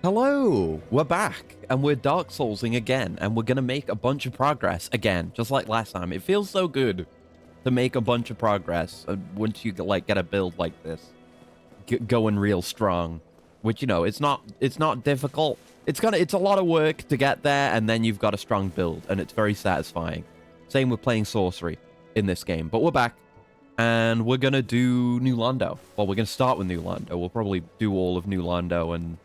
Hello, we're back, and we're Dark Soulsing again, and we're gonna make a bunch of progress again, just like last time. It feels so good to make a bunch of progress once you get a build like this, going real strong. Which, you know, it's not difficult. It's a lot of work to get there, and then you've got a strong build, and it's very satisfying. Same with playing sorcery in this game, but we're back, and we're gonna do New Londo. Well, we're gonna start with New Londo. We'll probably do all of New Londo and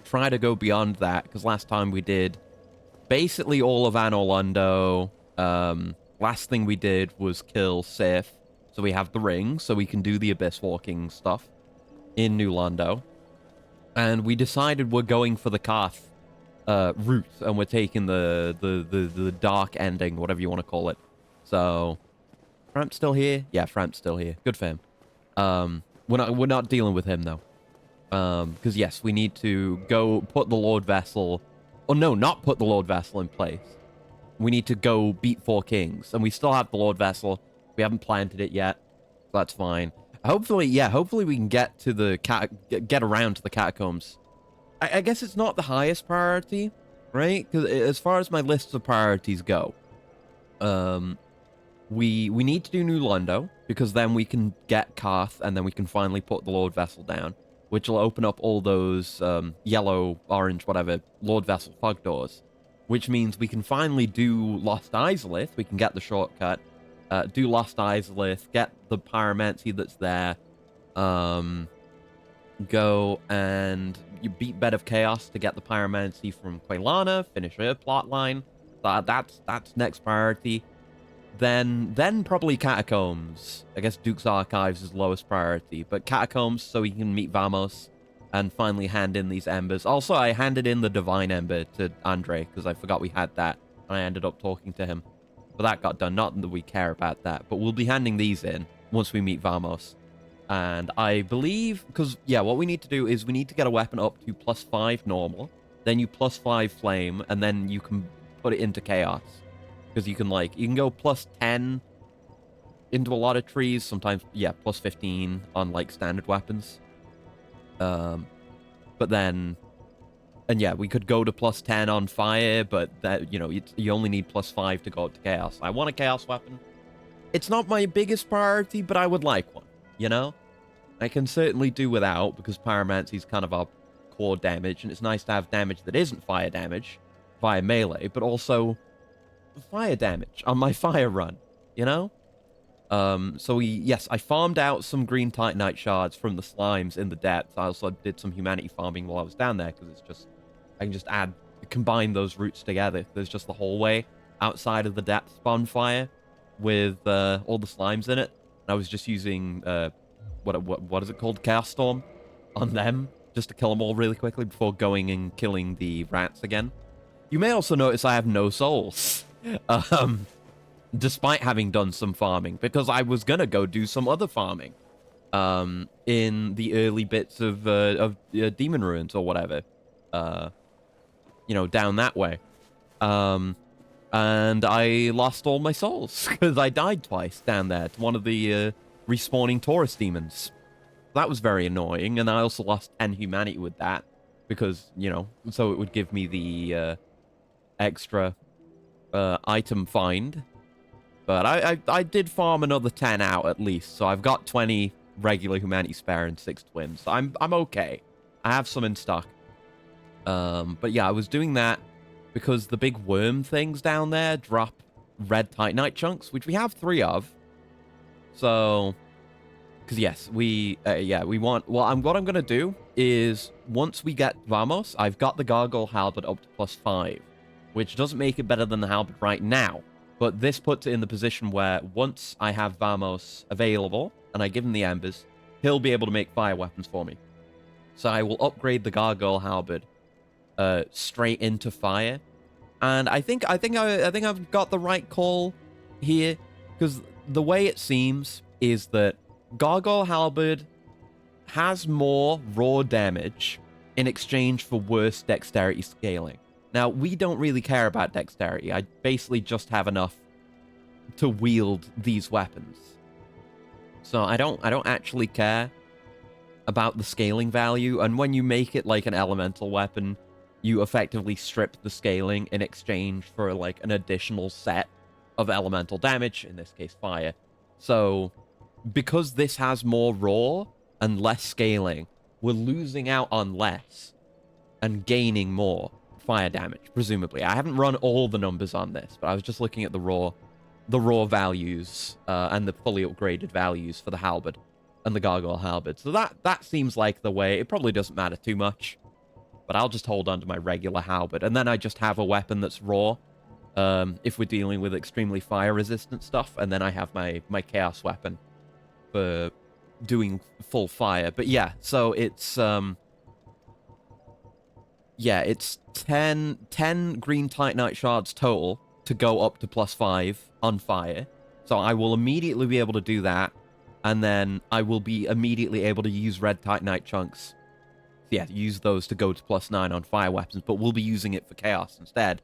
try to go beyond that, because last time we did basically all of Anor Londo. Last thing we did was kill Sif, so we have the ring, so we can do the Abyss Walking stuff in New Londo. And we decided we're going for the Karth route, and we're taking the dark ending, whatever you want to call it. So, Framp's still here? Yeah, Framp's still here. Good for him. We're not dealing with him, though. Because yes, we need to go put the Lord Vessel... Oh, no, not put the Lord Vessel in place. We need to go beat 4 kings. And we still have the Lord Vessel. We haven't planted it yet. So that's fine. Hopefully, yeah, hopefully we can get to the... get around to the catacombs. I guess it's not the highest priority, right? Because as far as my lists of priorities go, we need to do New Londo, because then we can get Karth, and then we can finally put the Lord Vessel down, which will open up all those yellow, orange, whatever, Lord Vessel fog doors, which means we can finally do Lost Izalith. We can get the shortcut, do Lost Izalith, get the Pyromancy that's there, go and you beat Bed of Chaos to get the Pyromancy from Quelana, finish her plotline. That's next priority. Then probably Catacombs. I guess Duke's Archives is lowest priority, but Catacombs so we can meet Vamos and finally hand in these embers. Also, I handed in the Divine Ember to Andre because I forgot we had that, and I ended up talking to him. But that got done. Not that we care about that, but we'll be handing these in once we meet Vamos. And I believe, because, yeah, what we need to do is we need to get a weapon up to +5 normal, then you +5 flame, and then you can put it into chaos. Because you can go +10 into a lot of trees, sometimes, yeah, +15 on, standard weapons. But then, and yeah, we could go to +10 on fire, but that, you only need +5 to go up to chaos. I want a chaos weapon. It's not my biggest priority, but I would like one, I can certainly do without, because Pyromancy is kind of our core damage, and it's nice to have damage that isn't fire damage via melee, but also fire damage on my fire run, So yes, I farmed out some green Titanite shards from the slimes in the depths. I also did some humanity farming while I was down there, because it's just, I can just combine those routes together. There's just the hallway outside of the depths bonfire with all the slimes in it. And I was just using, what is it called? Chaos Storm on them, just to kill them all really quickly before going and killing the rats again. You may also notice I have no souls. Despite having done some farming, because I was gonna go do some other farming in the early bits of Demon Ruins or whatever, down that way, and I lost all my souls because I died twice down there to one of the respawning Taurus demons. That was very annoying, and I also lost 10 humanity with that, because so it would give me the extra item find. But I did farm another 10 out at least, so I've got 20 regular humanity spare and 6 twins. So I'm okay. I have some in stock. But yeah, I was doing that because the big worm things down there drop red Titanite chunks, which we have 3 of. So, because yes, we want. Well, what I'm gonna do is once we get Vamos, I've got the Gargoyle Halberd up to +5. Which doesn't make it better than the Halberd right now. But this puts it in the position where once I have Vamos available, and I give him the Embers, he'll be able to make fire weapons for me. So I will upgrade the Gargoyle Halberd straight into fire. And I think I've got the right call here, because the way it seems is that Gargoyle Halberd has more raw damage in exchange for worse dexterity scaling. Now, we don't really care about dexterity. I basically just have enough to wield these weapons. So I don't actually care about the scaling value, and when you make it like an elemental weapon, you effectively strip the scaling in exchange for like an additional set of elemental damage, in this case fire. So because this has more raw and less scaling, we're losing out on less and gaining more fire damage, presumably. I haven't run all the numbers on this, but I was just looking at the raw values and the fully upgraded values for the halberd and the gargoyle halberd. So that seems like the way. It probably doesn't matter too much, but I'll just hold on to my regular halberd, and then I just have a weapon that's raw if we're dealing with extremely fire-resistant stuff, and then I have my chaos weapon for doing full fire. But yeah, so it's it's 10 green titanite shards total to go up to +5 on fire. So I will immediately be able to do that, and then I will be immediately able to use red titanite chunks. Yeah, use those to go to +9 on fire weapons, but we'll be using it for chaos instead.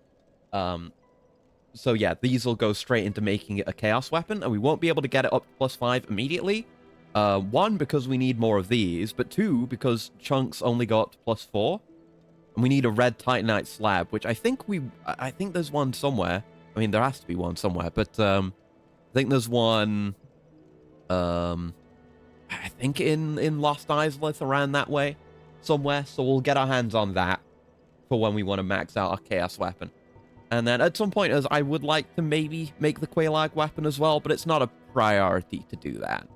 So yeah, these will go straight into making it a chaos weapon, and we won't be able to get it up to +5 immediately. One, because we need more of these, but two, because chunks only go up to +4. And we need a red titanite slab, which I think there's one somewhere. I mean, there has to be one somewhere, but I think there's one I think in Lost Izalith, around that way somewhere. So we'll get our hands on that for when we want to max out our chaos weapon. And then at some point, as I would like to maybe make the Quelaag weapon as well, but it's not a priority to do that.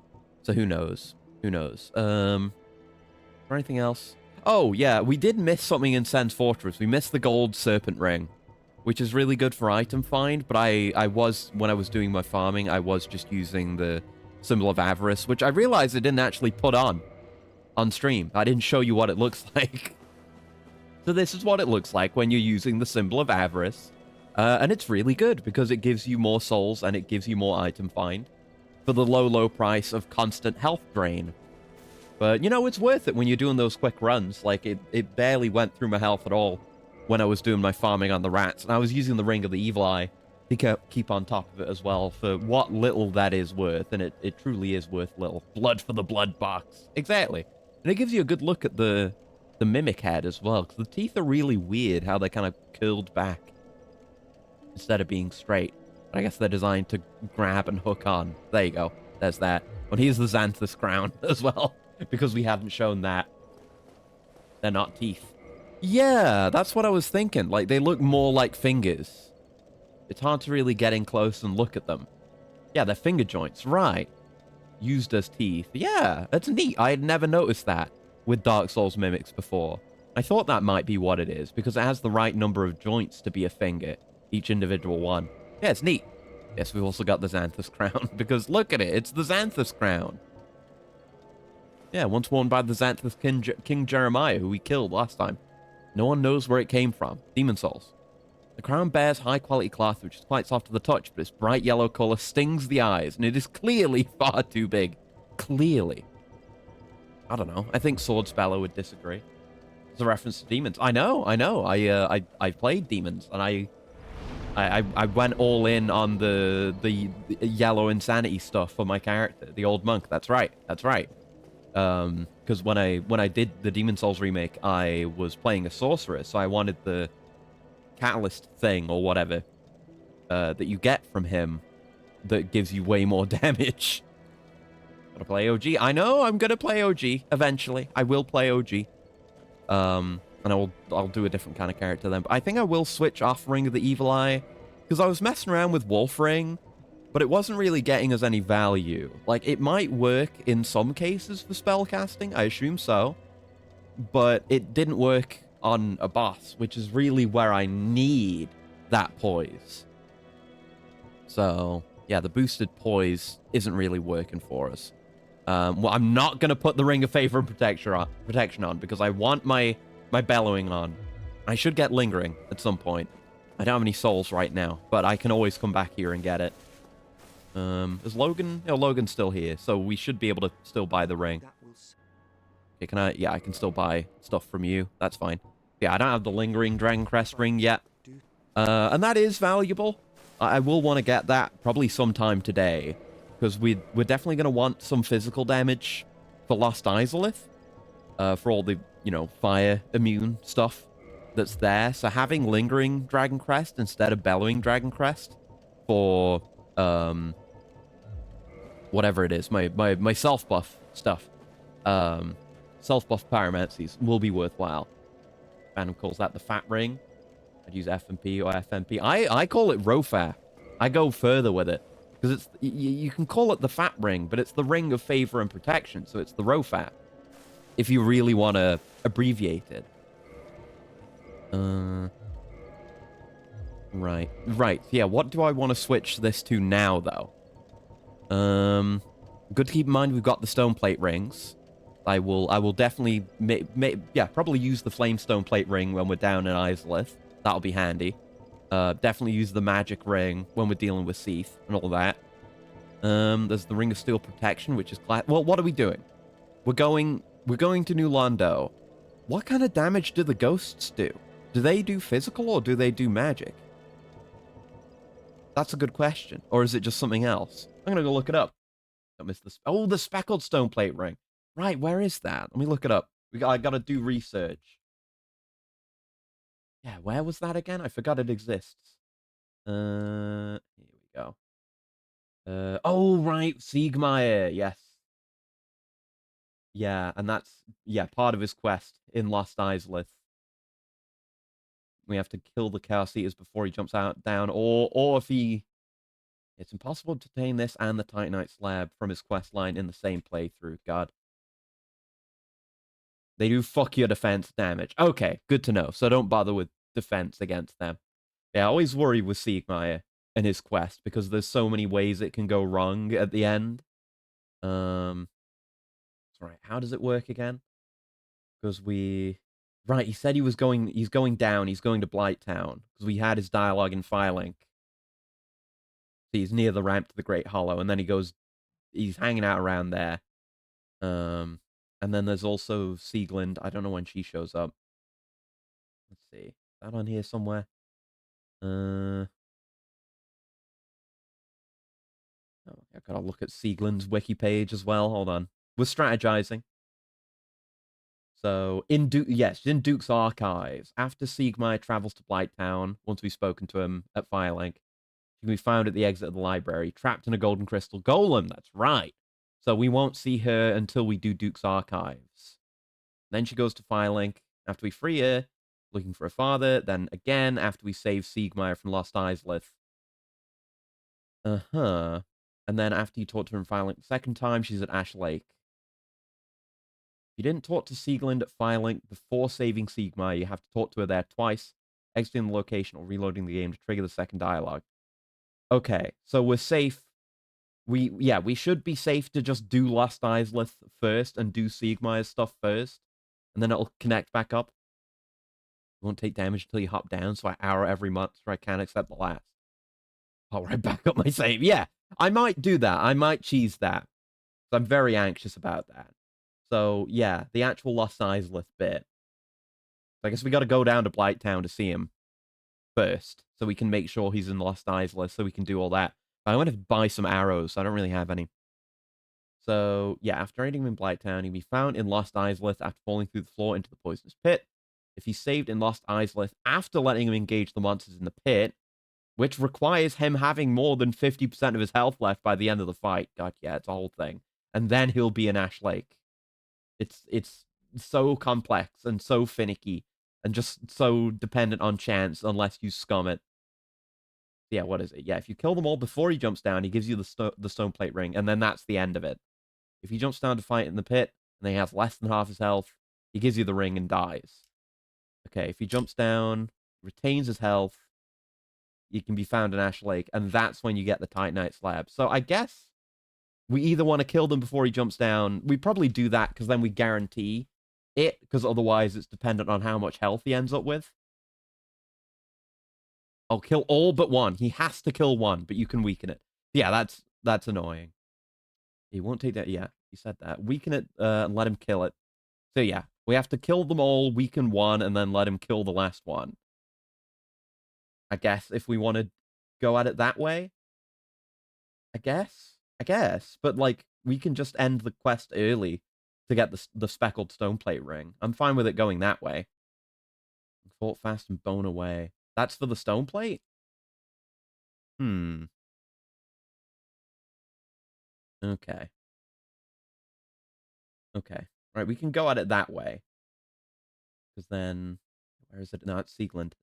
So who knows? Who knows? Or anything else? Oh, yeah, we did miss something in Sen's Fortress. We missed the gold serpent ring, which is really good for item find, but when I was doing my farming, I was just using the symbol of avarice, which I realized I didn't actually put on stream. I didn't show you what it looks like. So this is what it looks like when you're using the symbol of avarice. And it's really good because it gives you more souls and it gives you more item find for the low price of constant health drain. But, you know, it's worth it when you're doing those quick runs. Like, it barely went through my health at all when I was doing my farming on the rats. And I was using the Ring of the Evil Eye to keep on top of it as well for what little that is worth. And it truly is worth little. Blood for the blood box. Exactly. And it gives you a good look at the mimic head as well. Because the teeth are really weird how they're kind of curled back instead of being straight. But I guess they're designed to grab and hook on. There you go. There's that. And here's the Xanthus crown as well. Because we haven't shown that. They're not teeth. Yeah, that's what I was thinking. Like, they look more like fingers. It's hard to really get in close and look at them. Yeah, they're finger joints. Right. Used as teeth. Yeah, that's neat. I had never noticed that with Dark Souls mimics before. I thought that might be what it is, because it has the right number of joints to be a finger. Each individual one. Yeah, it's neat. Yes, we've also got the Xanthus crown, because look at it. It's the Xanthus crown. Yeah, once worn by the Xanthus King Jeremiah, who we killed last time. No one knows where it came from. Demon Souls. The crown bears high-quality cloth, which is quite soft to the touch, but its bright yellow color stings the eyes, and it is clearly far too big. Clearly. I don't know. I think Swordspeller would disagree. It's a reference to demons. I know. I played demons, and I went all in on the yellow insanity stuff for my character, the old monk. That's right. That's right. Because when I did the Demon Souls remake, I was playing a sorcerer, so I wanted the catalyst thing or whatever that you get from him that gives you way more damage. Gonna play OG. I know I'm gonna play OG eventually. I will play OG. And I'll do a different kind of character then. But I think I will switch off Ring of the Evil Eye because I was messing around with Wolf Ring, but it wasn't really getting us any value. Like, it might work in some cases for spellcasting, I assume so, but it didn't work on a boss, which is really where I need that poise. So, yeah, the boosted poise isn't really working for us. Well, I'm not going to put the Ring of Favor and Protection on because I want my bellowing on. I should get Lingering at some point. I don't have any souls right now, but I can always come back here and get it. Is Logan? No, Logan's still here, so we should be able to still buy the ring. Okay, can I? Yeah, I can still buy stuff from you. That's fine. Yeah, I don't have the Lingering Dragon Crest ring yet. And that is valuable. I will want to get that probably sometime today, because we're definitely going to want some physical damage for Lost Izalith. for all the, fire immune stuff that's there. So having Lingering Dragon Crest instead of Bellowing Dragon Crest for, whatever it is, my self-buff stuff, self-buff Pyromancies will be worthwhile. Phantom calls that the Fat Ring. I'd use FMP or FMP. I call it Rofar. I go further with it. Because it's you can call it the Fat Ring, but it's the Ring of Favor and Protection, so it's the Rofar. If you really want to abbreviate it. Right. Yeah, what do I want to switch this to now, though? Good to keep in mind we've got the stone plate rings. I will definitely, probably use the flame stone plate ring when we're down in Izalith. That'll be handy. Definitely use the magic ring when we're dealing with Seath and all that. There's the Ring of Steel Protection, which is well, what are we doing? We're going to New Londo. What kind of damage do the ghosts do? Do they do physical or do they do magic? That's a good question. Or is it just something else? I'm gonna go look it up. Don't miss this. Oh, the speckled stone plate ring. Right, where is that? Let me look it up. I gotta do research. Yeah, where was that again? I forgot it exists. Here we go. Oh, right, Siegmeyer, yes. Yeah, and that's, part of his quest in Lost Izalith. We have to kill the Chaos Eaters before he jumps down, or if he... It's impossible to obtain this and the Titanite Slab from his quest line in the same playthrough. God. They do fuck your defense damage. Okay, good to know. So don't bother with defense against them. Yeah, I always worry with Siegmeyer and his quest because there's so many ways it can go wrong at the end. Right, how does it work again? Because right, he said he's going down, he's going to Blighttown because we had his dialogue in Firelink. He's near the ramp to the Great Hollow, and then he's hanging out around there. And then there's also Sieglind. I don't know when she shows up. Let's see. Is that on here somewhere? Oh, I gotta look at Sieglind's wiki page as well. Hold on. We're strategizing. So, in Duke's archives, after Siegmeyer travels to Blighttown, once we've spoken to him at Firelink, she can be found at the exit of the library, trapped in a golden crystal golem. That's right. So we won't see her until we do Duke's archives. Then she goes to Firelink after we free her, looking for her father. Then again, after we save Siegmeyer from Lost Izalith. And then after you talk to her in Firelink the second time, she's at Ash Lake. If you didn't talk to Sieglind at Firelink before saving Siegmeyer, you have to talk to her there twice, exiting the location or reloading the game to trigger the second dialogue. Okay, so we're safe. We should be safe to just do Lost Izalith first and do Siegmeyer's stuff first, and then it'll connect back up. You won't take damage until you hop down, so I arrow every monster I can except the last. I'll right back up my save. Yeah, I might do that. I might cheese that. So I'm very anxious about that. So, yeah, the actual Lost Izalith bit. So I guess we got to go down to Blighttown to see him first, so we can make sure he's in Lost Izalith, so we can do all that. But I want to buy some arrows. I don't really have any. So, yeah, after raiding him in Blighttown, he'll be found in Lost Izalith after falling through the floor into the poisonous pit. If he's saved in Lost Izalith after letting him engage the monsters in the pit, which requires him having more than 50% of his health left by the end of the fight. God, yeah, it's a whole thing. And then he'll be in Ash Lake. It's so complex and so finicky and just so dependent on chance unless you scum it. Yeah, what is it? Yeah, if you kill them all before he jumps down, he gives you the stone plate ring, and then that's the end of it. If he jumps down to fight in the pit, and he has less than half his health, he gives you the ring and dies. Okay, if he jumps down, retains his health, he can be found in Ash Lake, and that's when you get the Titanite Slab. So I guess we either want to kill them before he jumps down. We probably do that, because then we guarantee it, because otherwise it's dependent on how much health he ends up with. I'll kill all but one. He has to kill one, but you can weaken it. Yeah, that's annoying. He won't take that. Yeah, he said that. Weaken it and let him kill it. So yeah, we have to kill them all, weaken one, and then let him kill the last one. I guess if we want to go at it that way. I guess. But like, we can just end the quest early to get the speckled stone plate ring. I'm fine with it going that way. Fought fast and bone away. That's for the stone plate? Hmm. Okay. Okay. Right, we can go at it that way. Because then... Where is it? No, it's Siegland.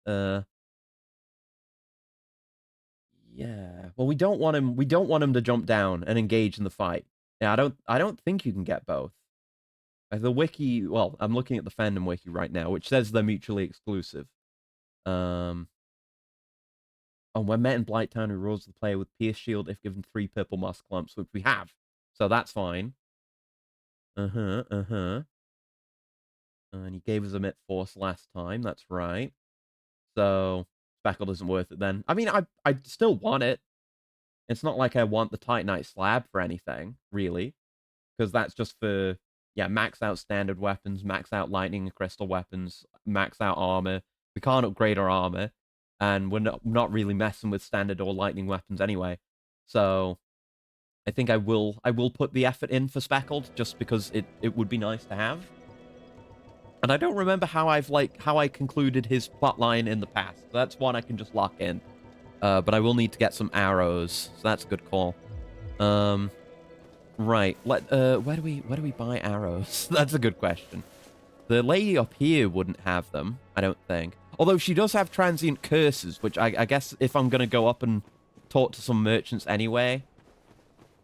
Yeah. Well, we don't want him to jump down and engage in the fight. Yeah, I don't think you can get both. The wiki, well, I'm looking at the fandom wiki right now, which says they're mutually exclusive. Oh, when met in Blighttown, who rules the player with Pierce Shield if given 3 purple moss clumps, which we have. So that's fine. Uh-huh. And he gave us a Mitt Force last time, that's right. So, Speckled isn't worth it then. I mean, I still want it. It's not like I want the Titanite slab for anything, really. Because that's just for, yeah, max out standard weapons, max out lightning and crystal weapons, max out armor. We can't upgrade our armor. And we're not really messing with standard or lightning weapons anyway. So, I think I will put the effort in for Speckled, just because it would be nice to have. And I don't remember how I concluded his plotline in the past. So that's one I can just lock in. But I will need to get some arrows, so that's a good call. Right. Where do we buy arrows? That's a good question. The lady up here wouldn't have them, I don't think. Although she does have transient curses, which I guess if I'm gonna go up and talk to some merchants anyway,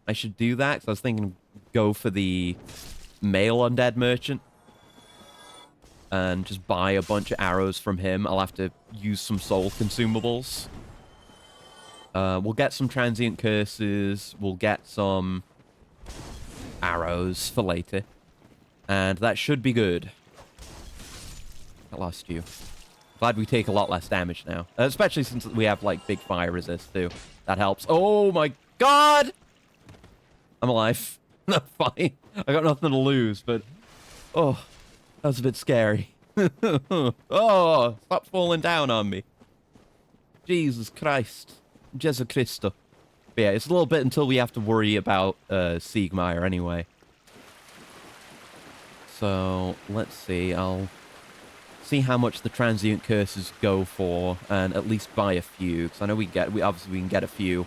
I should do that. So I was thinking go for the male undead merchant and just buy a bunch of arrows from him. I'll have to use some soul consumables. We'll get some transient curses. We'll get some arrows for later. And that should be good. I lost you. Glad we take a lot less damage now. Especially since we have, like, big fire resist, too. That helps. Oh, my God! I'm alive. Fine. I got nothing to lose, but... Oh, that was a bit scary. Oh, stop falling down on me. Jesus Christ. Jesu Christo. But yeah, it's a little bit until we have to worry about Siegmeyer anyway. So, let's see. I'll see how much the transient curses go for and at least buy a few. Because I know obviously we can get a few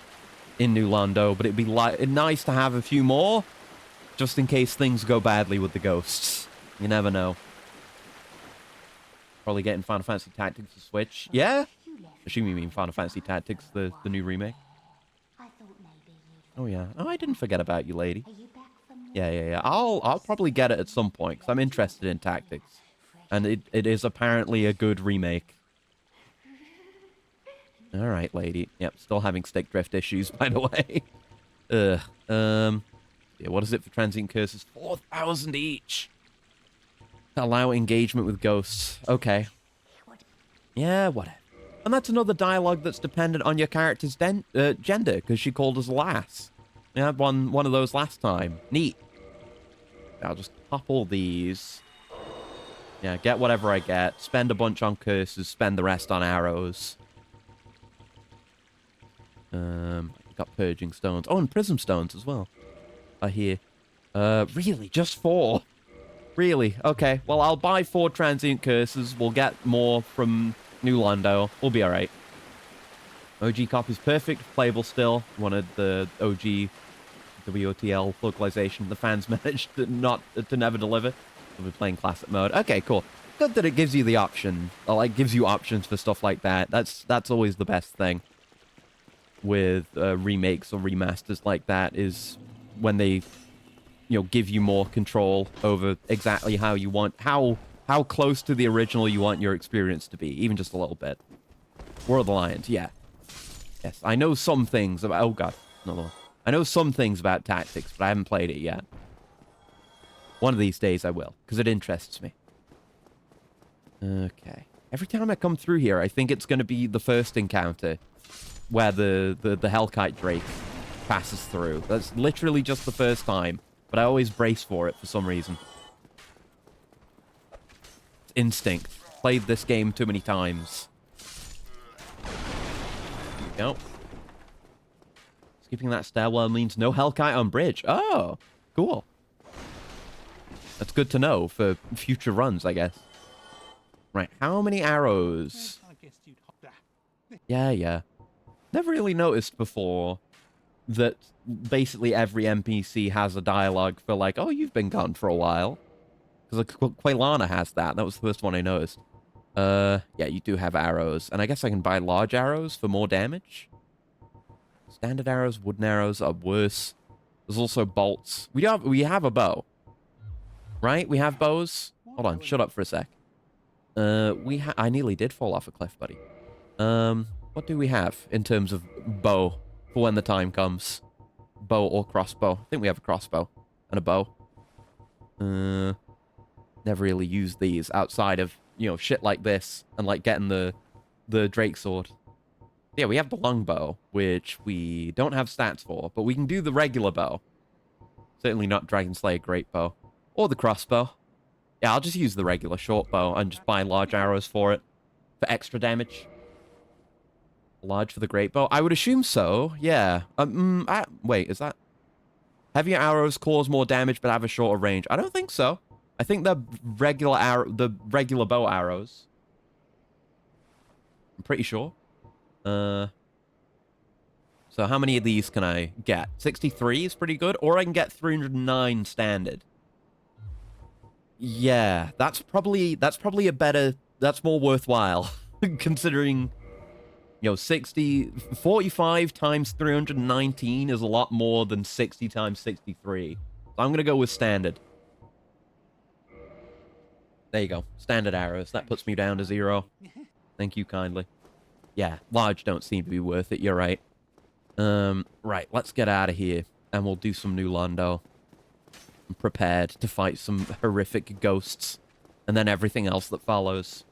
in New Londo, but it'd be nice to have a few more just in case things go badly with the ghosts. You never know. Probably getting Final Fantasy Tactics to Switch. Yeah? Assume you mean Final Fantasy Tactics, the new remake. Oh, yeah. Oh, I didn't forget about you, lady. Yeah. I'll probably get it at some point, because I'm interested in Tactics. And it is apparently a good remake. Alright, lady. Yep, still having stick drift issues, by the way. Yeah, what is it for transient curses? 4,000 each! Allow engagement with ghosts. Okay. Yeah, whatever. And that's another dialogue that's dependent on your character's gender, because she called us lass. We had one of those last time. Neat. I'll just pop all these. Yeah, get whatever I get. Spend a bunch on curses, spend the rest on arrows. Got purging stones. Oh, and prism stones as well. I hear. Really? Just 4? Really? Okay. Well, I'll buy 4 transient curses. We'll get more from New Londo. We'll be alright. OG copy's perfect. Playable still. Wanted the OG WOTL localization. The fans managed to never deliver. We'll be playing classic mode. Okay, cool. Good that it gives you the option. Or, like, gives you options for stuff like that. That's always the best thing with remakes or remasters like that, is when they, give you more control over exactly how you want, how close to the original you want your experience to be, even just a little bit. War of the Lions, yeah. Yes, I know some things about... Oh, God. Another one. I know some things about Tactics, but I haven't played it yet. One of these days I will, because it interests me. Okay. Every time I come through here, I think it's going to be the first encounter where the Hellkite Drake passes through. That's literally just the first time, but I always brace for it for some reason. It's instinct. Played this game too many times. There we go. Skipping that stairwell means no Hellkite on bridge. Oh, cool. That's good to know for future runs, I guess. Right, how many arrows? Yeah, yeah. Never really noticed before that basically every NPC has a dialogue for like, oh, you've been gone for a while. Because like, Quailana has that. That was the first one I noticed. Yeah, you do have arrows. And I guess I can buy large arrows for more damage. Standard arrows, wooden arrows are worse. There's also bolts. We have a bow. Right? We have bows. Hold on, shut up for a sec. I nearly did fall off a cliff, buddy. What do we have in terms of bow for when the time comes? Bow or crossbow? I think we have a crossbow and a bow. Never really used these outside of, you know, shit like this and like getting the Drake sword. Yeah, we have the longbow, which we don't have stats for, but we can do the regular bow. Certainly not Dragon Slayer Great Bow. Or the crossbow. Yeah, I'll just use the regular short bow and just buy large arrows for it. For extra damage. Large for the great bow? I would assume so, yeah. Wait, is that... Heavier arrows cause more damage but have a shorter range. I don't think so. I think the regular bow arrows. I'm pretty sure. So how many of these can I get? 63 is pretty good, or I can get 309 standard. Yeah, that's probably a better, that's more worthwhile considering, you know, 45 times 319 is a lot more than 60 times 63. So I'm going to go with standard. There you go. Standard arrows. That puts me down to 0. Thank you kindly. Yeah, large don't seem to be worth it. You're right. Right, let's get out of here and we'll do some new Londo. I'm prepared to fight some horrific ghosts and then everything else that follows.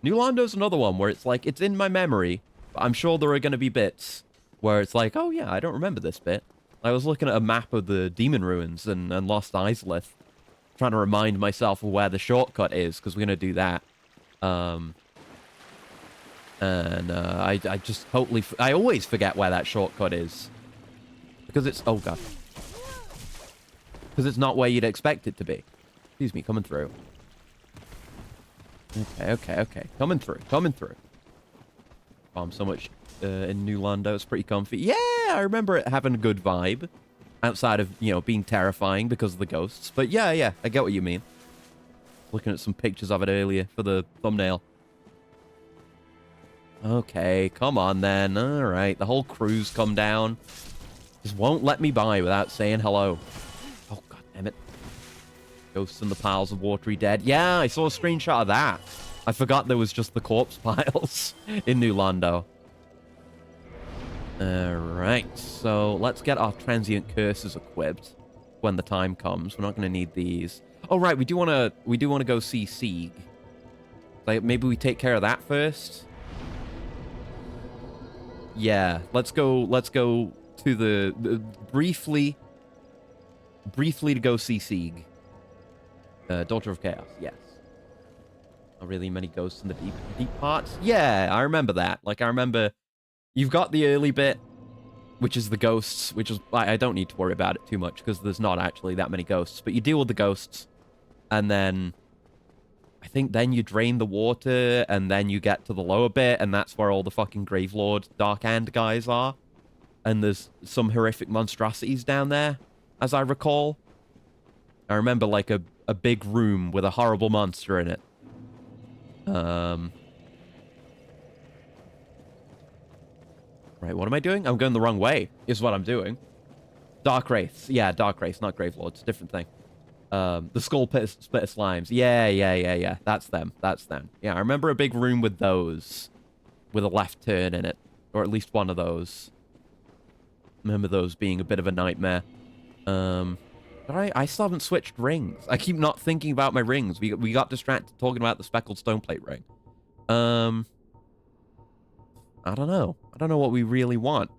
New Londo's another one where it's like, it's in my memory, but I'm sure there are going to be bits where it's like, oh yeah, I don't remember this bit. I was looking at a map of the Demon Ruins and Lost Islith, trying to remind myself of where the shortcut is, because we're going to do that. I just totally... I always forget where that shortcut is. Because it's... Oh, God. Because it's not where you'd expect it to be. Excuse me, coming through. Okay. Coming through. Oh, I'm so much in New Londo. It's pretty comfy. Yeah, I remember it having a good vibe. Outside of, you know, being terrifying because of the ghosts. But yeah, I get what you mean. Looking at some pictures of it earlier for the thumbnail. Okay, come on then. Alright, the whole crew's come down. Just won't let me by without saying hello. Oh, god damn it. Ghosts in the piles of watery dead. Yeah, I saw a screenshot of that. I forgot there was just the corpse piles in New Londo. Alright, so let's get our transient curses equipped when the time comes. We're not going to need these. Oh, right, we do want to go see Sieg. Like, maybe we take care of that first? Yeah, let's go to the briefly to go see Sieg. Daughter of Chaos, yes. Not really many ghosts in the deep parts. Yeah, I remember that. Like, I remember you've got the early bit, which is the ghosts, which is... I don't need to worry about it too much, because there's not actually that many ghosts. But you deal with the ghosts, and then... I think then you drain the water, and then you get to the lower bit, and that's where all the fucking Gravelord Dark Hand guys are. And there's some horrific monstrosities down there, as I recall. I remember, like, a big room with a horrible monster in it. Right, what am I doing? I'm going the wrong way, is what I'm doing. Dark Wraiths. Yeah, Dark Wraiths, not Gravelords. Different thing. The Skull Splitter Slimes. Yeah. That's them. Yeah, I remember a big room with those. With a left turn in it. Or at least one of those. Remember those being a bit of a nightmare. But I still haven't switched rings. I keep not thinking about my rings. We got distracted talking about the speckled stoneplate ring. I don't know. I don't know what we really want.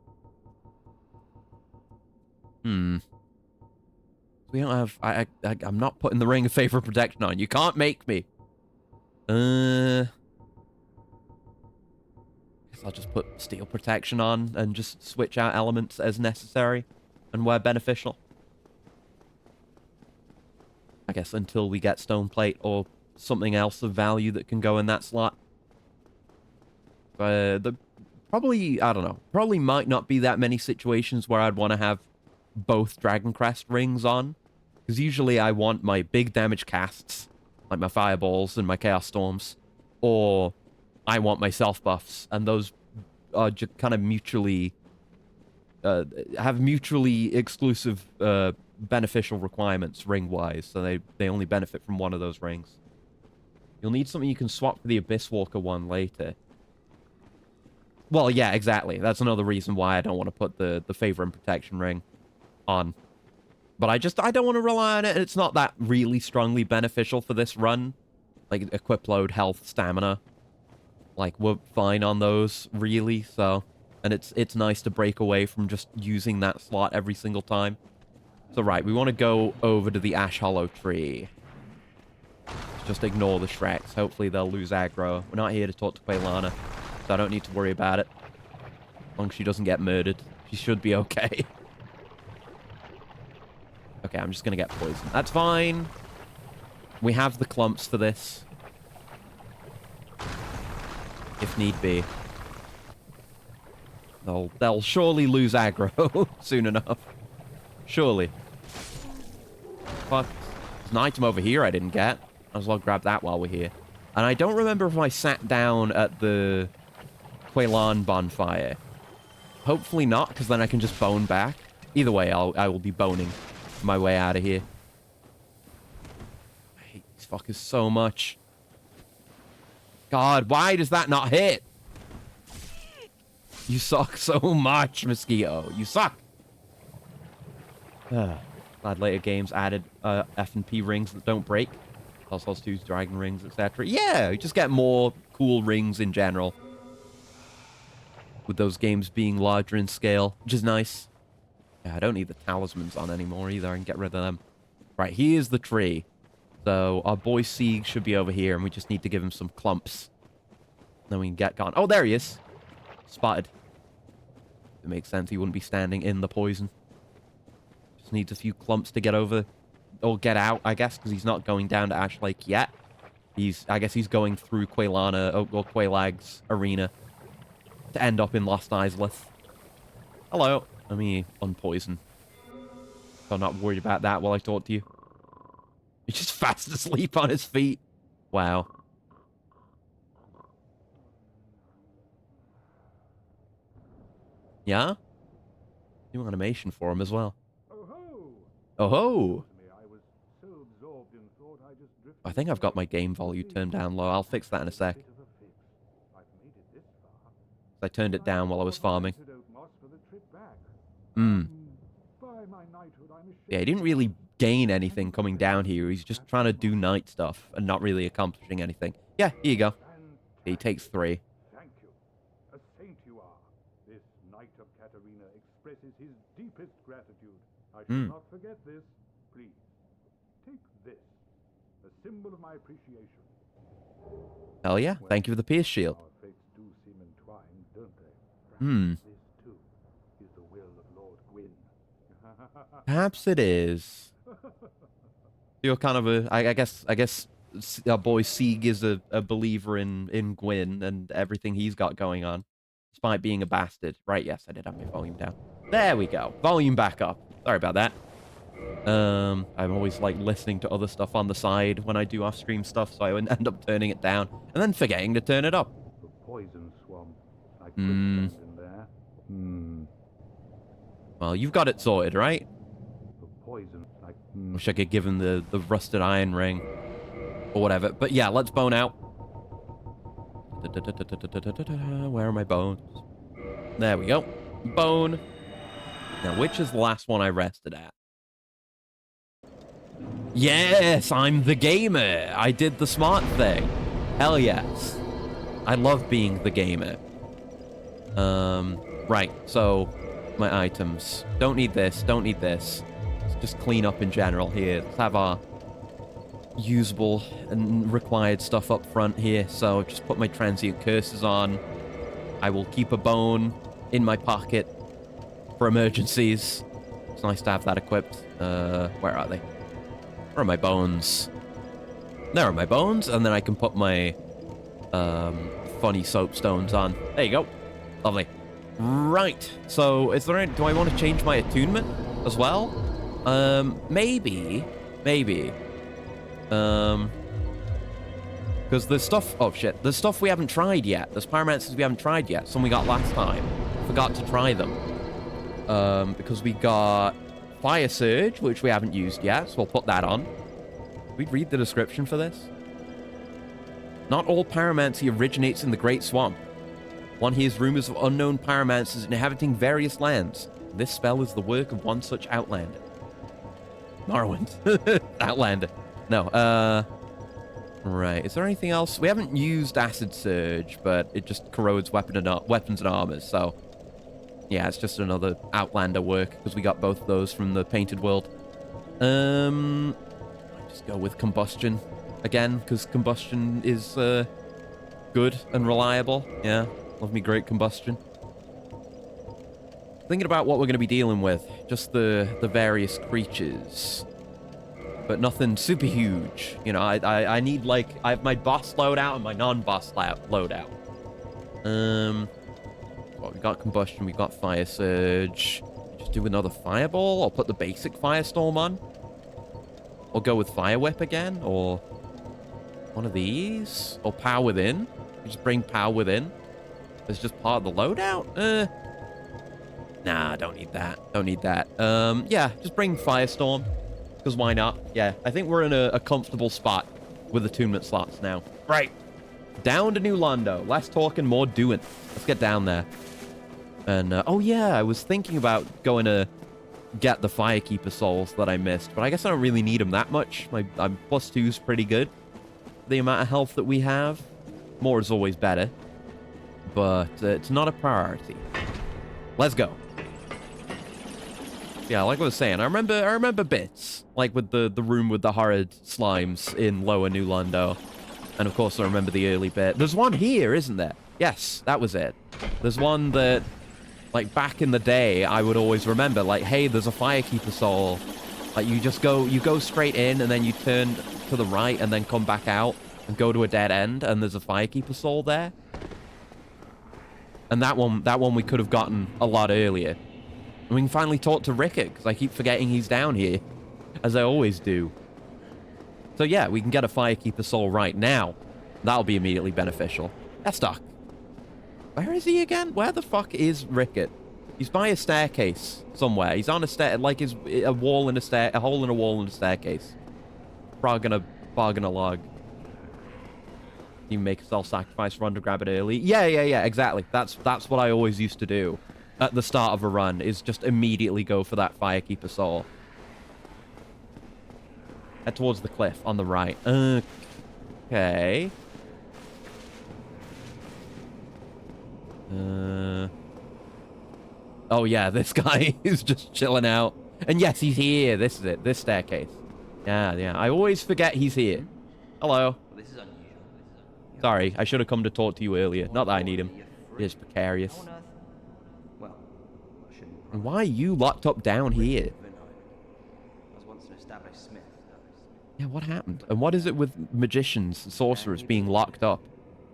We don't have... I'm not putting the Ring of Favor Protection on. You can't make me. Guess I'll just put Steel Protection on and just switch out elements as necessary and where beneficial. guess until we get stone plate or something else of value that can go in that slot. Probably, I don't know, probably might not be that many situations where I'd want to have both Dragon Crest rings on. Because usually I want my big damage casts, like my Fireballs and my Chaos Storms, or I want my self buffs, and those are just kind of mutually, have mutually exclusive beneficial requirements ring-wise, so they only benefit from one of those rings. You'll need something you can swap for the Abyss Walker one later. Well, yeah, exactly. That's another reason why I don't want to put the Favor and Protection ring on. But I don't want to rely on it. It's not that really strongly beneficial for this run. Like, equip load, health, stamina. Like, we're fine on those, really, so... And it's nice to break away from just using that slot every single time. So, right, we want to go over to the Ash Hollow tree. Just ignore the Shreks. Hopefully they'll lose aggro. We're not here to talk to Quaylana, so I don't need to worry about it. As long as she doesn't get murdered, she should be okay. Okay, I'm just going to get poisoned. That's fine. We have the clumps for this. If need be. They'll surely lose aggro soon enough. Surely. Fuck. There's an item over here I didn't get. Might as well grab that while we're here. And I don't remember if I sat down at the Quaylan bonfire. Hopefully not, because then I can just bone back. Either way, I will be boning my way out of here. I hate these fuckers so much. God, why does that not hit? You suck so much, Mosquito. You suck. Glad later games added F&P rings that don't break. Also 2's dragon rings, etc. Yeah, you just get more cool rings in general. With those games being larger in scale, which is nice. Yeah, I don't need the talismans on anymore either. I can get rid of them. Right, here's the tree. So our boy Sieg should be over here, and we just need to give him some clumps. Then we can get gone. Oh, there he is. Spotted. It makes sense. He wouldn't be standing in the poison. Just needs a few clumps to get over, or get out, I guess, because he's not going down to Ash Lake yet. I guess he's going through Quaylana, or Quaylag's arena to end up in Lost Isleth. Hello. Let me unpoison. So I'm not worried about that while I talk to you. He's just fast asleep on his feet. Wow. Yeah? New animation for him as well. Oh ho! I think I've got my game volume turned down low. I'll fix that in a sec. I turned it down while I was farming. Yeah, he didn't really gain anything coming down here. He's just trying to do knight stuff and not really accomplishing anything. Yeah, here you go. He takes 3. Thank you. A saint you are. This knight of Katarina expresses his deepest gratitude. I shall not forget this. Please, take this. A symbol of my appreciation. Hell yeah. Thank you for the pierce shield. Our fates do seem entwined, don't they? This, too, is the will of Lord Gwyn. Perhaps it is. You're kind of a... I guess our boy Sieg is a believer in Gwyn and everything he's got going on. Despite being a bastard. Right, yes, I did have my volume down. There we go. Volume back up. Sorry about that. I'm always, like, listening to other stuff on the side when I do off-stream stuff, so I would end up turning it down, and then forgetting to turn it up. The poison swamp. I could stand in there. Well, you've got it sorted, right? The poison. Wish I could give him the rusted iron ring. Or whatever. But yeah, let's bone out. Where are my bones? There we go. Bone. Now, which is the last one I rested at? Yes, I'm the gamer. I did the smart thing. Hell yes. I love being the gamer. Right, so my items. Don't need this, don't need this. Let's just clean up in general here. Let's have our usable and required stuff up front here. So just put my transient curses on. I will keep a bone in my pocket for emergencies. It's nice to have that equipped. Where are they? Where are my bones? There are my bones, and then I can put my funny soapstones on. There you go. Lovely. Right. So, is there any, do I want to change my attunement as well? Maybe. Because there's stuff... Oh, shit. There's stuff we haven't tried yet. There's pyromancers we haven't tried yet. Some we got last time. Forgot to try them. Because we got Fire Surge, which we haven't used yet, so we'll put that on. We'd read the description for this. Not all pyromancy originates in the Great Swamp. One hears rumors of unknown pyromancers inhabiting various lands. This spell is the work of one such outlander. Morrowind. Outlander. No, right. Is there anything else? We haven't used Acid Surge, but it just corrodes weapons and armors, so... Yeah, it's just another Outlander work, because we got both of those from the Painted World. Just go with Combustion again, because Combustion is good and reliable. Yeah, love me great Combustion. Thinking about what we're going to be dealing with. Just the various creatures. But nothing super huge. You know, I need, like... I have my boss loadout and my non-boss loadout. Well, we got Combustion, we got Fire Surge. Just do another Fireball, or put the basic Firestorm on. Or go with Fire Whip again, or... one of these? Or Power Within. You just bring Power Within. It's just part of the loadout? Nah, don't need that. Don't need that. Yeah, just bring Firestorm. Because why not? Yeah, I think we're in a comfortable spot with attunement slots now. Right. Down to New Londo. Less talking, more doing. Let's get down there. And, oh yeah, I was thinking about going to get the Firekeeper souls that I missed. But I guess I don't really need them that much. My +2 is pretty good. The amount of health that we have. More is always better. But it's not a priority. Let's go. Yeah, like I was saying, I remember bits. Like with the room with the horrid slimes in Lower New Londo. And of course I remember the early bit. There's one here, isn't there? Yes, that was it. There's one that, like, back in the day, I would always remember, like, hey, there's a Firekeeper soul. Like, you go straight in, and then you turn to the right, and then come back out, and go to a dead end, and there's a Firekeeper soul there. And that one we could have gotten a lot earlier. And we can finally talk to Rickett, because I keep forgetting he's down here, as I always do. So yeah, we can get a Firekeeper soul right now. That'll be immediately beneficial. Estoc. Where is he again? Where the fuck is Rickett? He's by a staircase somewhere. He's on a stair, like a wall in a hole in a wall in a staircase. Frog and a bog and a log. You make a self-sacrifice run to grab it early. Yeah, exactly. That's what I always used to do at the start of a run, is just immediately go for that Firekeeper soul. Head towards the cliff on the right. Okay. Oh yeah, this guy is just chilling out. And yes, he's here. This is it. This staircase. Yeah. I always forget he's here. Hello. Well, this is unusual. Sorry, I should have come to talk to you earlier. Not that I need him. It is precarious. Well, I shouldn't. And why are you locked up down here? I was once an established smith. Yeah, what happened? And what is it with magicians and sorcerers being locked up?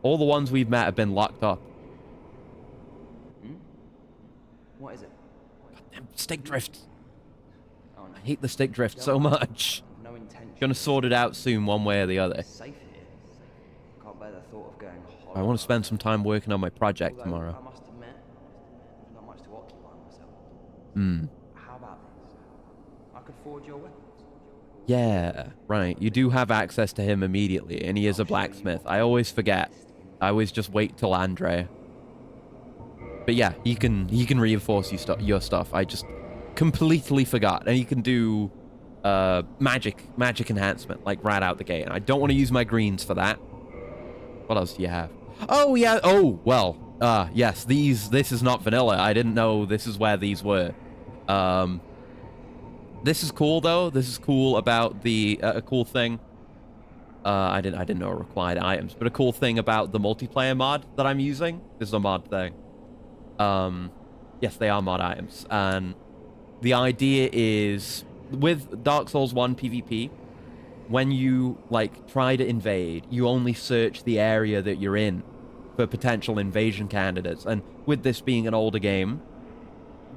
All the ones we've met have been locked up. What is it? Goddamn stick drift. Oh, no. I hate the stick drift so much. No intention. Gonna sort it out soon, one way or the other. Safe here. Can't bear the thought of going hollow. I want to spend some time working on my project Although, tomorrow. I must admit, there's not much to occupy myself. Hmm. How about this? I could forge your weapons. Yeah, right. You do have access to him immediately, and he is a blacksmith. I always forget. I always just wait till Andre. But yeah, he can reinforce your stuff. I just completely forgot. And he can do magic enhancement, like right out the gate. And I don't want to use my greens for that. What else do you have? Oh yeah. Oh well. Yes. This is not vanilla. I didn't know this is where these were. This is cool though. This is cool about the a cool thing. I didn't know required items, but a cool thing about the multiplayer mod that I'm using. This is a mod thing. Yes, they are mod items, and the idea is with Dark Souls 1 PvP, when you, like, try to invade, you only search the area that you're in for potential invasion candidates. And with this being an older game,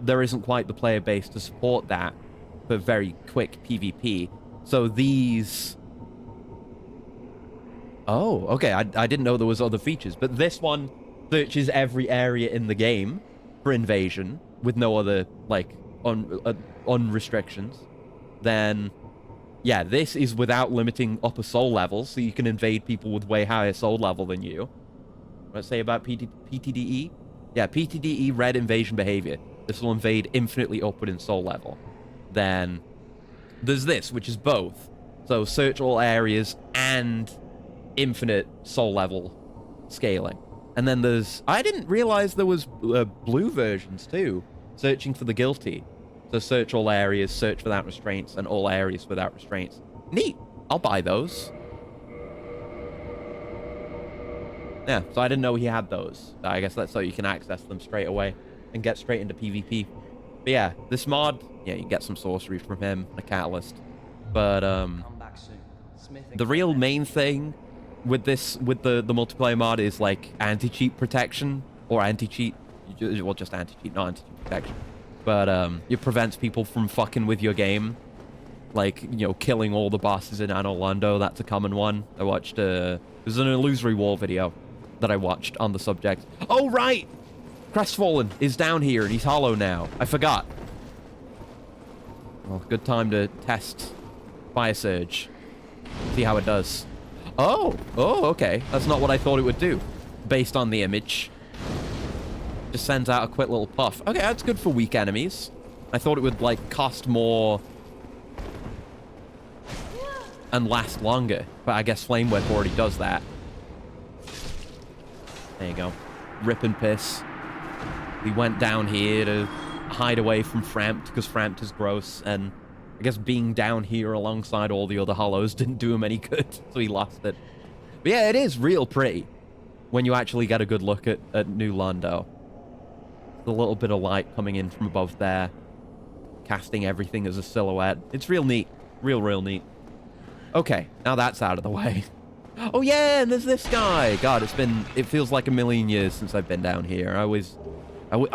there isn't quite the player base to support that for very quick PvP. So these... Oh, okay, I didn't know there was other features, but this one searches every area in the game for invasion with no other, like, unrestrictions. Then, yeah, this is without limiting upper soul levels, so you can invade people with way higher soul level than you. What I say about PTDE? Yeah, PTDE red invasion behavior. This will invade infinitely upward in soul level. Then there's this, which is both. So search all areas and infinite soul level scaling. And then there's... I didn't realize there was blue versions too. Searching for the guilty. So search all areas, search without restraints, and all areas without restraints. Neat. I'll buy those. Yeah, so I didn't know he had those. I guess that's so you can access them straight away and get straight into PvP. But yeah, this mod, yeah, you can get some sorcery from him, a catalyst. But Come back soon. Smith and the real main thing with this, with the multiplayer mod is like anti-cheat protection or anti-cheat, well, just anti-cheat, not anti-cheat protection. But it prevents people from fucking with your game, like, you know, killing all the bosses in Anno Londo. That's a common one. I watched there's an illusory war video that I watched on the subject. Oh right, Crestfallen is down here and he's hollow now. I forgot. Well, good time to test Fire Surge. See how it does. Oh, okay. That's not what I thought it would do, based on the image. Just sends out a quick little puff. Okay, that's good for weak enemies. I thought it would, like, cost more and last longer, but I guess Flame Whip already does that. There you go. Rip and piss. We went down here to hide away from Frampt, because Frampt is gross, and I guess being down here alongside all the other hollows didn't do him any good, so he lost it. But yeah, it is real pretty when you actually get a good look at New Londo. The little bit of light coming in from above there, casting everything as a silhouette. It's real neat. Real neat. Okay, now that's out of the way. Oh yeah, and there's this guy. God, it feels like a million years since I've been down here. Oh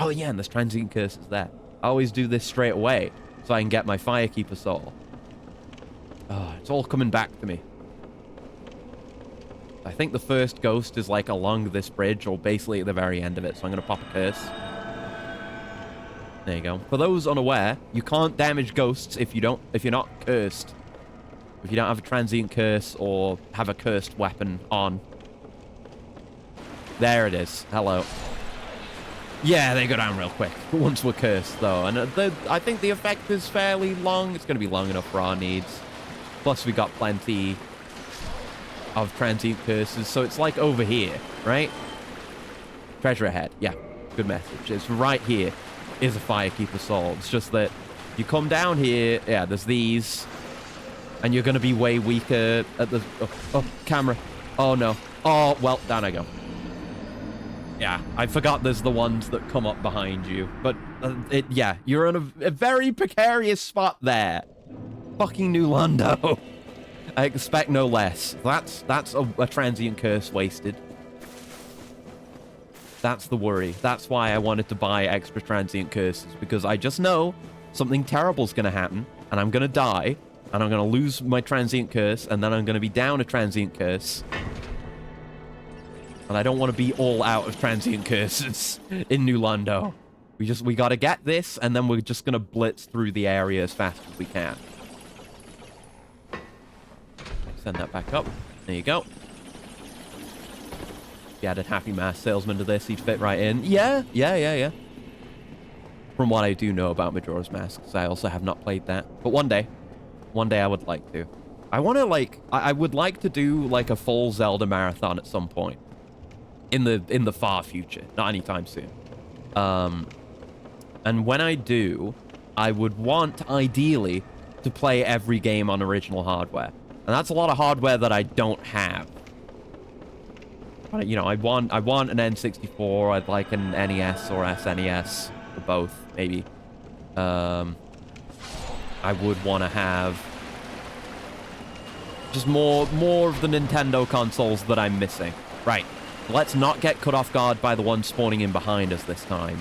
yeah, and there's transient curses there. I always do this straight away so I can get my Firekeeper soul. Oh, it's all coming back to me. I think the first ghost is like along this bridge or basically at the very end of it, so I'm gonna pop a curse. There you go. For those unaware, you can't damage ghosts if you're not cursed. If you don't have a transient curse or have a cursed weapon on. There it is. Hello. Yeah, they go down real quick. Once we're cursed, though. And I think the effect is fairly long. It's going to be long enough for our needs. Plus, we got plenty of transient curses. So it's like over here, right? Treasure ahead. Yeah, good message. It's right here is a Firekeeper soul. It's just that you come down here. Yeah, there's these. And you're going to be way weaker at the... Oh, camera. Oh, no. Oh, well, down I go. Yeah, I forgot there's the ones that come up behind you. But, yeah, you're in a very precarious spot there. Fucking New Londo. I expect no less. That's a transient curse wasted. That's the worry. That's why I wanted to buy extra transient curses. Because I just know something terrible's going to happen. And I'm going to die. And I'm going to lose my transient curse, and then I'm going to be down a transient curse. And I don't want to be all out of transient curses in New Londo. We got to get this, and then we're just going to blitz through the area as fast as we can. Send that back up. There you go. If you added Happy Mass Salesman to this, he'd fit right in. Yeah. From what I do know about Majora's Mask, because I also have not played that. But one day I would like to. I want to, like, I would like to do, like, a full Zelda marathon at some point. In the far future. Not anytime soon. And when I do, I would want, ideally, to play every game on original hardware. And that's a lot of hardware that I don't have. But, you know, I want an N64, I'd like an NES or SNES, or both, maybe. I would want to have Just more of the Nintendo consoles that I'm missing. Right. Let's not get caught off guard by the one spawning in behind us this time.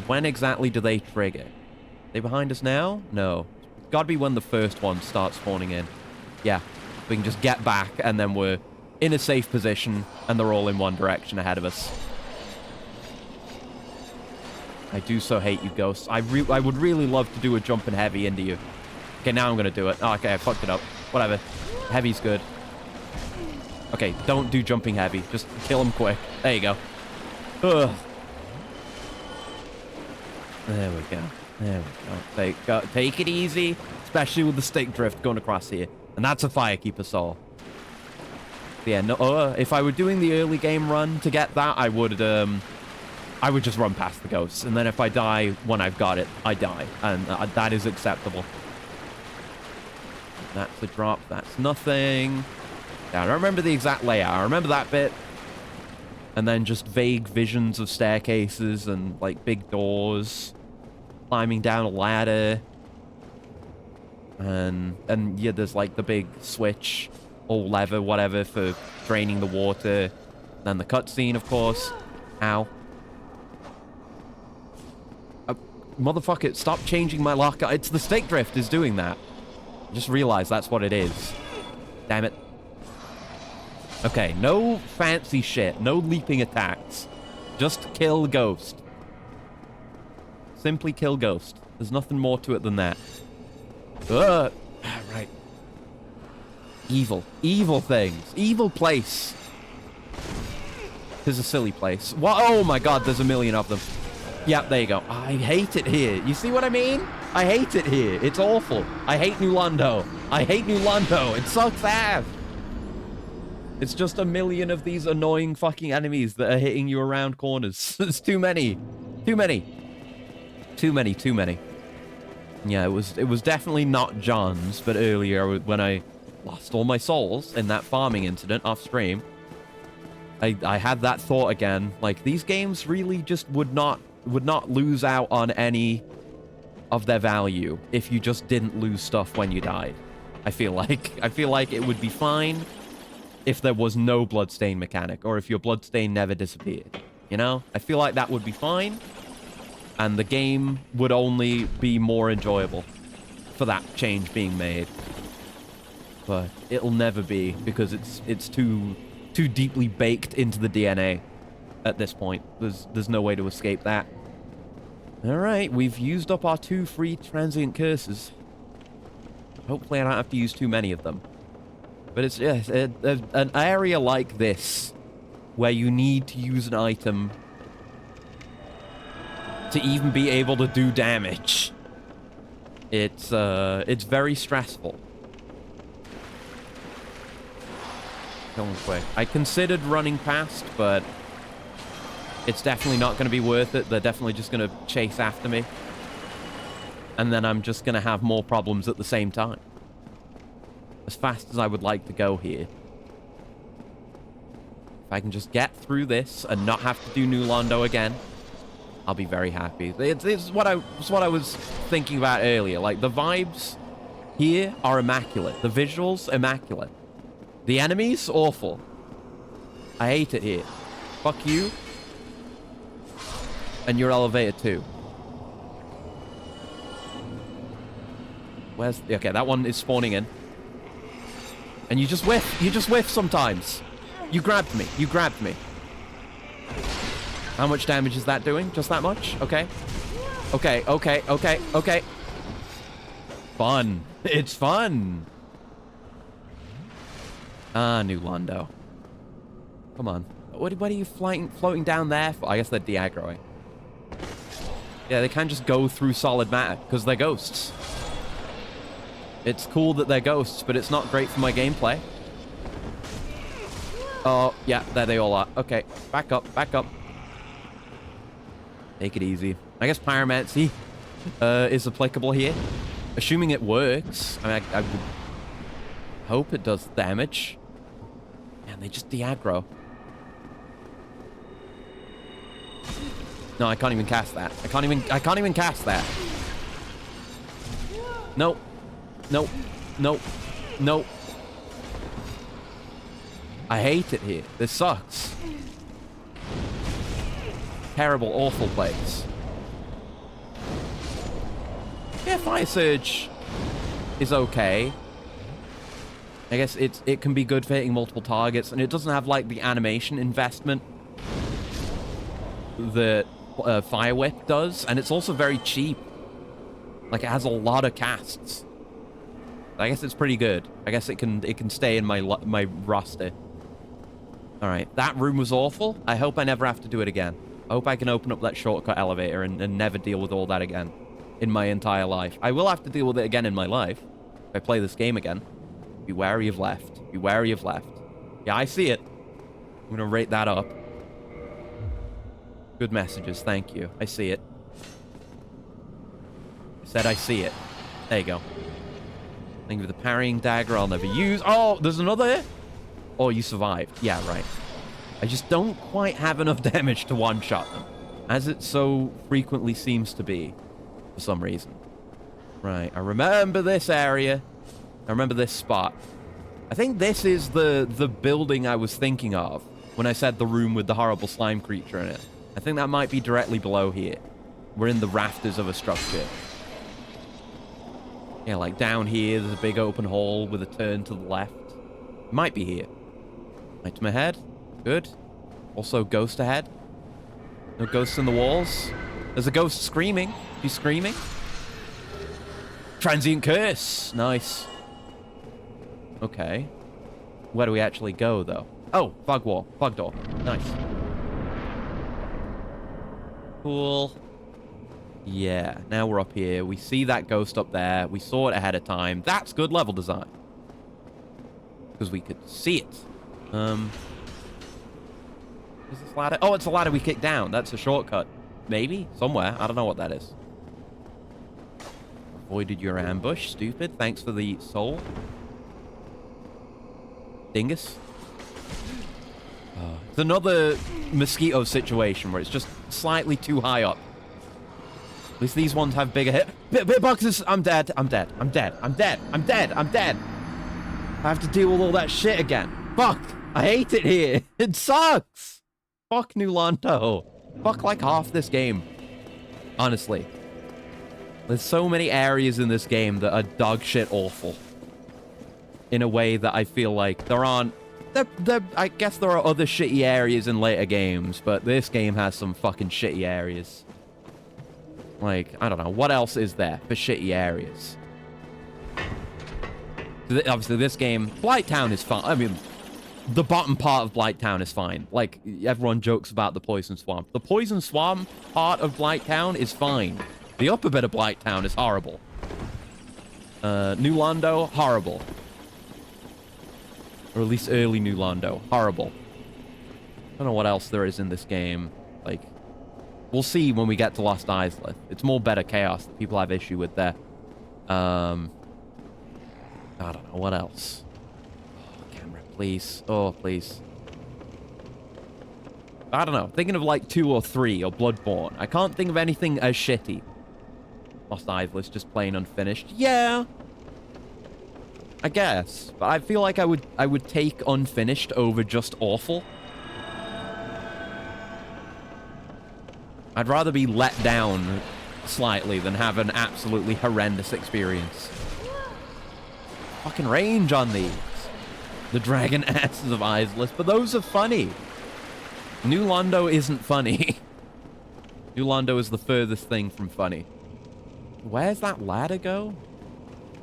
When exactly do they trigger? Are they behind us now? No. It's gotta be when the first one starts spawning in. Yeah. We can just get back, and then we're in a safe position, and they're all in one direction ahead of us. I do so hate you, ghosts. I would really love to do a jumping heavy into you. Okay, now I'm gonna do it. Oh, okay, I fucked it up. Whatever. Heavy's good. Okay, don't do jumping heavy. Just kill him quick. There you go. Ugh. There we go. There we go. Take it easy, especially with the stick drift going across here. And that's a Firekeeper soul. Yeah, no, if I were doing the early game run to get that, I would just run past the ghosts. And then if I die when I've got it, I die. And that is acceptable. That's a drop. That's nothing. Yeah, I don't remember the exact layout. I remember that bit. And then just vague visions of staircases and, like, big doors. Climbing down a ladder. And yeah, there's, like, the big switch or lever, whatever, for draining the water. Then the cutscene, of course. Ow. Motherfucker, stop changing my lock. It's the stick drift is doing that. Just realized that's what it is. Damn it. Okay, no fancy shit. No leaping attacks. Just kill Ghost. Simply kill Ghost. There's nothing more to it than that. Right. Evil. Evil things. Evil place. It's a silly place. What? Oh my god, there's a million of them. Yep, there you go. I hate it here. You see what I mean? I hate it here. It's awful. I hate New Londo. I hate New Londo. It sucks ass. It's just a million of these annoying fucking enemies that are hitting you around corners. It's too many. Too many. Too many, too many. Yeah, it was definitely not John's, but earlier when I lost all my souls in that farming incident off stream, I had that thought again. Like, these games really just would not lose out on any of their value if you just didn't lose stuff when you died. I feel like it would be fine if there was no bloodstain mechanic, or if your bloodstain never disappeared. You know? I feel like that would be fine, and the game would only be more enjoyable for that change being made. But it'll never be, because it's too deeply baked into the DNA at this point. There's no way to escape that. Alright, we've used up our 2 free transient curses. Hopefully I don't have to use too many of them. But it's an area like this, where you need to use an item to even be able to do damage. It's very stressful. Going quick. I considered running past, but it's definitely not going to be worth it. They're definitely just going to chase after me. And then I'm just going to have more problems at the same time. As fast as I would like to go here. If I can just get through this and not have to do New Londo again, I'll be very happy. It's what I was thinking about earlier. Like, the vibes here are immaculate. The visuals, immaculate. The enemies, awful. I hate it here. Fuck you. And your elevator too. Where's... Okay, that one is spawning in. And you just whiff. You just whiff sometimes. You grabbed me. You grabbed me. How much damage is that doing? Just that much? Okay. Okay, okay, okay, okay. Fun. It's fun. Ah, New Londo. Come on. What are you floating down there for? I guess they're de-aggroing. Yeah, they can just go through solid matter, because they're ghosts. It's cool that they're ghosts, but it's not great for my gameplay. Oh, yeah, there they all are. Okay, back up, back up. Take it easy. I guess Pyromancy is applicable here. Assuming it works. I mean, I would hope it does damage. Man, they just de-aggro. No, I can't even cast that. I can't even cast that. Nope. Nope. Nope. Nope. I hate it here. This sucks. Terrible, awful place. Yeah, Fire Surge is okay. I guess it can be good for hitting multiple targets, and it doesn't have, like, the animation investment that Fire Whip does, and it's also very cheap. Like, it has a lot of casts. I guess it's pretty good. I guess it can stay in my roster. All right, that room was awful. I hope I never have to do it again. I hope I can open up that shortcut elevator and never deal with all that again in my entire life. I will have to deal with it again in my life if I play this game again. Be wary of left. Be wary of left. Yeah, I see it. I'm going to rate that up. Good messages. Thank you. I see it. I said I see it. There you go. Thank you for the parrying dagger I'll never use. Oh, there's another? Oh, you survived. Yeah, right. I just don't quite have enough damage to one-shot them, as it so frequently seems to be, for some reason. Right, I remember this area. I remember this spot. I think this is the building I was thinking of when I said the room with the horrible slime creature in it. I think that might be directly below here. We're in the rafters of a structure. Yeah, like down here, there's a big open hall with a turn to the left. Might be here. Item ahead. Good. Also, ghost ahead. No ghosts in the walls. There's a ghost screaming. She's screaming. Transient curse. Nice. Okay. Where do we actually go, though? Oh, fog wall. Fog door. Nice. Cool. Yeah, now we're up here. We see that ghost up there. We saw it ahead of time. That's good level design. Because we could see it. Is this ladder? Oh, it's a ladder we kicked down. That's a shortcut. Maybe? Somewhere. I don't know what that is. Avoided your ambush. Stupid. Thanks for the soul. Dingus. Oh, it's another mosquito situation where it's just slightly too high up. At least these ones have bigger hitboxes. I'm dead. I'm dead. I'm dead. I'm dead. I'm dead. I'm dead. I have to deal with all that shit again. Fuck. I hate it here. It sucks. Fuck New Londo. Fuck like half this game. Honestly. There's so many areas in this game that are dog shit awful. In a way that I feel like there aren't... I guess there are other shitty areas in later games, but this game has some fucking shitty areas. Like, I don't know. What else is there for shitty areas? Obviously, this game... Blighttown is fine. I mean, the bottom part of Blighttown is fine. Like, everyone jokes about the Poison Swamp. The Poison Swamp part of Blighttown is fine. The upper bit of Blighttown is horrible. New Londo, horrible. Or at least early New Londo, horrible. I don't know what else there is in this game. Like... We'll see when we get to Lost Isla. It's more better chaos that people have issue with there. I don't know. What else? Oh, camera, please. Oh, please. I don't know. Thinking of like 2 or 3 or Bloodborne. I can't think of anything as shitty. Lost Isla's just plain unfinished. Yeah. I guess. But I feel like I would take unfinished over just awful. I'd rather be let down slightly than have an absolutely horrendous experience. Fucking range on these. The dragon asses of Isles, but those are funny. New Londo isn't funny. New Londo is the furthest thing from funny. Where's that ladder go?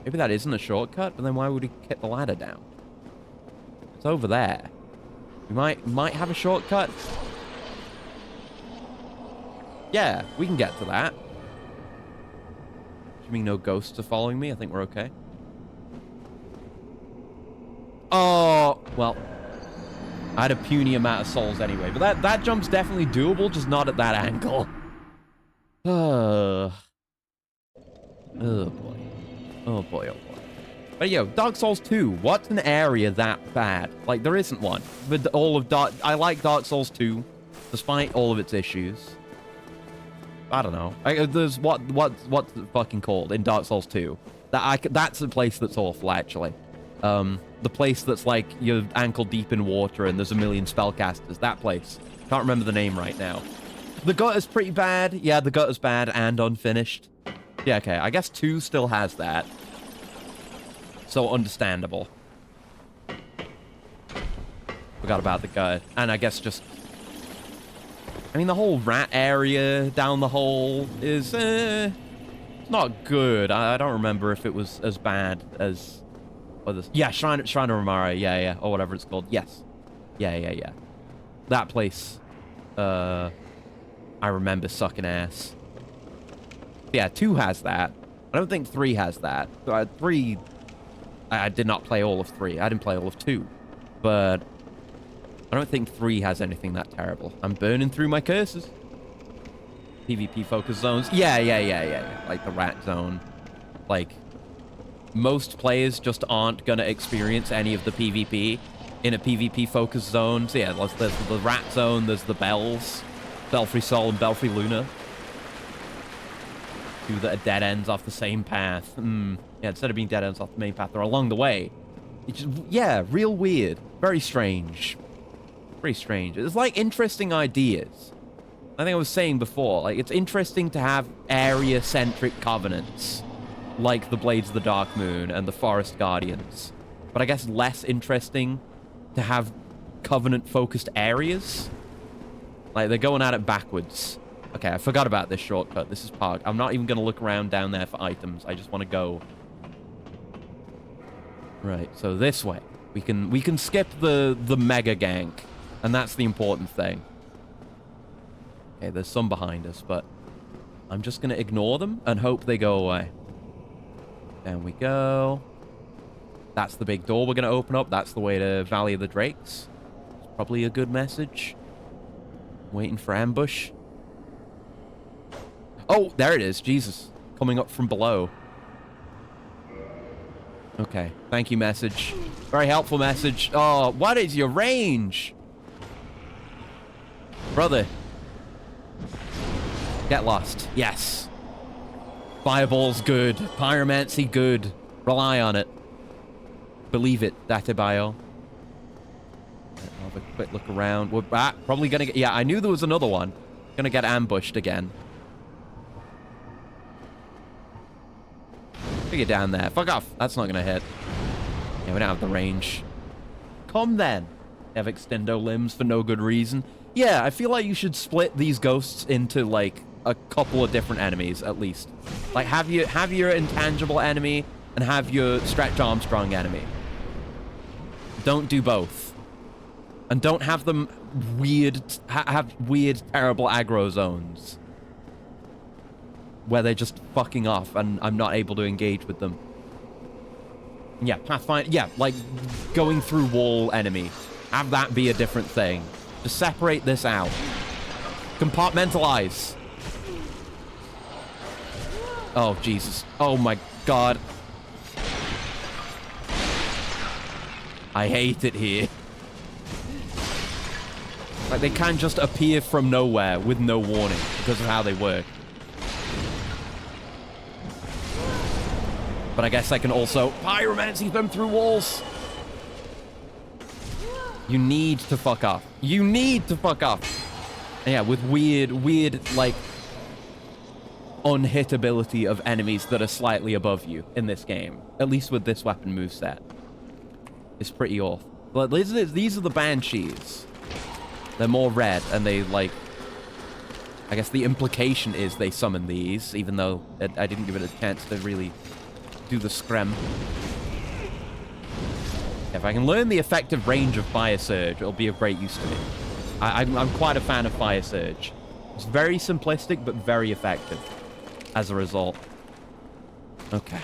Maybe that isn't a shortcut, but then why would he kick the ladder down? It's over there. We might have a shortcut. Yeah, we can get to that. Assuming no ghosts are following me, I think we're okay. Oh, well. I had a puny amount of souls anyway, but that jump's definitely doable, just not at that angle. Oh boy. Oh boy, oh boy. But yo, Dark Souls 2, what's an area that bad? Like, there isn't one. But I like Dark Souls 2, despite all of its issues. I don't know. There's what's it fucking called in Dark Souls 2? That's a place that's awful, actually. The place that's like you're ankle deep in water and there's a million spellcasters. That place. Can't remember the name right now. The gutter's pretty bad. Yeah, the gutter's bad and unfinished. Yeah, okay. I guess 2 still has that. So understandable. Forgot about the gutter. And I guess just... I mean, the whole rat area down the hole is... not good. I don't remember if it was as bad as... others. Yeah, Shrine of Ramara. Yeah. Or whatever it's called. Yes. Yeah. That place. I remember sucking ass. Yeah, 2 has that. I don't think 3 has that. 3... I did not play all of 3. I didn't play all of 2. But... I don't think 3 has anything that terrible. I'm burning through my curses. PvP focus zones. Yeah. Like the rat zone. Like, most players just aren't gonna experience any of the PvP in a PvP focus zone. So yeah, there's the rat zone, there's the bells. Belfry Sol and Belfry Luna. 2 that are dead ends off the same path. Yeah, instead of being dead ends off the main path, they're along the way. It's just, yeah, real weird. Very strange. Very strange. It's like interesting ideas. I think I was saying before, like, it's interesting to have area-centric covenants, like the Blades of the Dark Moon and the Forest Guardians. But I guess less interesting to have covenant-focused areas. Like, they're going at it backwards. Okay, I forgot about this shortcut. This is Park. I'm not even going to look around down there for items. I just want to go. Right, so this way. We can skip the mega gank. And that's the important thing. Okay, there's some behind us, but I'm just going to ignore them and hope they go away. Down we go. That's the big door we're going to open up. That's the way to Valley of the Drakes. It's probably a good message. Waiting for ambush. Oh, there it is. Jesus. Coming up from below. Okay. Thank you, message. Very helpful message. Oh, what is your range? Brother. Get lost. Yes. Fireball's good. Pyromancy good. Rely on it. Believe it, Datebio. I'll have a quick look around. We're probably gonna get... Yeah, I knew there was another one. Gonna get ambushed again. Get down there. Fuck off. That's not gonna hit. Yeah, we don't have the range. Come then. They have extendo limbs for no good reason. Yeah, I feel like you should split these ghosts into, like, a couple of different enemies, at least. Like, have your intangible enemy and have your Stretch Armstrong enemy. Don't do both. And don't have them have weird, terrible aggro zones. Where they're just fucking off and I'm not able to engage with them. Yeah, Pathfinder. Yeah, like going through wall enemy. Have that be a different thing. Just separate this out. Compartmentalize. Oh, Jesus. Oh, my God. I hate it here. Like, they can just appear from nowhere with no warning because of how they work. But I guess I can also pyromancy them through walls. You need to fuck off. You need to fuck off. And yeah, with weird, like, unhittability of enemies that are slightly above you in this game. At least with this weapon moveset. It's pretty awful. But these are the Banshees. They're more red, and they, like... I guess the implication is they summon these, even though I didn't give it a chance to really do the scrim. If I can learn the effective range of Fire Surge, it'll be of great use to me. I'm quite a fan of Fire Surge. It's very simplistic, but very effective as a result. Okay.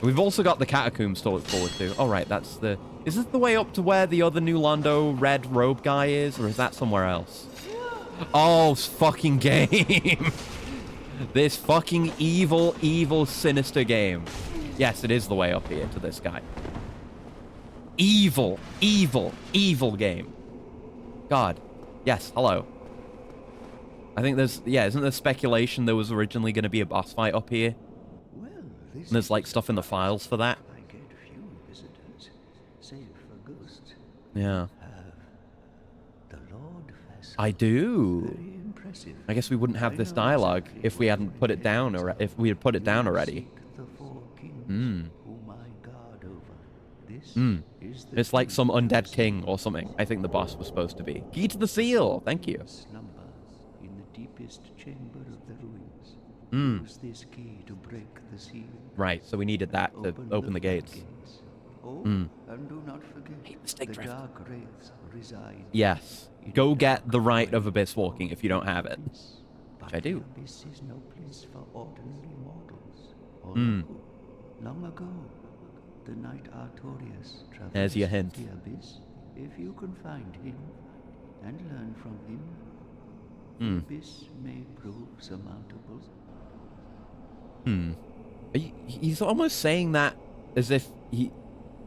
We've also got the catacombs to look forward to. All right, that's the... Is this the way up to where the other New Londo red robe guy is, or is that somewhere else? Oh, fucking game. This fucking evil, sinister game. Yes, it is the way up here to this guy. Evil game. God. Yes, hello. I think there's... Yeah, isn't there speculation there was originally going to be a boss fight up here? Well, And there's, like, stuff in the files for that. I get few Yeah. The Lord Fest. I do. Very impressive. I guess we wouldn't have I this know dialogue exactly if we what hadn't you put it down, or if we had put it down You already. seek the four kings Hmm. whom I guard over. This Hmm. is the It's like key some to the undead seal. king or something. I think the boss was supposed to be. Key to the seal. Thank you. Slumbers in the deepest chamber of the ruins. Hmm. Use this key to break the seal. Right. So we needed that to open the gates. floodgates. Oh, Hmm. and do not forget Hate the stick drift. dark wraiths reside. Yes. Go get the right of abyss walking if you don't have it. But I do. The abyss is no place for ordinary mortals. Hmm. Although, long ago, the knight Artorius traversed There's your hint. the abyss. If you can find him and learn from him, Hmm. the abyss may prove surmountable. Hmm. He's almost saying that as if he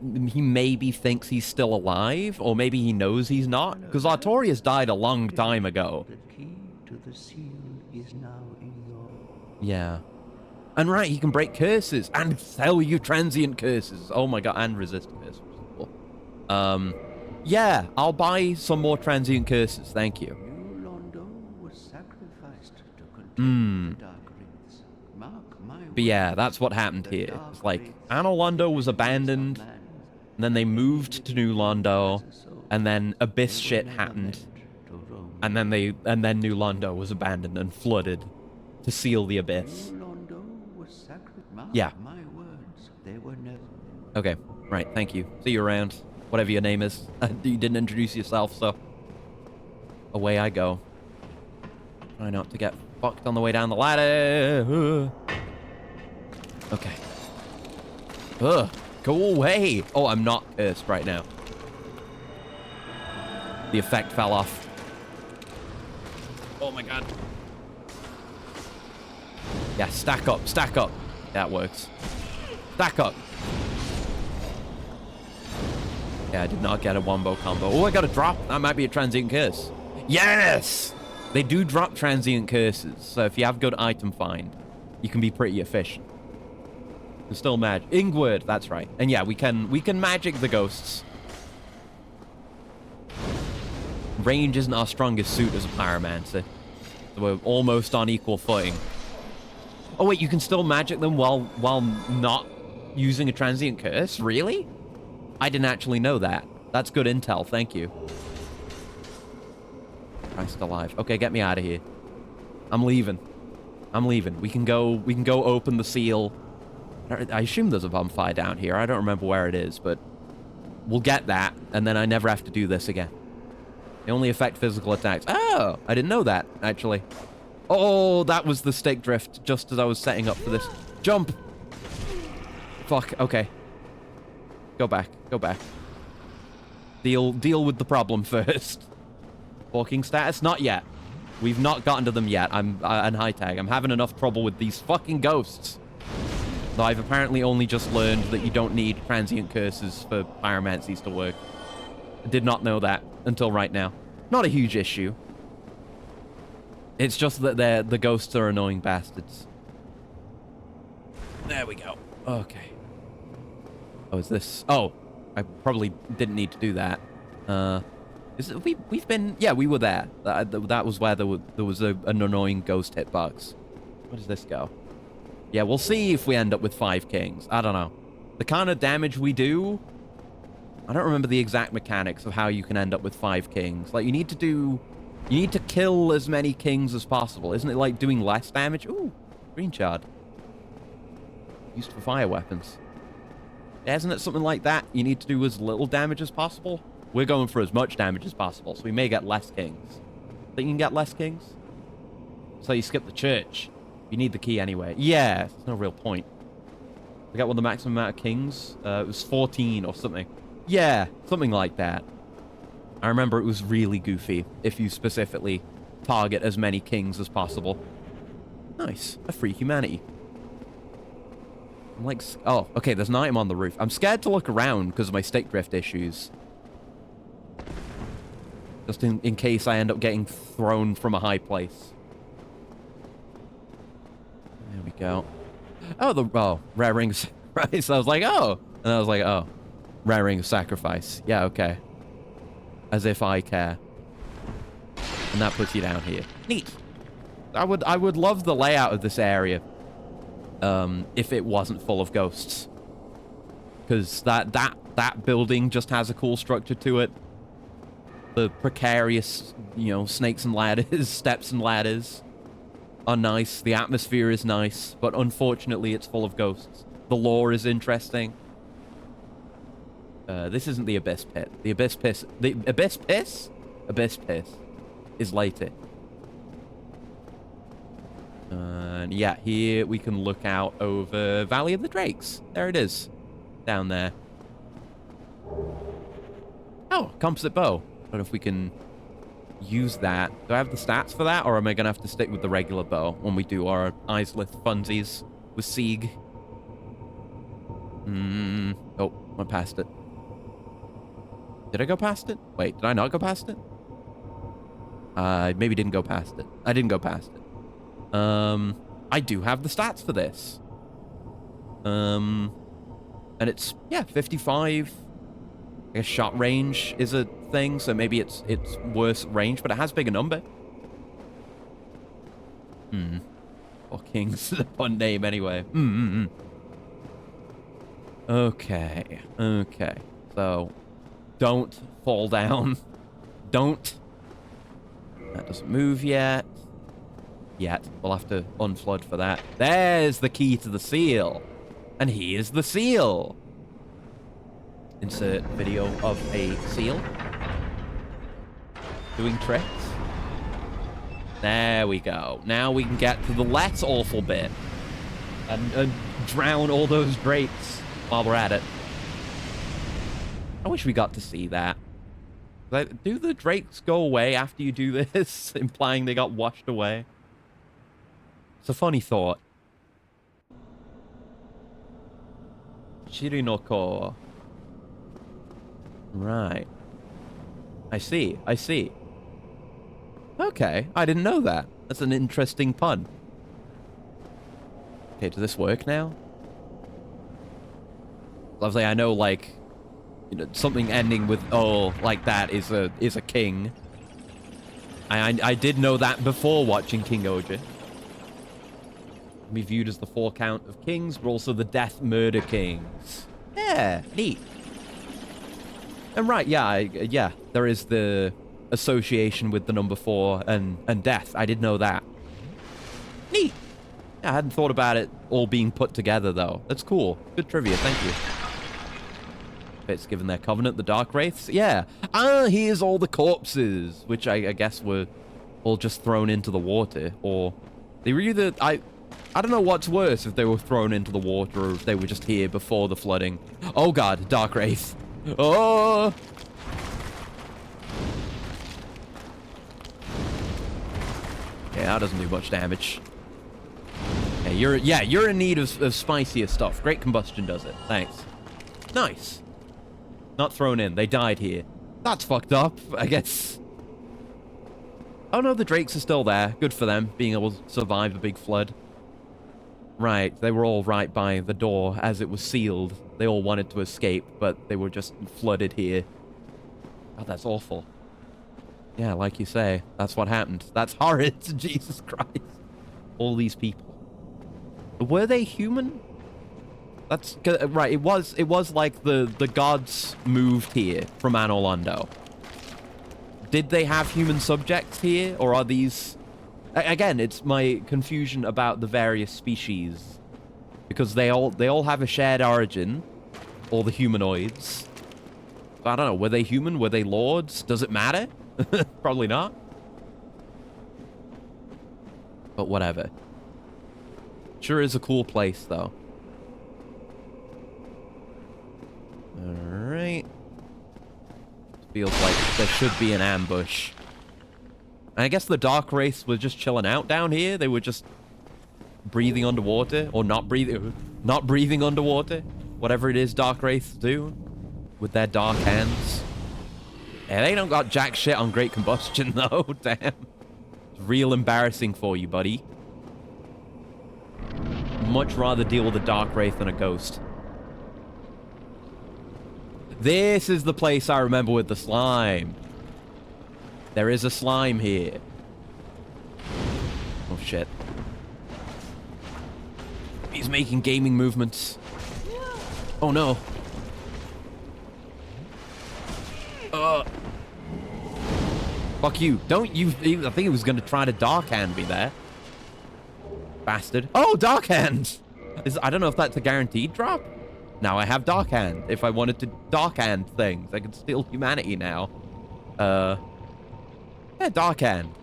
maybe thinks he's still alive, or maybe he knows he's not, because Artorius died a long time ago. The key to the seal is now in your... Yeah. And right, he can break curses and sell you transient curses. Oh my god, and resist curses. Cool. Yeah, I'll buy some more transient curses, thank you. New Londo was sacrificed to contain the dark wraiths. Mark my But yeah, words, that's what happened the here. dark It's like, wraiths Anor Londo was will abandoned, man. and then they moved to New Londo, and then Abyss They were shit never happened, meant to roam. and then New Londo was abandoned and flooded to seal the Abyss. New Londo was sacrificed. Mark Yeah. my words, they were never... Okay, right, thank you. See you around. Whatever your name is. You didn't introduce yourself, so... Away I go. Try not to get fucked on the way down the ladder. Okay. Ugh, go away. Oh, I'm not cursed right now. The effect fell off. Oh my god. Yeah, stack up, stack up. That works. Stack up. Yeah, I did not get a wombo combo. Oh, I got a drop. That might be a transient curse. Yes! They do drop transient curses, so if you have good item find, you can be pretty efficient. You can still magic. Ingward, that's right. And yeah, we can magic the ghosts. Range isn't our strongest suit as a pyromancer. So we're almost on equal footing. Oh wait, you can still magic them while not using a transient curse? Really? I didn't actually know that. That's good intel, thank you. Christ alive. Okay, get me out of here. I'm leaving. I'm leaving. We can go open the seal. I assume there's a bonfire down here. I don't remember where it is, but we'll get that, and then I never have to do this again. They only affect physical attacks. Oh, I didn't know that, actually. Oh, that was the stake drift, just as I was setting up for this. Jump! Fuck, okay. Go back, go back. Deal with the problem first. Walking status? Not yet. We've not gotten to them yet. I'm on high tag. I'm having enough trouble with these fucking ghosts. Though I've apparently only just learned that you don't need transient curses for pyromancies to work. I did not know that until right now. Not a huge issue. It's just that the ghosts are annoying bastards. There we go. Okay. Oh, is this... Oh, I probably didn't need to do that. Is it, we've been... Yeah, we were there. That was where there was an annoying ghost hitbox. Where does this go? Yeah, we'll see if we end up with 5 kings. I don't know. The kind of damage we do... I don't remember the exact mechanics of how you can end up with 5 kings. Like, you need to kill as many kings as possible. Isn't it like doing less damage? Ooh, green shard. Used for fire weapons. Isn't it something like that? You need to do as little damage as possible? We're going for as much damage as possible, so we may get less kings. Think you can get less kings? So you skip the church. You need the key anyway. Yeah, there's no real point. Forget what the maximum amount of kings? It was 14 or something. Yeah, something like that. I remember it was really goofy if you specifically target as many kings as possible. Nice. A free humanity. I'm like... Oh, okay, there's an item on the roof. I'm scared to look around because of my stick drift issues. Just in case I end up getting thrown from a high place. There we go. Oh, rare rings. Right, so I was like, oh. And I was like, oh. Rare ring of sacrifice. Yeah, okay. As if I care. And that puts you down here. Neat. I would love the layout of this area. If it wasn't full of ghosts. Because that building just has a cool structure to it. The precarious, you know, snakes and ladders, steps and ladders are nice. The atmosphere is nice, but unfortunately it's full of ghosts. The lore is interesting. This isn't the Abyss Pit. The Abyss Piss... The Abyss Piss? Abyss Piss is later. And yeah, here we can look out over Valley of the Drakes. There it is. Down there. Oh, composite bow. I don't know if we can use that. Do I have the stats for that, or am I going to have to stick with the regular bow when we do our Islith funsies with Sieg? Oh, went past it. Did I go past it? Wait, did I not go past it? I maybe didn't go past it. I didn't go past it. I do have the stats for this. And it's, yeah, 55. I guess shot range is a thing, so maybe it's worse range, but it has bigger number. Or King's a fun name anyway. Okay. Okay. So, don't fall down. Don't. That doesn't move yet. We'll have to unflood for that. There's the key to the seal. And here's the seal. Insert video of a seal doing tricks. There we go. Now we can get to the less awful bit and drown all those drakes while we're at it. I wish we got to see that. Like, do the drakes go away after you do this, implying they got washed away? It's a funny thought. Shirinoko. Right. I see. I see. Okay, I didn't know that. That's an interesting pun. Okay, does this work now? Lovely, I know, like, you know, something ending with "oh" like that is a king. I did know that before watching King Oja. Be viewed as the 4 count of kings, but also the death murder kings. Yeah, neat. And right, yeah, there is the association with the number 4 and death. I did know that. Neat. Yeah, I hadn't thought about it all being put together, though. That's cool. Good trivia, thank you. It's given their covenant, the Dark Wraiths. Yeah. Ah, here's all the corpses, which I guess were all just thrown into the water. Or they were either... I don't know what's worse, if they were thrown into the water or if they were just here before the flooding. Oh god, Dark Wraith. Oh! Yeah, that doesn't do much damage. Yeah, you're in need of spicier stuff. Great Combustion does it. Thanks. Nice. Not thrown in. They died here. That's fucked up, I guess. Oh no, the drakes are still there. Good for them, being able to survive the big flood. Right, they were all right by the door as it was sealed. They all wanted to escape, but they were just flooded here. God, that's awful. Yeah, like you say, that's what happened. That's horrid, Jesus Christ. All these people. Were they human? That's right, it was like the gods moved here from Anor Londo. Did they have human subjects here, or are these... Again, it's my confusion about the various species, because they all have a shared origin, all the humanoids. I don't know, were they human? Were they lords? Does it matter? Probably not. But whatever. Sure is a cool place, though. Alright. Feels like there should be an ambush. I guess the Dark Wraiths were just chilling out down here. They were just breathing underwater, or not breathing underwater. Whatever it is Dark Wraiths do with their dark hands. Yeah, they don't got jack shit on Great Combustion, though. Damn. It's real embarrassing for you, buddy. Much rather deal with a Dark Wraith than a ghost. This is the place I remember with the slime. There is a slime here. Oh, shit. He's making gaming movements. Oh, no. Fuck you. Don't you... I think he was going to try to dark hand me there. Bastard. Oh, dark hand! I don't know if that's a guaranteed drop. Now I have dark hand. If I wanted to dark hand things, I can steal humanity now. Yeah, dark hand.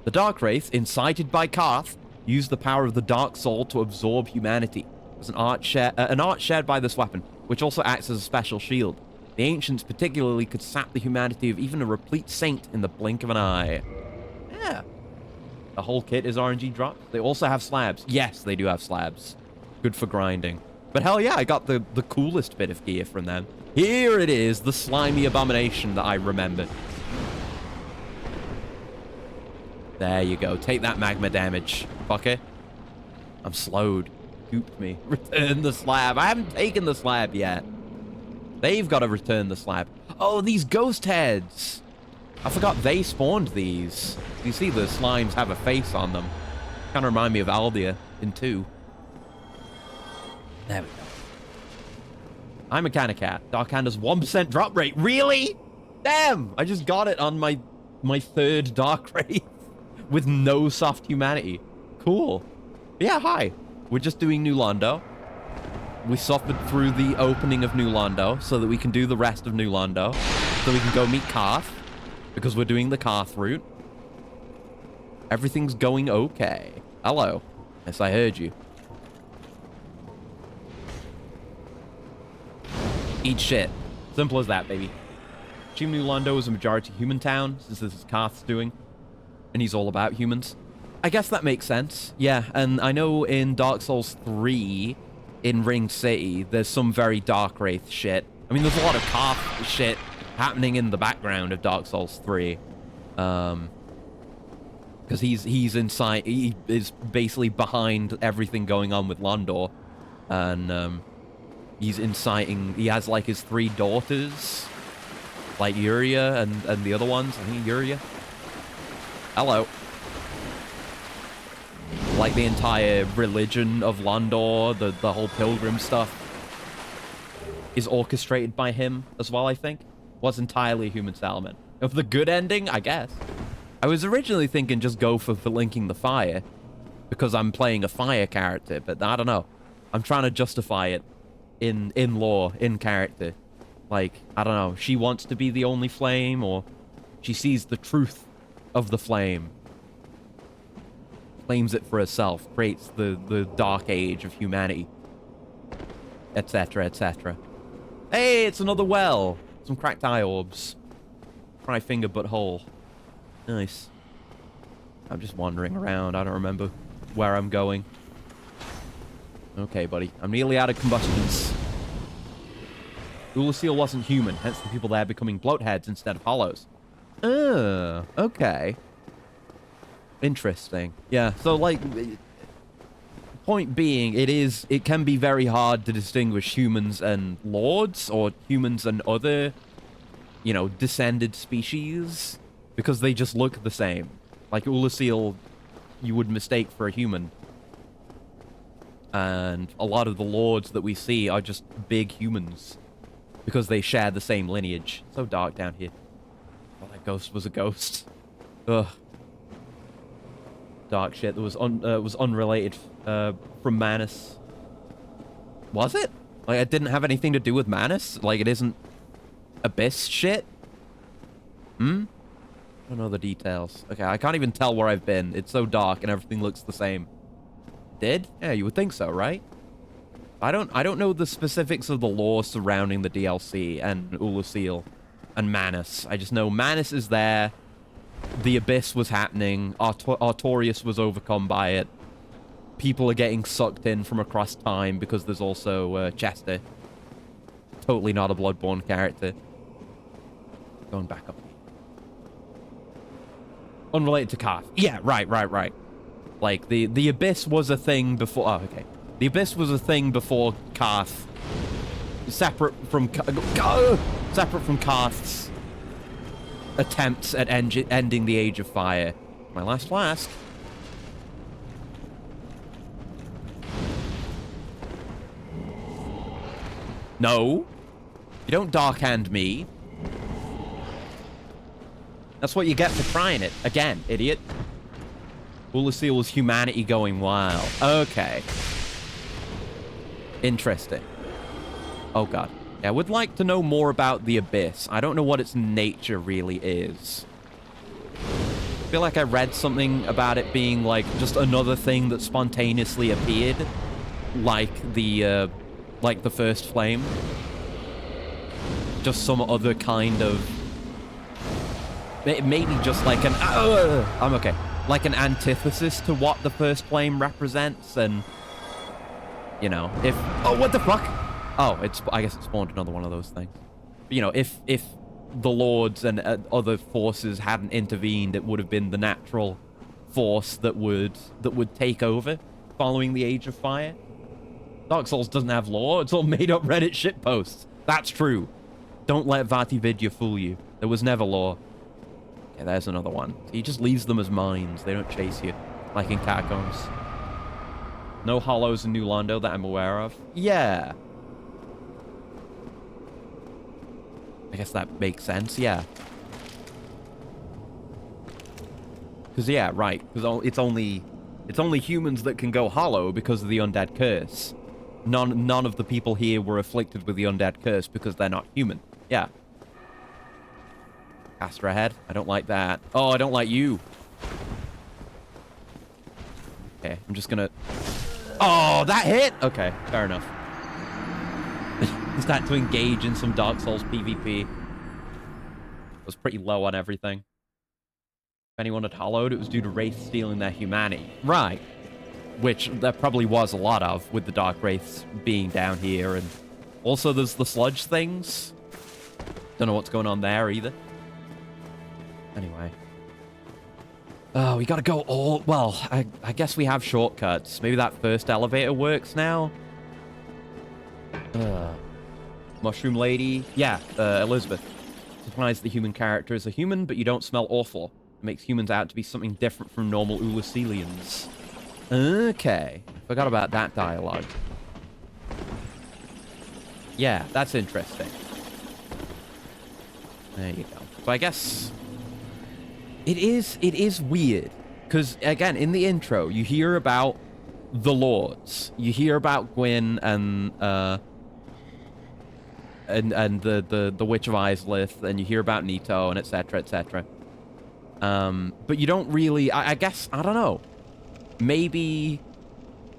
The dark wraith, incited by Karth, used the power of the dark soul to absorb humanity. It's an art shared by this weapon, which also acts as a special shield. The ancients particularly could sap the humanity of even a replete saint in the blink of an eye. Yeah. The whole kit is RNG dropped. They also have slabs. Yes, they do have slabs. Good for grinding. But hell yeah, I got the coolest bit of gear from them. Here it is, the slimy abomination that I remembered. There you go. Take that magma damage, fucker. I'm slowed. Cooped me. Return the slab. I haven't taken the slab yet. They've got to return the slab. Oh, these ghost heads. I forgot they spawned these. You see the slimes have a face on them. Kind of remind me of Aldia in 2. There we go. I'm a kind of cat. Dark Hand has 1% drop rate. Really? Damn! I just got it on my 3rd Dark Wraith with no soft humanity. Cool. Yeah, hi. We're just doing New Londo. We suffered through the opening of New Londo so that we can do the rest of New Londo. So we can go meet Karth, because we're doing the Karth route. Everything's going okay. Hello. Yes, I heard you. Eat shit. Simple as that, baby. Team New Londo is a majority human town, since this is Karth's doing. And he's all about humans. I guess that makes sense. Yeah, and I know in Dark Souls 3, in Ring City, there's some very Dark Wraith shit. I mean, there's a lot of Karth shit happening in the background of Dark Souls 3. Because he's inside, he is basically behind everything going on with Londor. And, he's inciting, he has, like, his 3 daughters. Like Yuria and the other ones. I think Yuria. Hello. Like the entire religion of Londor, the whole pilgrim stuff is orchestrated by him as well, I think. Was entirely a human settlement. Of the good ending, I guess. I was originally thinking just go for linking the fire, because I'm playing a fire character, but I don't know. I'm trying to justify it in lore, in character. Like, I don't know, she wants to be the only flame, or she sees the truth of the flame, claims it for herself, creates the dark age of humanity, etc., etc. Hey, it's another well. Some cracked eye orbs. Try finger butthole. Nice. I'm just wandering around. I don't remember where I'm going. Okay, buddy. I'm nearly out of combustions. Ulasil wasn't human, hence the people there becoming bloatheads instead of hollows. Okay. Interesting. Yeah, so, like, point being, it can be very hard to distinguish humans and lords, or humans and other, you know, descended species, because they just look the same. Like, Ulasil, you would mistake for a human. And a lot of the lords that we see are just big humans, because they share the same lineage. So dark down here. Oh, that ghost was a ghost. Ugh. Dark shit that was unrelated from Manus. Was it? Like, it didn't have anything to do with Manus? Like, it isn't Abyss shit? I don't know the details. Okay, I can't even tell where I've been. It's so dark and everything looks the same. Did? Yeah, you would think so, right? I don't know the specifics of the lore surrounding the DLC and Ulasil and Manus. I just know Manus is there. The Abyss was happening. Artorias was overcome by it. People are getting sucked in from across time because there's also Chester. Totally not a Bloodborne character. Going back up. Unrelated to Karth. Yeah, right. Like, the Abyss was a thing before... Oh, okay. The Abyss was a thing before Karth. Separate from Karth's attempts at ending the Age of Fire. My last flask. No. You don't dark hand me. That's what you get for trying it. Again, idiot. Ulaseel's humanity going wild. Okay. Interesting. Oh, God. Yeah, I would like to know more about the Abyss. I don't know what its nature really is. I feel like I read something about it being, like, just another thing that spontaneously appeared. Like the first flame. Just some other kind of... Maybe just like an... I'm okay. Like an antithesis to what the first flame represents, and... You know, if... Oh, what the fuck? Oh, I guess it spawned another one of those things. You know, if the Lords and other forces hadn't intervened, it would have been the natural force that would take over following the Age of Fire. Dark Souls doesn't have lore. It's all made-up Reddit shitposts. That's true. Don't let VatiVidya fool you. There was never lore. Okay, there's another one. He just leaves them as mines. They don't chase you, like in Catacombs. No hollows in New Londo that I'm aware of. Yeah. I guess that makes sense, yeah. Because, yeah, right. Because it's only humans that can go hollow because of the undead curse. None of the people here were afflicted with the undead curse because they're not human. Yeah. Caster ahead. I don't like that. Oh, I don't like you. Okay, I'm just gonna... Oh, that hit! Okay, fair enough. Start to engage in some Dark Souls PvP. Was pretty low on everything. If anyone had hollowed, it was due to Wraiths stealing their humanity. Right. Which there probably was a lot of, with the Dark Wraiths being down here, and also there's the sludge things. Don't know what's going on there either. Anyway. Oh, we gotta go all... Well, I guess we have shortcuts. Maybe that first elevator works now? Mushroom Lady. Yeah, Elizabeth. Implies the human character is a human, but you don't smell awful. It makes humans out to be something different from normal Ulaseelians. Okay. Forgot about that dialogue. Yeah, that's interesting. There you go. So I guess... It is weird. Because, again, in the intro, you hear about the Lords. You hear about Gwyn and the Witch of Islith, and you hear about Nito, and etc., etc. But you don't really... I guess... I don't know. Maybe...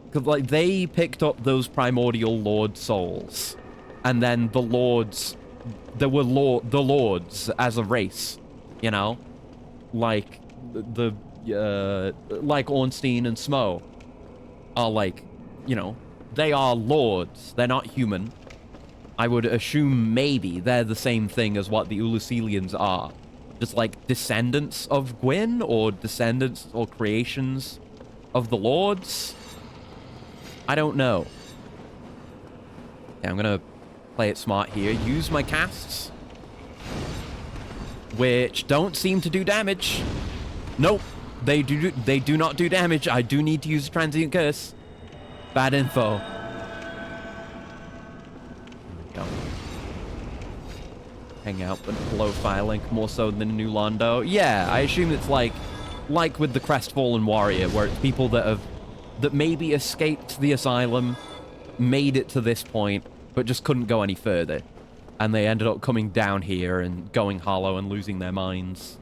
Because, like, they picked up those primordial Lord souls. And then the Lords... There were the Lords as a race, you know? Like, like Ornstein and Smo are, like, you know, they are Lords. They're not human. I would assume maybe they're the same thing as what the Ulaseelians are. Just, like, descendants of Gwyn, or descendants or creations of the Lords? I don't know. Okay, I'm gonna play it smart here. Use my casts, which don't seem to do damage. Nope, they do not do damage. I do need to use a transient curse. Bad info. Go. Hang out below Firelink more so than New Londo. Yeah, I assume it's like with the Crestfallen Warrior, where it's people that maybe escaped the asylum, made it to this point, but just couldn't go any further. And they ended up coming down here and going hollow and losing their minds.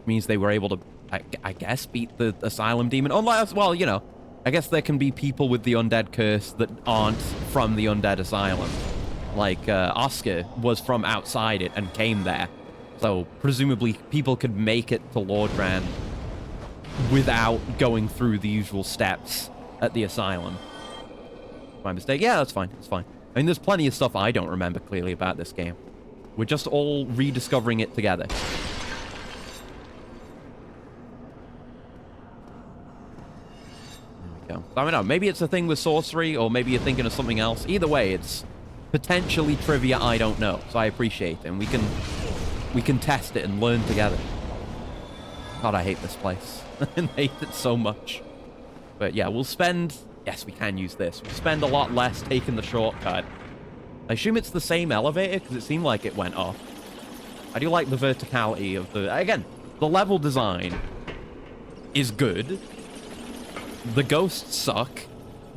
Means they were able to, I guess, beat the asylum demon. Unless, well, you know, I guess there can be people with the undead curse that aren't from the undead asylum. Like, Oscar was from outside it and came there. So, presumably, people could make it to Lordran without going through the usual steps at the asylum. My mistake? Yeah, that's fine. It's fine. I mean, there's plenty of stuff I don't remember clearly about this game. We're just all rediscovering it together. There we go. I don't know. Maybe it's a thing with sorcery, or maybe you're thinking of something else. Either way, it's potentially trivia I don't know. So I appreciate it. And we can test it and learn together. God, I hate this place. I hate it so much. But yeah, we'll spend... Yes, we can use this. We'll spend a lot less taking the shortcut. I assume it's the same elevator, because it seemed like it went up. I do like the verticality of the... Again, the level design is good. The ghosts suck.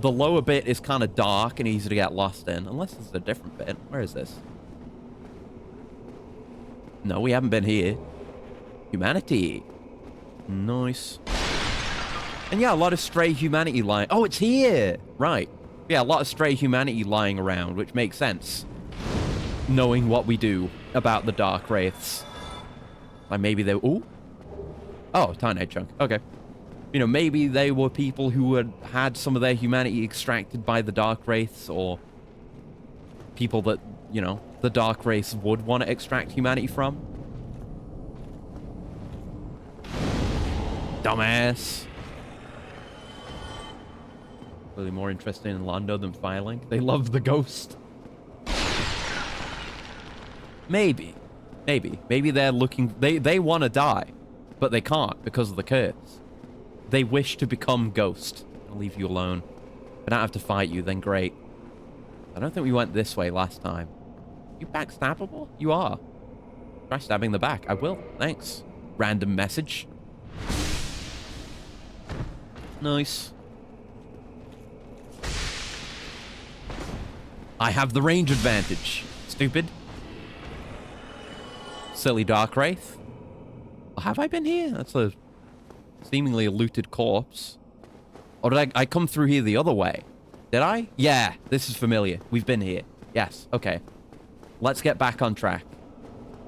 The lower bit is kind of dark and easy to get lost in. Unless this is a different bit. Where is this? No, we haven't been here. Humanity. Nice. And yeah, a lot of stray humanity lying... Oh, it's here! Right. Yeah, a lot of stray humanity lying around, which makes sense. Knowing what we do about the Dark Wraiths. Like, maybe they... Ooh. Oh, Tynite chunk. Okay. You know, maybe they were people who had some of their humanity extracted by the Dark Wraiths, or people that, you know, the Dark Wraiths would want to extract humanity from. Dumbass. Really more interested in Londo than filing. They love the ghost. Maybe. Maybe. Maybe they're looking... They want to die, but they can't because of the curse. They wish to become ghost. I'll leave you alone. If I don't have to fight you, then great. I don't think we went this way last time. You backstabbable? You are. Try stabbing the back. I will. Thanks. Random message. Nice. I have the range advantage. Stupid. Silly Dark Wraith. Have I been here? That's a seemingly a looted corpse. Or did I come through here the other way? Did I? Yeah, this is familiar. We've been here. Yes, okay. Let's get back on track.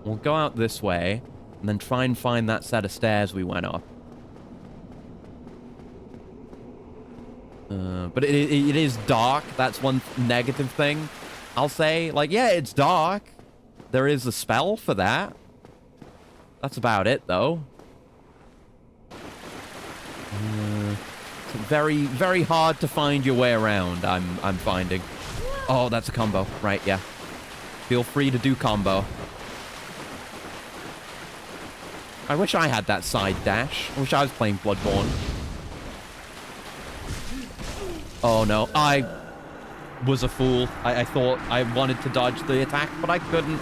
We'll go out this way, and then try and find that set of stairs we went up. But it is dark. That's one negative thing I'll say. Like, yeah, it's dark. There is a spell for that. That's about it, though. It's very, very hard to find your way around, I'm finding. Oh, that's a combo. Right, yeah. Feel free to do combo. I wish I had that side dash. I wish I was playing Bloodborne. Oh, no. I was a fool. I thought I wanted to dodge the attack, but I couldn't.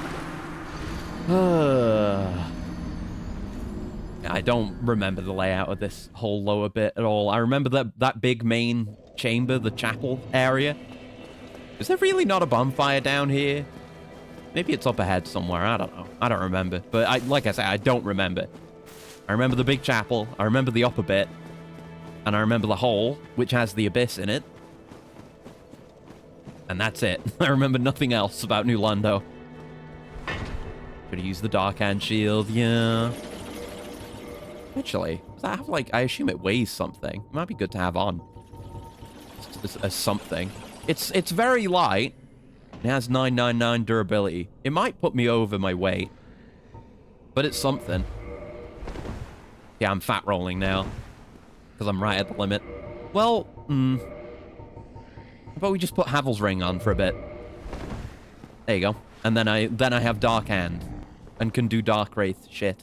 I don't remember the layout of this whole lower bit at all. I remember that big main chamber, the chapel area. Is there really not a bonfire down here? Maybe it's up ahead somewhere. I don't know. I don't remember. But like I say, I don't remember. I remember the big chapel. I remember the upper bit. And I remember the hole, which has the abyss in it. And that's it. I remember nothing else about New Londo. Could have used the Dark Hand Shield, yeah. Actually, does that have, like, I assume it weighs something. It might be good to have on. As something. It's very light. It has 999 durability. It might put me over my weight. But it's something. Yeah, I'm fat rolling now. Because I'm right at the limit. Well, how about we just put Havel's ring on for a bit? There you go. And then I have Dark Hand. And can do Dark Wraith shit.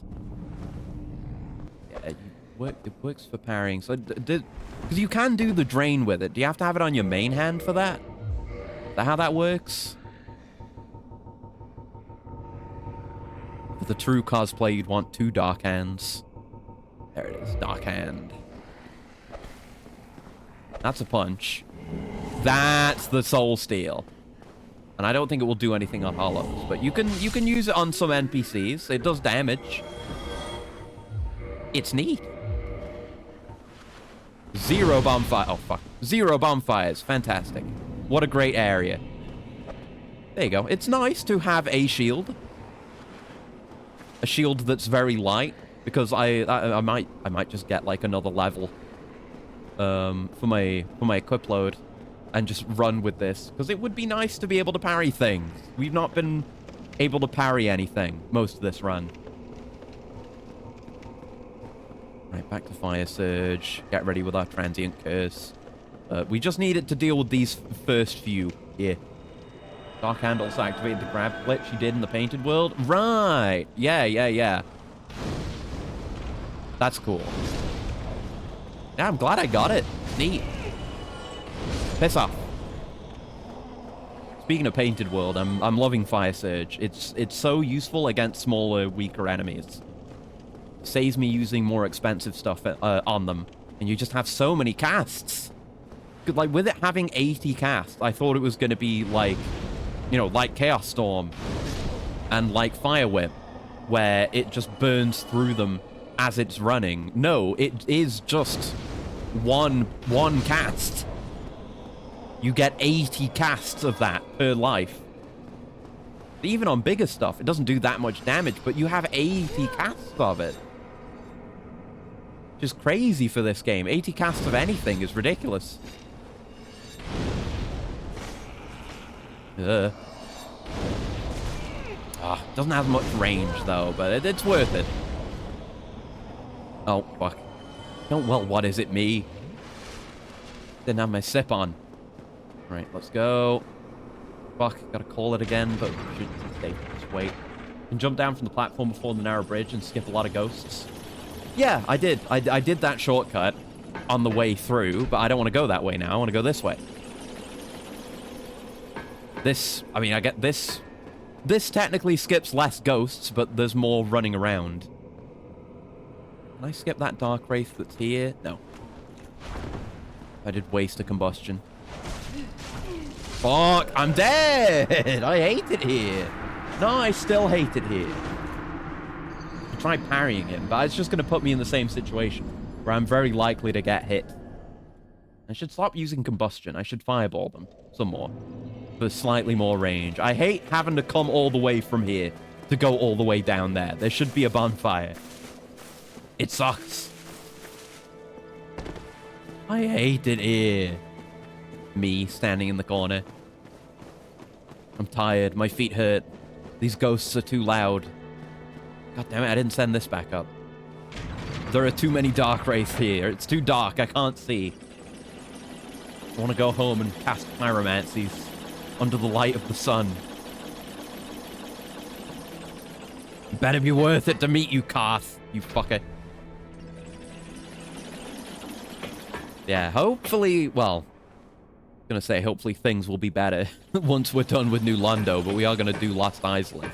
Yeah, it works for parrying. So, because you can do the drain with it. Do you have to have it on your main hand for that? Is that how that works? For the true cosplay, you'd want 2 Dark Hands. There it is, Dark Hand. That's a punch. That's the Soul Steal. And I don't think it will do anything on hollows, but you can use it on some NPCs. It does damage. It's neat. 0 bonfire. Oh, fuck. 0 bonfires. Fantastic. What a great area. There you go. It's nice to have a shield. A shield that's very light. Because I might just get like another level for my equip load and just run with this, because it would be nice to be able to parry things. We've not been able to parry anything most of this run. Right, back to Fire Surge. Get ready with our Transient Curse. We just need it to deal with these first few here. Dark Hand also activated the grab glitch you did in the painted world. Right. Yeah. That's cool. Yeah, I'm glad I got it. Neat. Piss off. Speaking of painted world, I'm loving Fire Surge. It's so useful against smaller, weaker enemies. Saves me using more expensive stuff on them, and you just have so many casts. Like with it having 80 casts, I thought it was going to be like, you know, like Chaos Storm and like Fire Whip, where it just burns through them as it's running. No, it is just one cast. You get 80 casts of that per life. Even on bigger stuff, it doesn't do that much damage, but you have 80 casts of it. Just crazy for this game. 80 casts of anything is ridiculous. Doesn't have much range, though, but it's worth it. Oh, fuck. Oh, well, what is it, me? Didn't have my sip on. Right, let's go. Fuck, gotta call it again, but we should stay. Just wait. Can jump down from the platform before the narrow bridge and skip a lot of ghosts. Yeah, I did. I did that shortcut on the way through, but I don't want to go that way now. I want to go this way. I mean, I get this. This technically skips less ghosts, but there's more running around. Can I skip that Dark Wraith that's here? No. I did waste a combustion. Fuck, I'm dead! I hate it here. No, I still hate it here. I tried parrying him, but it's just going to put me in the same situation, where I'm very likely to get hit. I should stop using combustion. I should fireball them some more, for slightly more range. I hate having to come all the way from here to go all the way down there. There should be a bonfire. It sucks. I hate it here. Me standing in the corner. I'm tired. My feet hurt. These ghosts are too loud. God damn it, I didn't send this back up. There are too many Dark Wraiths here. It's too dark. I can't see. I want to go home and cast Pyromancies under the light of the sun. It better be worth it to meet you, Karth, you fucker. Yeah, hopefully, well, I'm gonna say hopefully things will be better once we're done with New Londo, but we are gonna do Lost Izalith.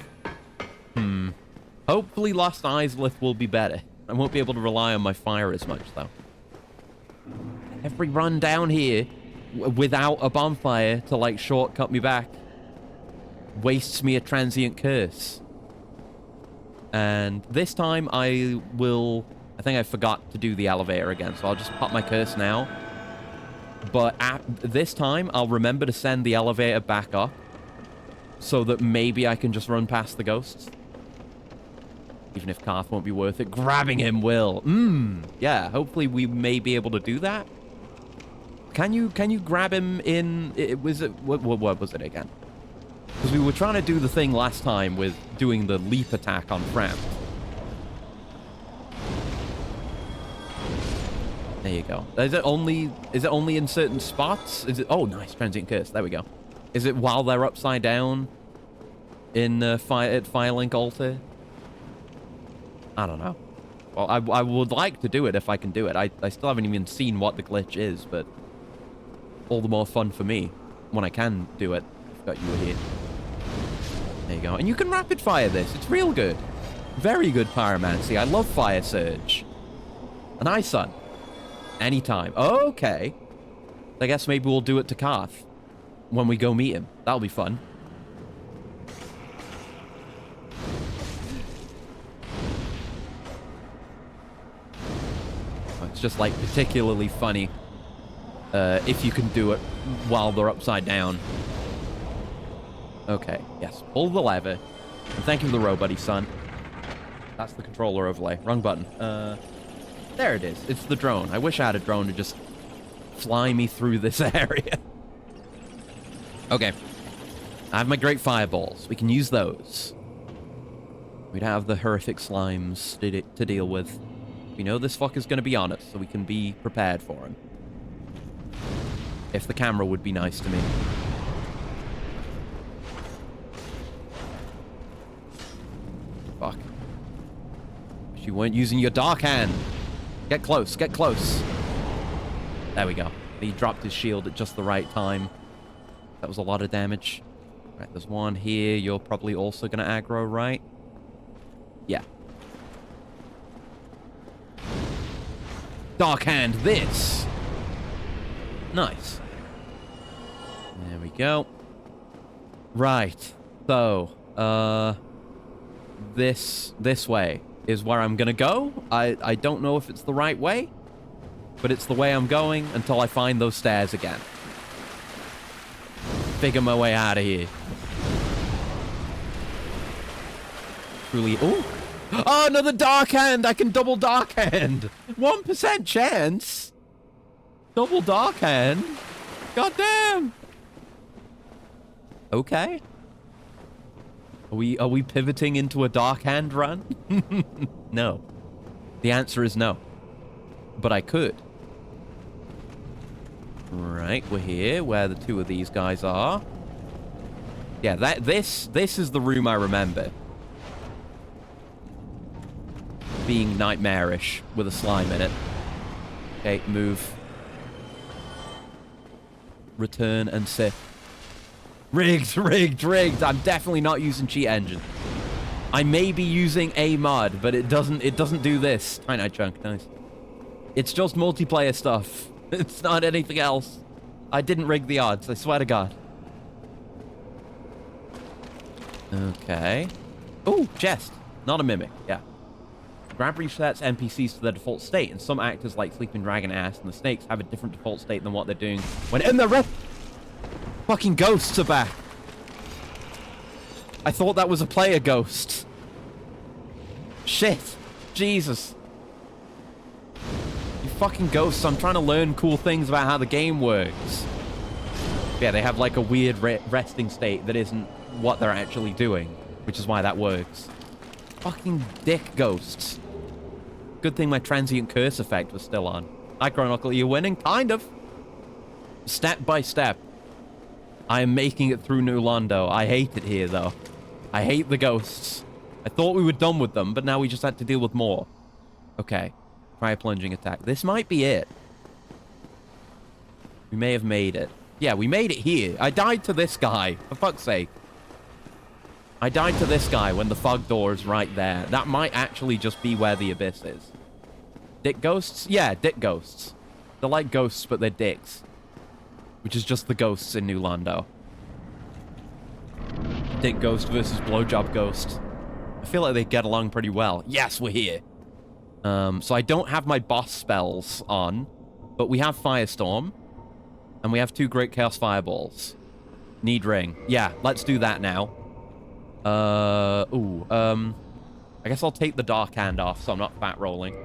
Hopefully Lost Izalith will be better. I won't be able to rely on my fire as much, though. Every run down here without a bonfire to, like, shortcut me back wastes me a transient curse. And this time I think I forgot to do the elevator again, so I'll just pop my curse now. But this time, I'll remember to send the elevator back up so that maybe I can just run past the ghosts. Even if Karth won't be worth it, grabbing him will. Yeah, hopefully we may be able to do that. Can you grab him in... What was it again? Because we were trying to do the thing last time with doing the leap attack on Fram. There you go. Is it only in certain spots? Is it? Oh, nice, transient curse. There we go. Is it while they're upside down in at Firelink Altar? I don't know. Well, I would like to do it if I can do it. I still haven't even seen what the glitch is, but all the more fun for me when I can do it. I forgot you were here. There you go. And you can rapid fire this. It's real good. Very good Pyromancy. I love Fire Surge. An Ice Sun. Anytime. Okay. I guess maybe we'll do it to Karth when we go meet him. That'll be fun. It's just, like, particularly funny if you can do it while they're upside down. Okay, yes. Pull the lever. And thank you for the row, buddy, son. That's the controller overlay. Wrong button. There it is. It's the drone. I wish I had a drone to just fly me through this area. Okay. I have my great fireballs. We can use those. We'd have the horrific slimes to deal with. We know this fucker's going to be on us, so we can be prepared for him. If the camera would be nice to me. You weren't using your dark hand. Get close, get close. There we go. He dropped his shield at just the right time. That was a lot of damage. Right, there's one here. You're probably also going to aggro, right? Yeah. Dark hand this. Nice. There we go. Right. So, this way is where I'm gonna go. I don't know if it's the right way, but it's the way I'm going until I find those stairs again. Figure my way out of here. Truly, ooh. Oh, another dark hand! I can double dark hand! 1% chance! Double dark hand? God damn! Okay. Are we pivoting into a dark hand run? No. The answer is no. But I could. Right, we're here, where the two of these guys are. Yeah, this is the room I remember. Being nightmarish with a slime in it. Okay, move. Return and sit. Rigged, rigged, rigged. I'm definitely not using cheat engine. I may be using a mod, but it doesn't do this. Tiny night chunk, nice. It's just multiplayer stuff. It's not anything else. I didn't rig the odds, I swear to God. Okay. Oh, chest. Not a mimic, yeah. Grab resets NPCs to their default state, and some actors like Sleeping Dragon Ass and the Snakes have a different default state than what they're doing when in the fucking ghosts are back. I thought that was a player ghost. Shit. Jesus. You fucking ghosts. I'm trying to learn cool things about how the game works. Yeah, they have like a weird resting state that isn't what they're actually doing, which is why that works. Fucking dick ghosts. Good thing my transient curse effect was still on. Hi, Chronicle. You're winning? Kind of. Step by step. I am making it through New Londo. I hate it here, though. I hate the ghosts. I thought we were done with them, but now we just had to deal with more. Okay. Try a plunging attack. This might be it. We may have made it. Yeah, we made it here. I died to this guy. For fuck's sake. I died to this guy when the fog door is right there. That might actually just be where the abyss is. Dick ghosts? Yeah, dick ghosts. They're like ghosts, but they're dicks. Which is just the ghosts in New Londo. Dick ghost versus blowjob ghost. I feel like they get along pretty well. Yes, we're here. So I don't have my boss spells on, but we have Firestorm. And we have 2 Great Chaos Fireballs. Need ring. Yeah, let's do that now. I guess I'll take the Dark Hand off so I'm not fat rolling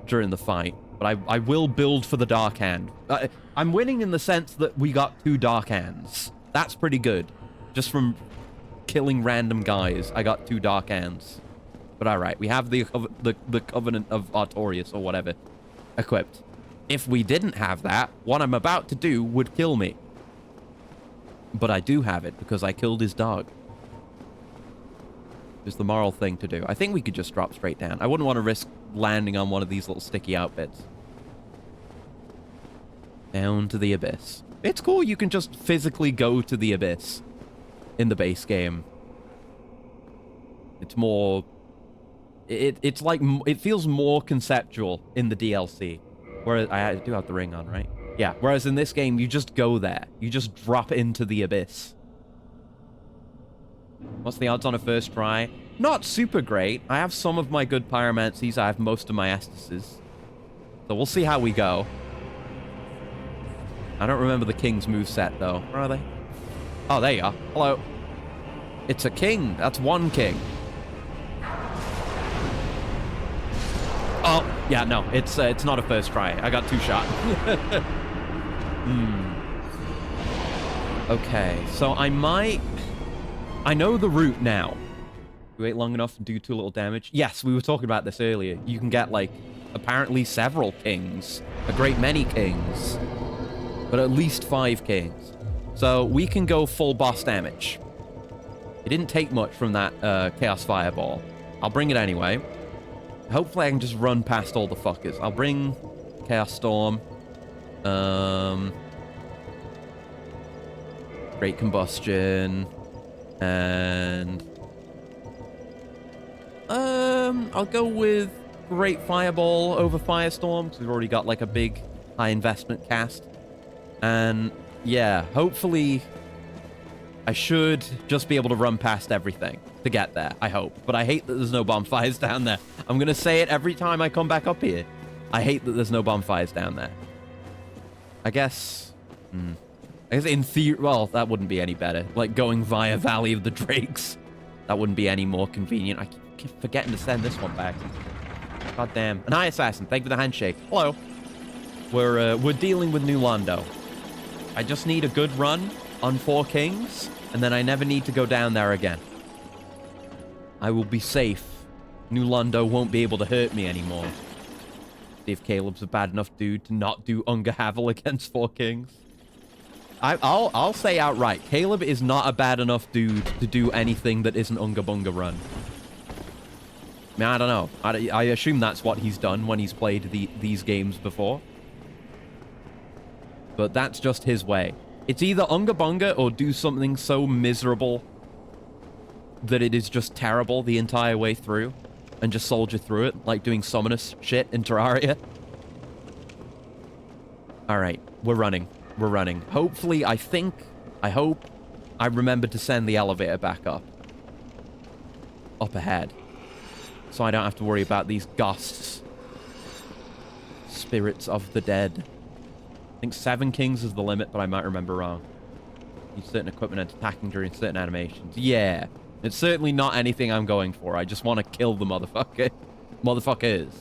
during the fight. But I will build for the Dark Hand. I'm winning in the sense that we got 2 Dark Hands. That's pretty good. Just from killing random guys, I got 2 Dark Hands. But alright, we have the Covenant of Artorias or whatever equipped. If we didn't have that, what I'm about to do would kill me. But I do have it because I killed his dog. It's the moral thing to do. I think we could just drop straight down. I wouldn't want to risk landing on one of these little sticky outfits. Down to the abyss. It's cool you can just physically go to the abyss in the base game. It's more... It's like... It feels more conceptual in the DLC. Whereas... I do have the ring on, right? Yeah, whereas in this game, you just go there. You just drop into the abyss. What's the odds on a first try? Not super great. I have some of my good pyromancies. I have most of my estices. So we'll see how we go. I don't remember the king's moveset, though. Where are they? Oh, there you are. Hello. It's a king. That's one king. Oh, yeah, no. It's not a first try. I got 2 shots. Okay, so I might... I know the route now. You wait long enough and do 2 little damage. Yes, we were talking about this earlier. You can get, like, apparently several kings. A great many kings. But at least 5 kings. So we can go full boss damage. It didn't take much from that Chaos Fireball. I'll bring it anyway. Hopefully I can just run past all the fuckers. I'll bring Chaos Storm. Great Combustion. And... I'll go with Great Fireball over Firestorm, because we've already got, like, a big high investment cast. And, yeah, hopefully I should just be able to run past everything to get there, I hope. But I hate that there's no bonfires down there. I'm gonna say it every time I come back up here. I hate that there's no bonfires down there. I guess... I guess in theory... Well, that wouldn't be any better. Like, going via Valley of the Drakes. That wouldn't be any more convenient. I keep forgetting to send this one back. God damn. An Eye Assassin, thank you for the handshake. Hello. We're dealing with New Londo. I just need a good run on 4 Kings, and then I never need to go down there again. I will be safe. New Londo won't be able to hurt me anymore. See if Caleb's a bad enough dude to not do Unga Havel against 4 Kings. I'll say outright, Caleb is not a bad enough dude to do anything that isn't Unga Bunga run. I mean, I don't know. I assume that's what he's done when he's played these games before. But that's just his way. It's either Unga Bunga or do something so miserable that it is just terrible the entire way through. And just soldier through it, like doing summoners shit in Terraria. Alright, we're running. We're running. Hopefully, I hope I remember to send the elevator back up. Up ahead. So I don't have to worry about these ghosts. Spirits of the dead. I think 7 Kings is the limit, but I might remember wrong. Use certain equipment and attacking during certain animations. Yeah. It's certainly not anything I'm going for. I just want to kill the motherfucker. Motherfuckers.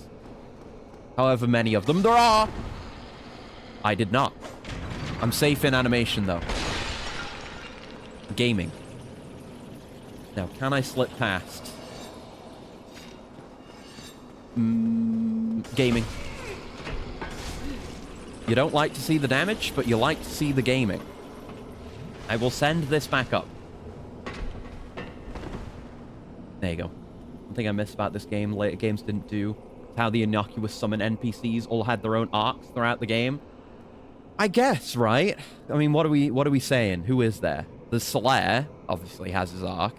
However many of them there are. I did not. I'm safe in animation, though. Gaming. Now, can I slip past? Gaming. You don't like to see the damage, but you like to see the gaming. I will send this back up. There you go. One thing I miss about this game, later games didn't do, how the innocuous summon NPCs all had their own arcs throughout the game. I guess, right? I mean, what are we saying? Who is there? The Slayer obviously has his arc.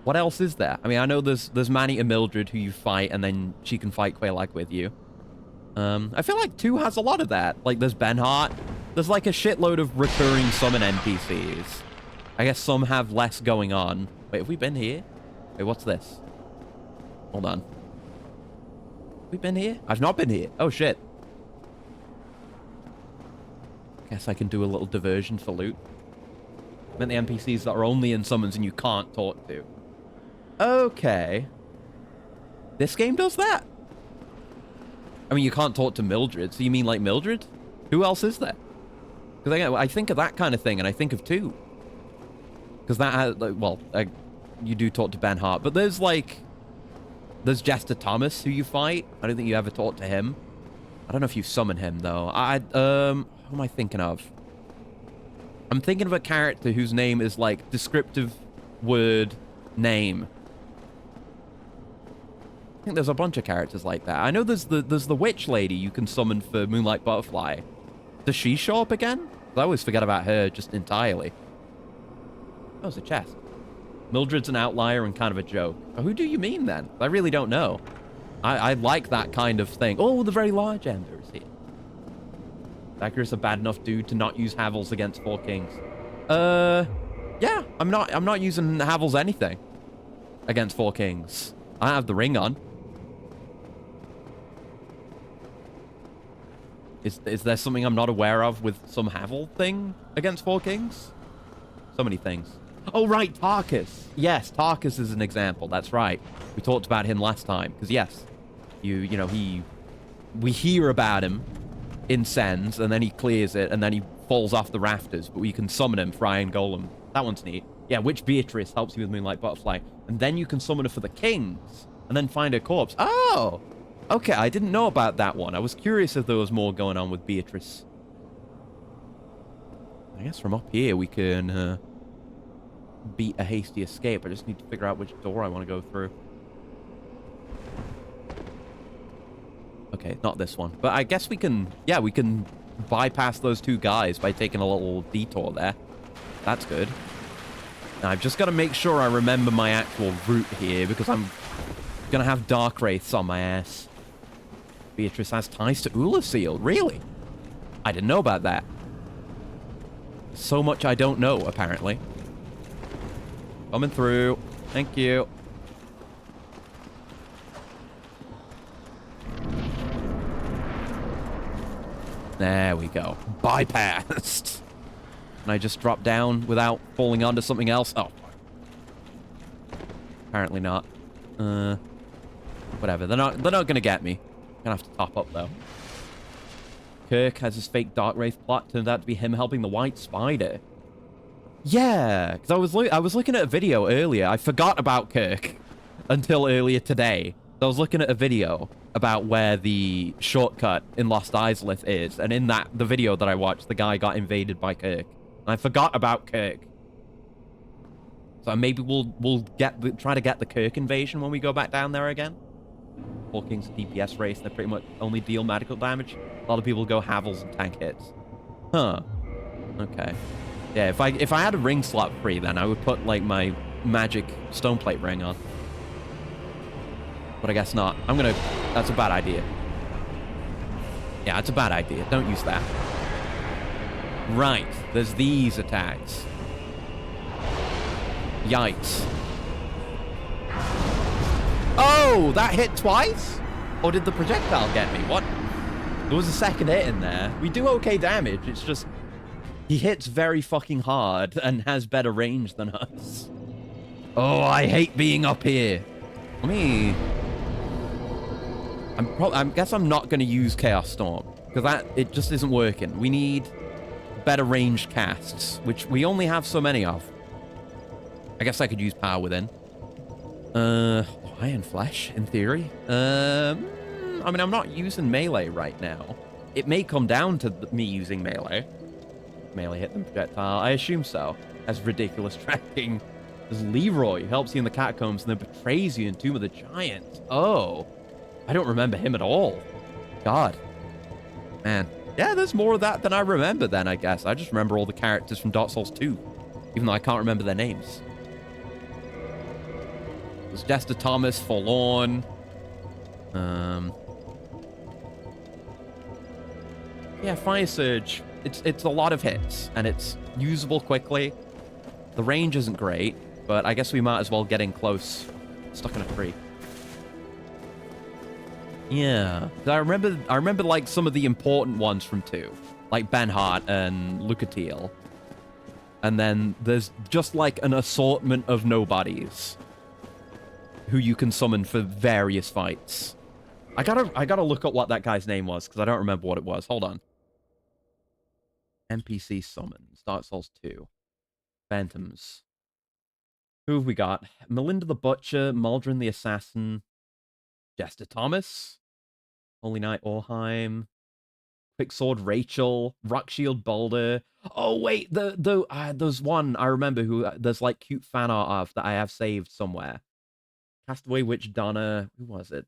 What else is there? I mean, I know there's Manny and Mildred who you fight, and then she can fight Quelaag with you. I feel like 2 has a lot of that. Like, there's Benhart. There's like a shitload of recurring summon NPCs. I guess some have less going on. Wait, have we been here? Wait, what's this? Hold on. Have we been here? I've not been here. Oh, shit. Guess I can do a little diversion for loot. I meant the NPCs that are only in summons and you can't talk to. Okay. This game does that? I mean, you can't talk to Mildred, so you mean like Mildred? Who else is there? Because I think of that kind of thing, and I think of 2. Because that has, like, well, you do talk to Benhart, but there's like... There's Jester Thomas, who you fight. I don't think you ever talk to him. I don't know if you summon him, though. Who am I thinking of? I'm thinking of a character whose name is, like, descriptive word name. I think there's a bunch of characters like that. I know there's the witch lady you can summon for Moonlight Butterfly. Does she show up again? I always forget about her just entirely. Oh, it's a chest. Mildred's an outlier and kind of a joke. Oh, who do you mean, then? I really don't know. I like that kind of thing. Oh, the very large Ender is here. Acrius a bad enough dude to not use Havels against 4 Kings. Yeah, I'm not using Havels anything against 4 Kings. I have the ring on. Is there something I'm not aware of with some Havel thing against 4 Kings? So many things. Oh, right, Tarkus. Yes, Tarkus is an example. That's right. We talked about him last time. Because, yes, you know, we hear about him in Sens, and then he clears it, and then he falls off the rafters. But we can summon him for Iron Golem. That one's neat. Yeah, Witch Beatrice helps you with Moonlight Butterfly. And then you can summon her for the Kings, and then find her corpse. Oh! Okay, I didn't know about that one. I was curious if there was more going on with Beatrice. I guess from up here we can beat a hasty escape. I just need to figure out which door I want to go through. Okay, not this one. But I guess we can... Yeah, we can bypass those two guys by taking a little detour there. That's good. Now, I've just got to make sure I remember my actual route here, because I'm going to have Dark Wraiths on my ass. Beatrice has ties to Ulasil. Really? I didn't know about that. So much I don't know, apparently. Coming through. Thank you. There we go. Bypassed. Can I just drop down without falling onto something else? Oh. Apparently not. Whatever. They're not gonna get me. Gonna have to top up though. Kirk has his fake Dark Wraith plot. Turned out to be him helping the White Spider. Yeah, because I was looking at a video earlier. I forgot about Kirk until earlier today. I was looking at a video about where the shortcut in Lost Islith is, and in the video that I watched, the guy got invaded by Kirk. And I forgot about Kirk. So maybe we'll try to get the Kirk invasion when we go back down there again. Four Kings DPS race, they pretty much only deal medical damage. A lot of people go Havels and tank hits. Huh. Okay. Yeah, if I had a ring slot free, then I would put like my magic stoneplate ring on. But I guess not. That's a bad idea. Yeah, it's a bad idea. Don't use that. Right. There's these attacks. Yikes. Oh, that hit twice? Or did the projectile get me? What? There was a second hit in there. We do okay damage. It's just... he hits very fucking hard and has better range than us. Oh, I hate being up here. Let me... I guess I'm not going to use Chaos Storm, because it just isn't working. We need better ranged casts, which we only have so many of. I guess I could use Power Within. Iron Flesh, in theory. I mean, I'm not using melee right now. It may come down to me using melee. Melee hit them projectile. I assume so. That's ridiculous tracking. There's Leroy, who helps you in the catacombs and then betrays you in Tomb of the Giants. Oh. I don't remember him at all. God. Man. Yeah, there's more of that than I remember then, I guess. I just remember all the characters from Dark Souls 2. Even though I can't remember their names. There's Jester Thomas, Forlorn. Yeah, Fire Surge. It's a lot of hits, and it's usable quickly. The range isn't great, but I guess we might as well get in close. Stuck in a tree. Yeah, I remember like some of the important ones from 2, like Benhart and Lucatiel. And then there's just like an assortment of nobodies who you can summon for various fights. I gotta look up what that guy's name was, because I don't remember what it was. Hold on. NPC summons. Dark Souls 2. Phantoms. Who have we got? Melinda the Butcher, Maldron the Assassin, Jester Thomas, Holy Knight Orheim, Quicksword Rachel, Rockshield Boulder. Oh wait, there's one I remember who there's like cute fan art of that I have saved somewhere. Castaway Witch Donna. Who was it?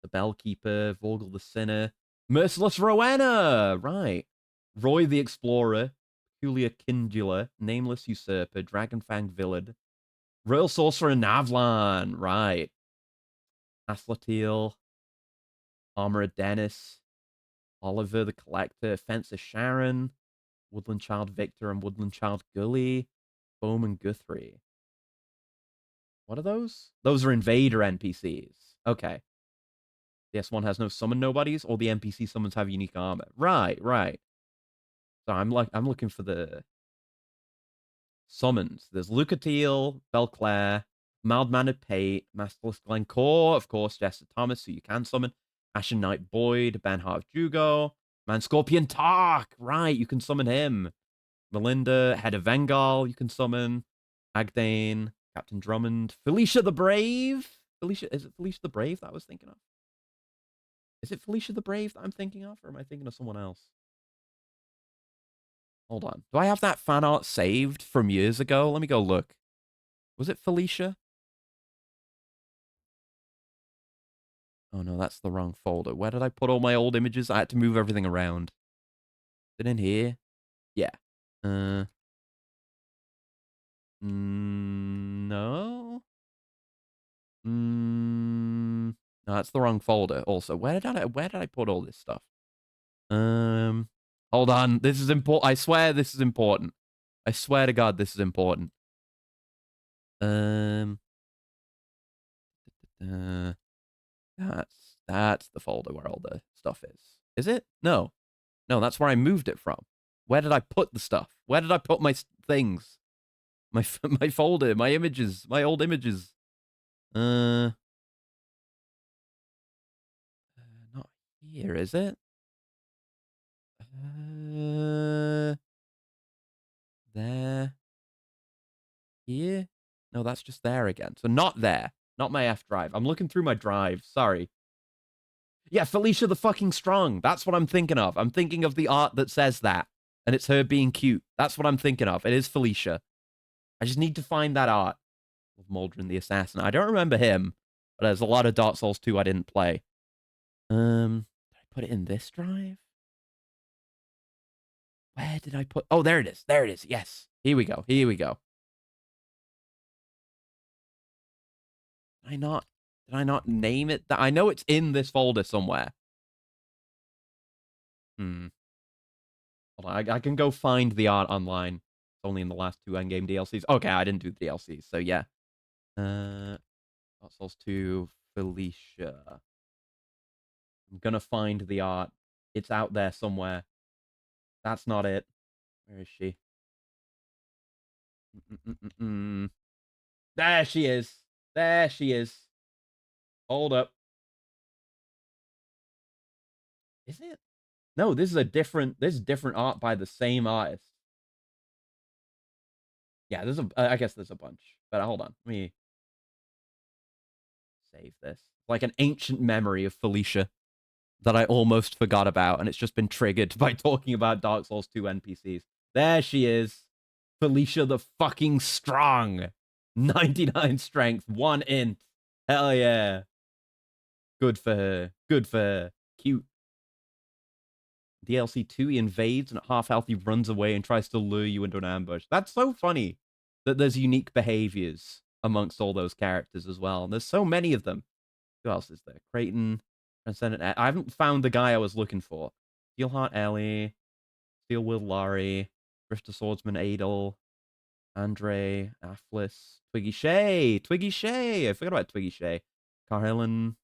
The Bellkeeper, Vorgel the Sinner, Merciless Rowena. Right. Roy the Explorer, Peculiar Kindula, Nameless Usurper, Dragonfang Villard, Royal Sorcerer Navlan. Right. Aslatiel, Armorer Dennis, Oliver the Collector, Fencer Sharon, Woodland Child Victor, and Woodland Child Gully, Bowman Guthrie. What are those? Those are Invader NPCs. Okay. The S1 has no summon nobodies, or the NPC summons have unique armor. Right. So I'm looking for the summons. There's Lucatiel, Belclair, Mild-Mannered Pate, Masterless Glencore, of course, Jester Thomas, who you can summon, Ashen Knight Boyd, Benhart of Jugo, Man Scorpion Tark, right, you can summon him. Melinda, Head of Vengal, you can summon. Agdane, Captain Drummond, Felicia the Brave. Is it Felicia the Brave that I was thinking of? Is it Felicia the Brave that I'm thinking of, or am I thinking of someone else? Hold on. Do I have that fan art saved from years ago? Let me go look. Was it Felicia? Oh no, that's the wrong folder. Where did I put all my old images? I had to move everything around. Is it in here? Yeah. No. No, that's the wrong folder. Also, where did I put all this stuff? Hold on. This is important. I swear this is important. I swear to God, this is important. That's the folder where all the stuff is. Is it? No. No, that's where I moved it from. Where did I put the stuff? Where did I put my things? My my folder, my images, my old images. Not here, is it? There. Here? No, that's just there again. So not there. Not my F drive. I'm looking through my drive. Sorry. Yeah, Felicia the fucking Strong. That's what I'm thinking of. I'm thinking of the art that says that. And it's her being cute. That's what I'm thinking of. It is Felicia. I just need to find that art of Maldron the Assassin. I don't remember him, but there's a lot of Dark Souls 2 I didn't play. Did I put it in this drive? Where did I put... Oh, there it is. There it is. Yes. Here we go. Here we go. Did I not name it? I know it's in this folder somewhere. Hold on, I can go find the art online. It's only in the last 2 endgame DLCs. Okay, I didn't do the DLCs, so yeah. Dark Souls 2, Felicia. I'm gonna find the art. It's out there somewhere. That's not it. Where is she? There she is. There she is. Hold up. Is it? No, this is different art by the same artist. Yeah, I guess there's a bunch. But hold on. Let me save this. Like an ancient memory of Felicia that I almost forgot about, and it's just been triggered by talking about Dark Souls 2 NPCs. There she is. Felicia the fucking Strong. 99 strength, 1 int. Hell yeah. Good for her. Good for her. Cute. DLC 2, he invades, and at half health he runs away and tries to lure you into an ambush. That's so funny that there's unique behaviors amongst all those characters as well. And there's so many of them. Who else is there? Creighton, Transcendent. I haven't found the guy I was looking for. Steelheart Ellie, Steelwill Larry, Drifter Swordsman Adel, Andre, Aphlis, Twiggy Shay. Twiggy Shay. I forgot about Twiggy Shay. Carhelian,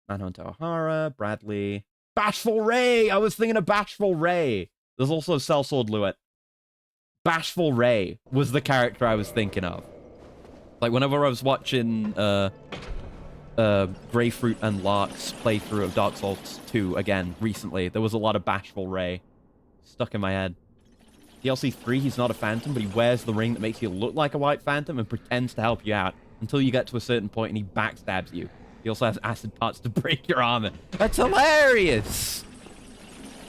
Manhunter O'Hara, Bradley. Bashful Ray! I was thinking of Bashful Ray. There's also Sellsword Lewitt. Bashful Ray was the character I was thinking of. Like, whenever I was watching Greyfruit and Lark's playthrough of Dark Souls 2 again recently, there was a lot of Bashful Ray stuck in my head. DLC 3, he's not a phantom, but he wears the ring that makes you look like a white phantom and pretends to help you out until you get to a certain point and he backstabs you. He also has acid parts to break your armor. That's hilarious!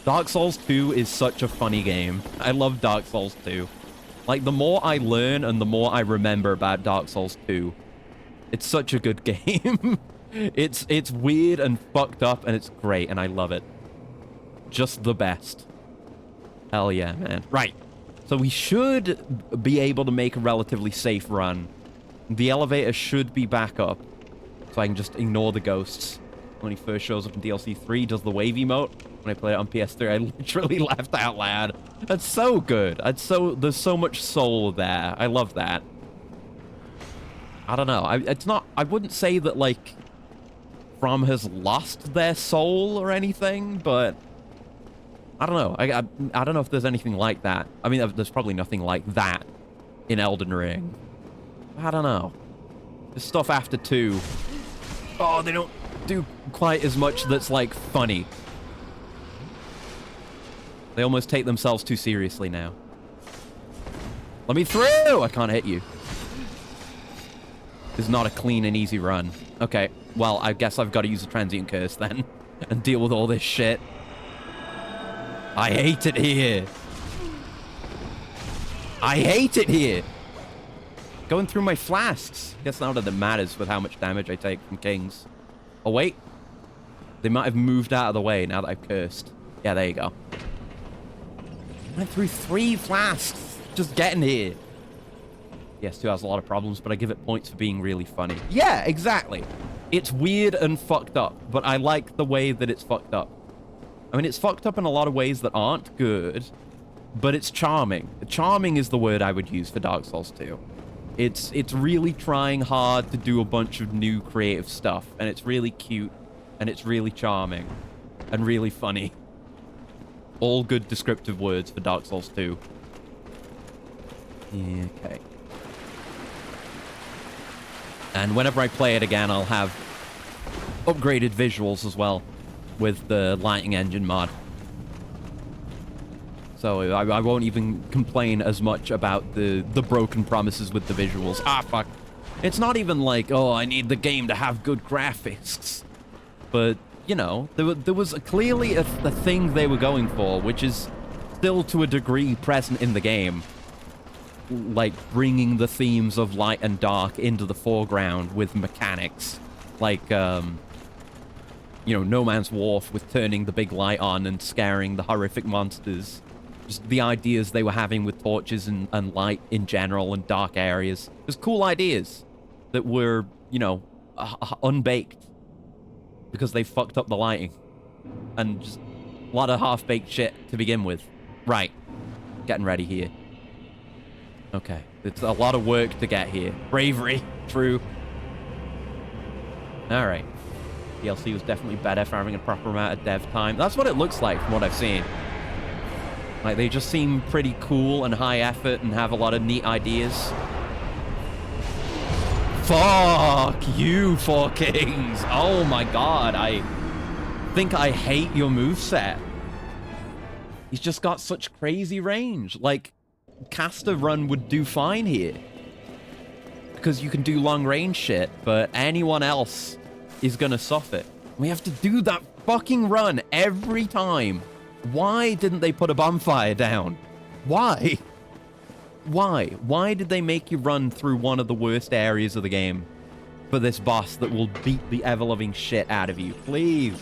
Dark Souls 2 is such a funny game. I love Dark Souls 2. Like, the more I learn and the more I remember about Dark Souls 2, it's such a good game. It's weird and fucked up, and it's great, and I love it. Just the best. Hell yeah, man. Right. So we should be able to make a relatively safe run. The elevator should be back up, so I can just ignore the ghosts. When he first shows up in DLC 3, does the wave emote. When I played it on PS3, I literally laughed out loud. That's so good. There's so much soul there. I love that. I don't know. I wouldn't say that, like, From has lost their soul or anything, but I don't know. I don't know if there's anything like that. I mean, there's probably nothing like that in Elden Ring. I don't know. There's stuff after 2. Oh, they don't do quite as much that's, like, funny. They almost take themselves too seriously now. Let me through! I can't hit you. This is not a clean and easy run. Okay, well, I guess I've got to use a transient curse then and deal with all this shit. I hate it here. I hate it here. Going through my flasks. Guess not that it matters with how much damage I take from kings. Oh, wait. They might have moved out of the way now that I've cursed. Yeah, there you go. Went through 3 flasks just getting here. PS2 has a lot of problems, but I give it points for being really funny. Yeah, exactly. It's weird and fucked up, but I like the way that it's fucked up. I mean, it's fucked up in a lot of ways that aren't good, but it's charming. Charming is the word I would use for Dark Souls 2. It's really trying hard to do a bunch of new creative stuff, and it's really cute, and it's really charming, and really funny. All good descriptive words for Dark Souls 2. Yeah, okay. And whenever I play it again, I'll have upgraded visuals as well with the lighting engine mod. So I won't even complain as much about the broken promises with the visuals. Ah, fuck. It's not even like, oh, I need the game to have good graphics. But, you know, there was clearly a thing they were going for, which is still to a degree present in the game. Like, bringing the themes of light and dark into the foreground with mechanics. Like, you know, No Man's Wharf with turning the big light on and scaring the horrific monsters. Just the ideas they were having with torches and light in general and dark areas. Just cool ideas that were, you know, unbaked because they fucked up the lighting. And just a lot of half-baked shit to begin with. Right. Getting ready here. Okay. It's a lot of work to get here. Bravery. True. Alright. DLC was definitely better for having a proper amount of dev time. That's what it looks like from what I've seen. Like, they just seem pretty cool and high effort and have a lot of neat ideas. Fuck you, Four Kings. Oh my god, I think I hate your moveset. He's just got such crazy range. Like, caster run would do fine here. Because you can do long range shit, but anyone else is gonna suffer. We have to do that fucking run every time. Why didn't they put a bonfire down? Why? Why? Why did they make you run through one of the worst areas of the game for this boss that will beat the ever-loving shit out of you? Please.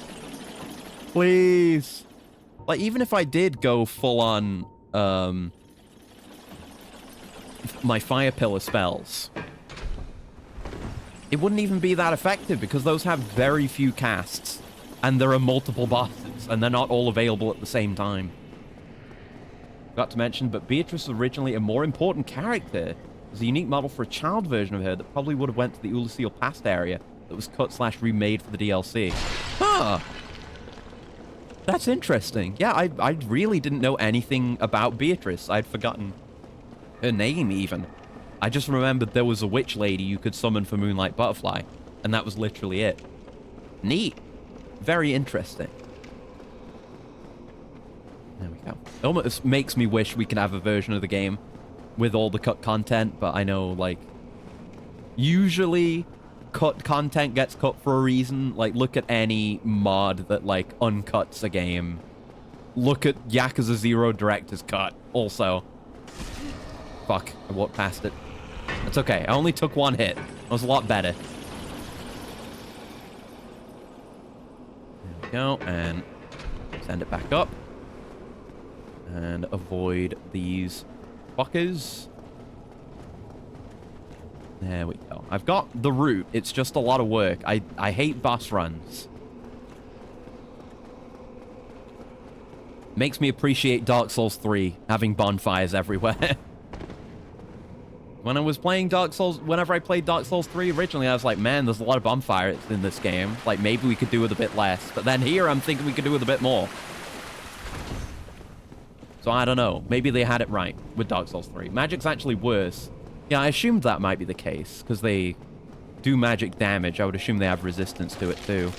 Please. Like, even if I did go full on, my fire pillar spells, it wouldn't even be that effective because those have very few casts and there are multiple bosses and they're not all available at the same time. Forgot to mention, but Beatrice was originally a more important character. There's a unique model for a child version of her that probably would have went to the Ulysseal Past area that was cut/remade for the DLC. Huh. That's interesting. Yeah, I really didn't know anything about Beatrice. I'd forgotten her name, even. I just remembered there was a witch lady you could summon for Moonlight Butterfly, and that was literally it. Neat. Very interesting. There we go. It almost makes me wish we could have a version of the game with all the cut content, but I know, like, usually cut content gets cut for a reason. Like, look at any mod that, like, uncuts a game. Look at Yakuza 0 Director's Cut, also. Fuck, I walked past it. That's okay, I only took 1 hit. It was a lot better. There we go, and send it back up. And avoid these fuckers. There we go. I've got the route. It's just a lot of work. I hate boss runs. Makes me appreciate Dark Souls 3 having bonfires everywhere. When I was playing Dark Souls, whenever I played Dark Souls 3 originally, I was like, man, there's a lot of bonfires in this game. Like, maybe we could do with a bit less. But then here, I'm thinking we could do with a bit more. So I don't know. Maybe they had it right with Dark Souls 3. Magic's actually worse. Yeah, I assumed that might be the case, because they do magic damage. I would assume they have resistance to it, too.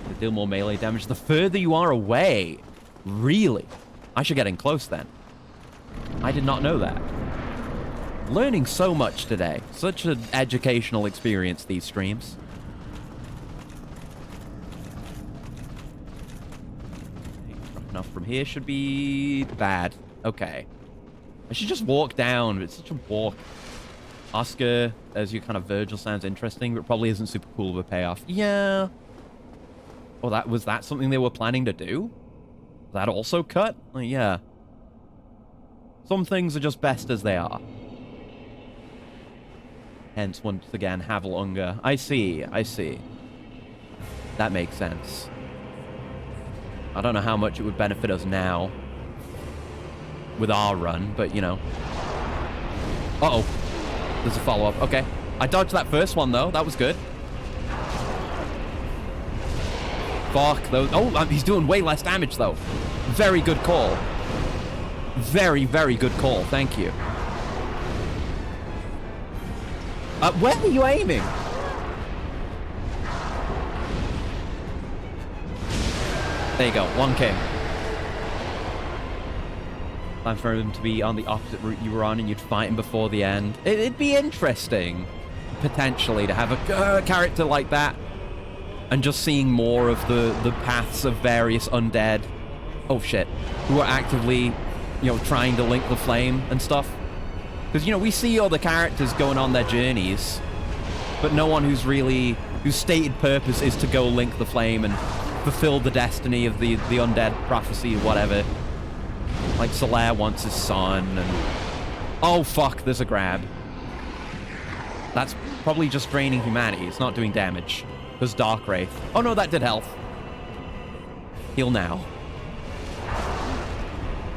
They deal more melee damage the further you are away. Really? I should get in close, then. I did not know that. Learning so much today. Such an educational experience, these streams. Enough from here should be bad. Okay. I should just walk down. It's such a walk. Oscar, as your kind of Virgil, sounds interesting, but probably isn't super cool of a payoff. Yeah. Oh, was that something they were planning to do? That also cut? Yeah. Some things are just best as they are. Hence, once again, Havelunga. I see, I see. That makes sense. I don't know how much it would benefit us now with our run, but, you know. Uh-oh. There's a follow-up. Okay. I dodged that first one, though. That was good. Fuck those. Oh, he's doing way less damage, though. Very good call. Very, very good call. Thank you. Where are you aiming? There you go. One king. Time for him to be on the opposite route you were on and you'd fight him before the end. It'd be interesting, potentially, to have a character like that and just seeing more of the paths of various undead, oh shit, who are actively, you know, trying to link the flame and stuff. Because, you know, we see all the characters going on their journeys, but no one whose stated purpose is to go link the flame and fulfill the destiny of the undead prophecy or whatever. Like Solaire wants his son, and... Oh, fuck, there's a grab. That's probably just draining humanity. It's not doing damage. There's Dark Wraith. Oh, no, that did health. Heal now.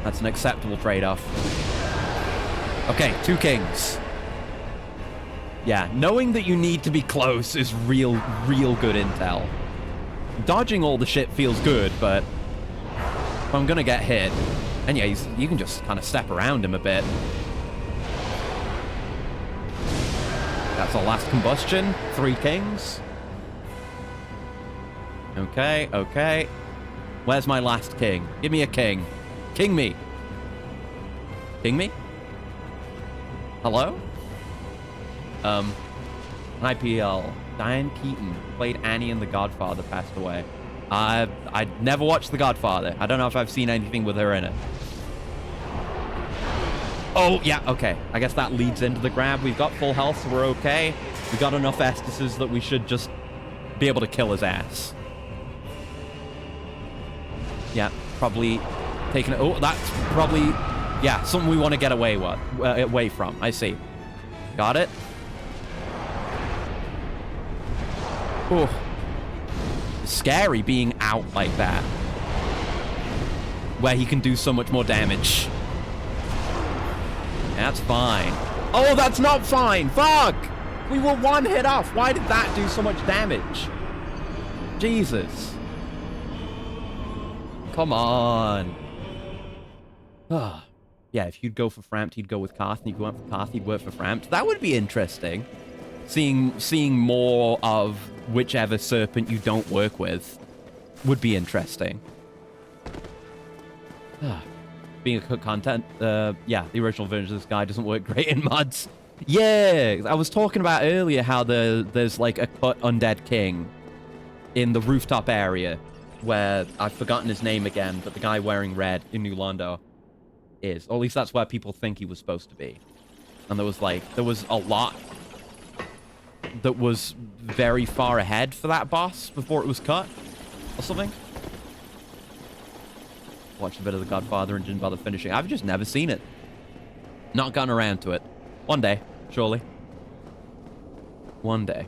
That's an acceptable trade-off. Okay, 2 kings. Yeah, knowing that you need to be close is real good intel. Dodging all the shit feels good, but if I'm gonna get hit, and yeah, you can just kind of step around him a bit. That's our last combustion. 3 kings. Okay, okay. Where's my last king? Give me a king. King me. King me? Hello? IPL. Diane Keaton played Annie in The Godfather, passed away. I never watched The Godfather. I don't know if I've seen anything with her in it. Oh, yeah, okay. I guess that leads into the grab. We've got full health, so we're okay. We got enough Estises that we should just be able to kill his ass. Yeah, probably taking it. Oh, that's probably, yeah, something we want to get away from. I see. Got it. Oh, scary being out like that, where he can do so much more damage. That's fine. Oh, that's not fine. Fuck! We were 1 hit off. Why did that do so much damage? Jesus. Come on. Yeah, if you'd go for Frampt, he'd go with Karth, and if you went for Karth, he'd work for Frampt. That would be interesting. Seeing more of whichever serpent you don't work with would be interesting. Being a cook content, yeah, the original version of this guy doesn't work great in mods. Yeah, I was talking about earlier how there's like a cut undead king in the rooftop area where I've forgotten his name again, but the guy wearing red in New Londo is. Or at least that's where people think he was supposed to be. And there was a lot that was very far ahead for that boss before it was cut or something. Watched a bit of The Godfather and didn't bother finishing. I've just never seen it. Not gotten around to it. One day, surely. One day.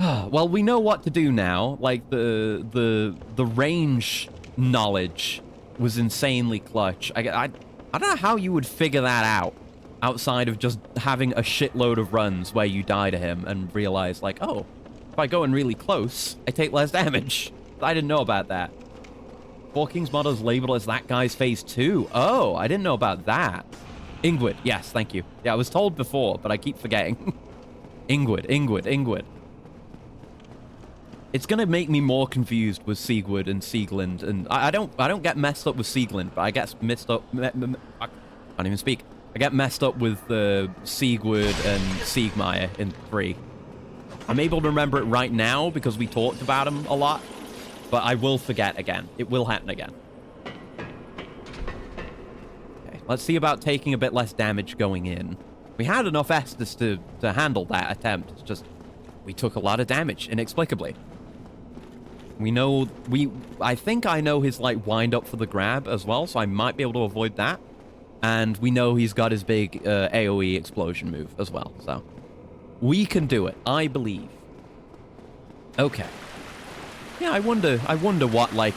Well, we know what to do now. Like, the range knowledge was insanely clutch. I don't know how you would figure that out outside of just having a shitload of runs where you die to him and realize, like, oh, if I go in really close, I take less damage. I didn't know about that. 4 Kings model is labeled as that guy's phase 2. Oh, I didn't know about that. Ingrid, yes, thank you. Yeah, I was told before, but I keep forgetting. Ingrid. It's gonna make me more confused with Siegward and Sieglind, and I don't get messed up with Sieglind, but I get messed up. I can't even speak. I get messed up with Siegward and Siegmeyer in 3. I'm able to remember it right now because we talked about him a lot, but I will forget again. It will happen again. Okay, let's see about taking a bit less damage going in. We had enough Estus to handle that attempt. It's just, we took a lot of damage, inexplicably. We know, I think I know his, like, wind up for the grab as well, so I might be able to avoid that. And we know he's got his big AoE explosion move as well, so. We can do it, I believe. Okay. Yeah, I wonder what, like,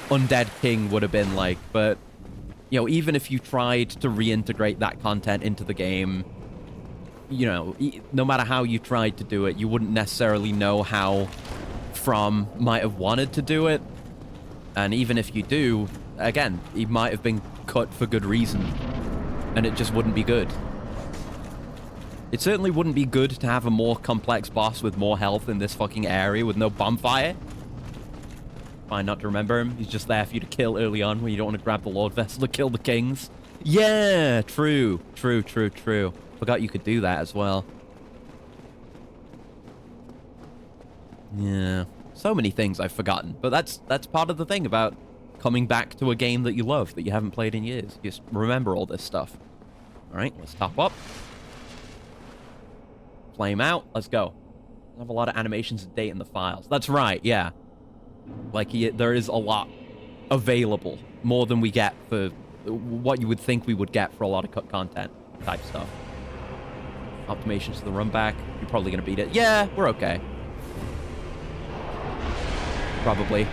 Undead King would have been like, but, you know, even if you tried to reintegrate that content into the game, you know, no matter how you tried to do it, you wouldn't necessarily know how From might have wanted to do it. And even if you do, again, he might have been cut for good reason, and it just wouldn't be good. It certainly wouldn't be good to have a more complex boss with more health in this fucking area with no bonfire. Fine not to remember him. He's just there for you to kill early on when you don't want to grab the Lord Vessel to kill the kings. Yeah, true. Forgot you could do that as well. Yeah, so many things I've forgotten. But that's part of the thing about coming back to a game that you love, that you haven't played in years. You just remember all this stuff. All right, let's top up. Flame out. Let's go. I have a lot of animations to date in the files. That's right, yeah. Like, there is a lot available. More than we get for what you would think we would get for a lot of cut content type stuff. Optimizations to the run back. You're probably going to beat it. Yeah, we're okay. Probably.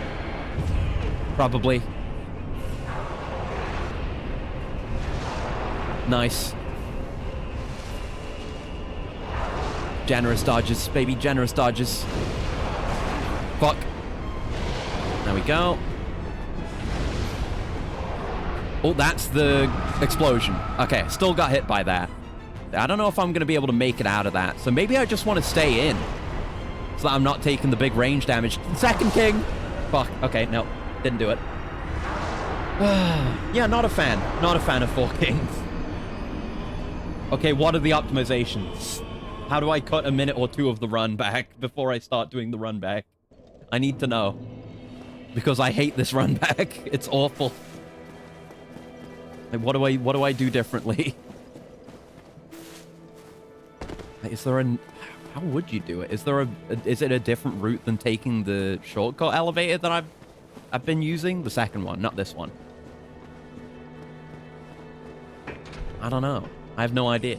Nice. Generous dodges, baby. Generous dodges. Fuck. There we go. Oh, that's the explosion. Okay, still got hit by that. I don't know if I'm going to be able to make it out of that. So maybe I just want to stay in, so that I'm not taking the big range damage. Second king. Fuck. Okay, no. Didn't do it. Yeah, not a fan. Not a fan of 4 kings. Okay, what are the optimizations? How do I cut a minute or two of the run back before I start doing the run back? I need to know. Because I hate this run back. It's awful. Like, what do I do differently? Is there a... How would you do it? Is there is it a different route than taking the shortcut elevator that I've been using? The second one, not this one. I don't know. I have no idea.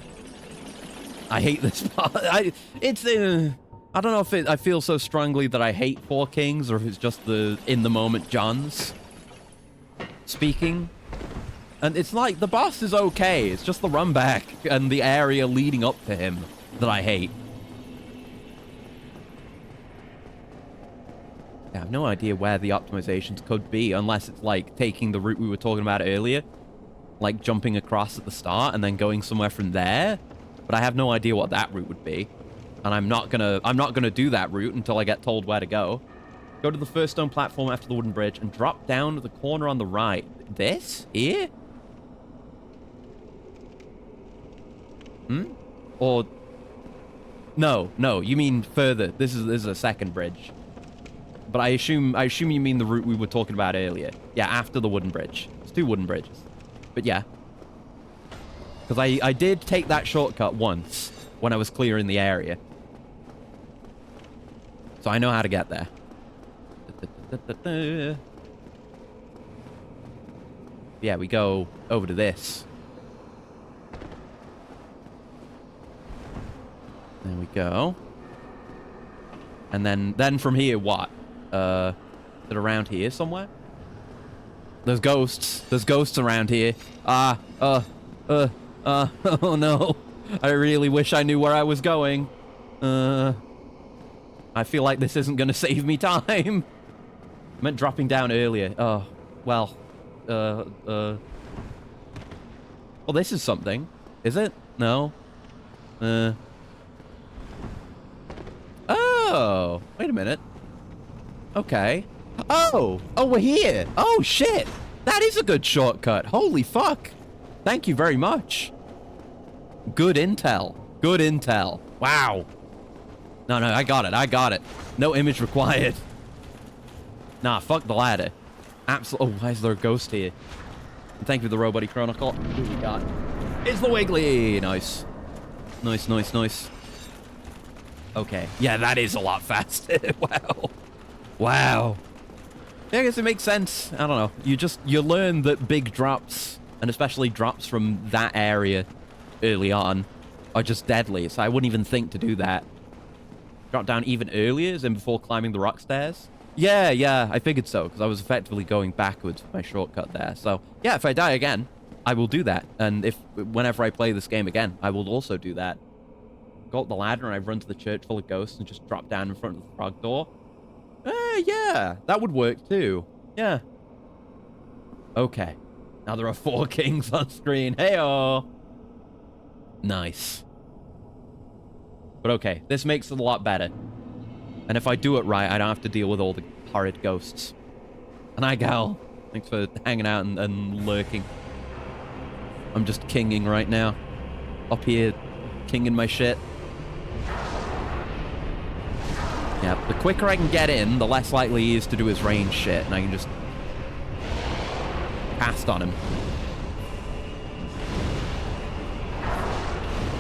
I hate this part. I don't know if I feel so strongly that I hate 4 kings, or if it's just the in the moment Johns speaking. And it's like the boss is okay. It's just the run back and the area leading up to him that I hate. I have no idea where the optimizations could be, unless it's like taking the route we were talking about earlier, like jumping across at the start and then going somewhere from there. But I have no idea what that route would be, and I'm not gonna do that route until I get told where to go. Go to the first stone platform after the wooden bridge and drop down to the corner on the right. This here? Or no, you mean further. This is a second bridge. But I assume you mean the route we were talking about earlier. Yeah, after the wooden bridge. It's 2 wooden bridges. But yeah. Because I did take that shortcut once when I was clearing the area. So I know how to get there. Yeah, we go over to this. There we go. And then from here, what? Is it around here somewhere? There's ghosts. There's ghosts around here. Oh no. I really wish I knew where I was going. I feel like this isn't gonna save me time. I meant dropping down earlier. Oh, well. Well, this is something. Is it? No. Oh, wait a minute. Okay. Oh, we're here. Oh, shit. That is a good shortcut. Holy fuck. Thank you very much. Good intel. Good intel. Wow. No, I got it. No image required. Nah, fuck the ladder. Absolutely. Oh, why is there a ghost here? And thank you for the Robody Chronicle. Who we got? It's the Wiggly. Nice. Nice, nice, nice. Okay. Yeah, that is a lot faster. Wow. Wow. Yeah, I guess it makes sense. I don't know. You learn that big drops, and especially drops from that area early on, are just deadly. So I wouldn't even think to do that. Drop down even earlier than before climbing the rock stairs. Yeah, yeah, I figured so, because I was effectively going backwards with my shortcut there. So, yeah, if I die again, I will do that. And whenever I play this game again, I will also do that. Go up the ladder and I run to the church full of ghosts and just drop down in front of the frog door. Yeah, that would work too. Yeah. Okay. Now there are 4 kings on screen. Hey-oh. Nice. But okay, this makes it a lot better. And if I do it right, I don't have to deal with all the horrid ghosts. And hi, Gal. Thanks for hanging out and lurking. I'm just kinging right now. Up here, kinging my shit. Yeah, the quicker I can get in, the less likely he is to do his range shit, and I can just cast on him.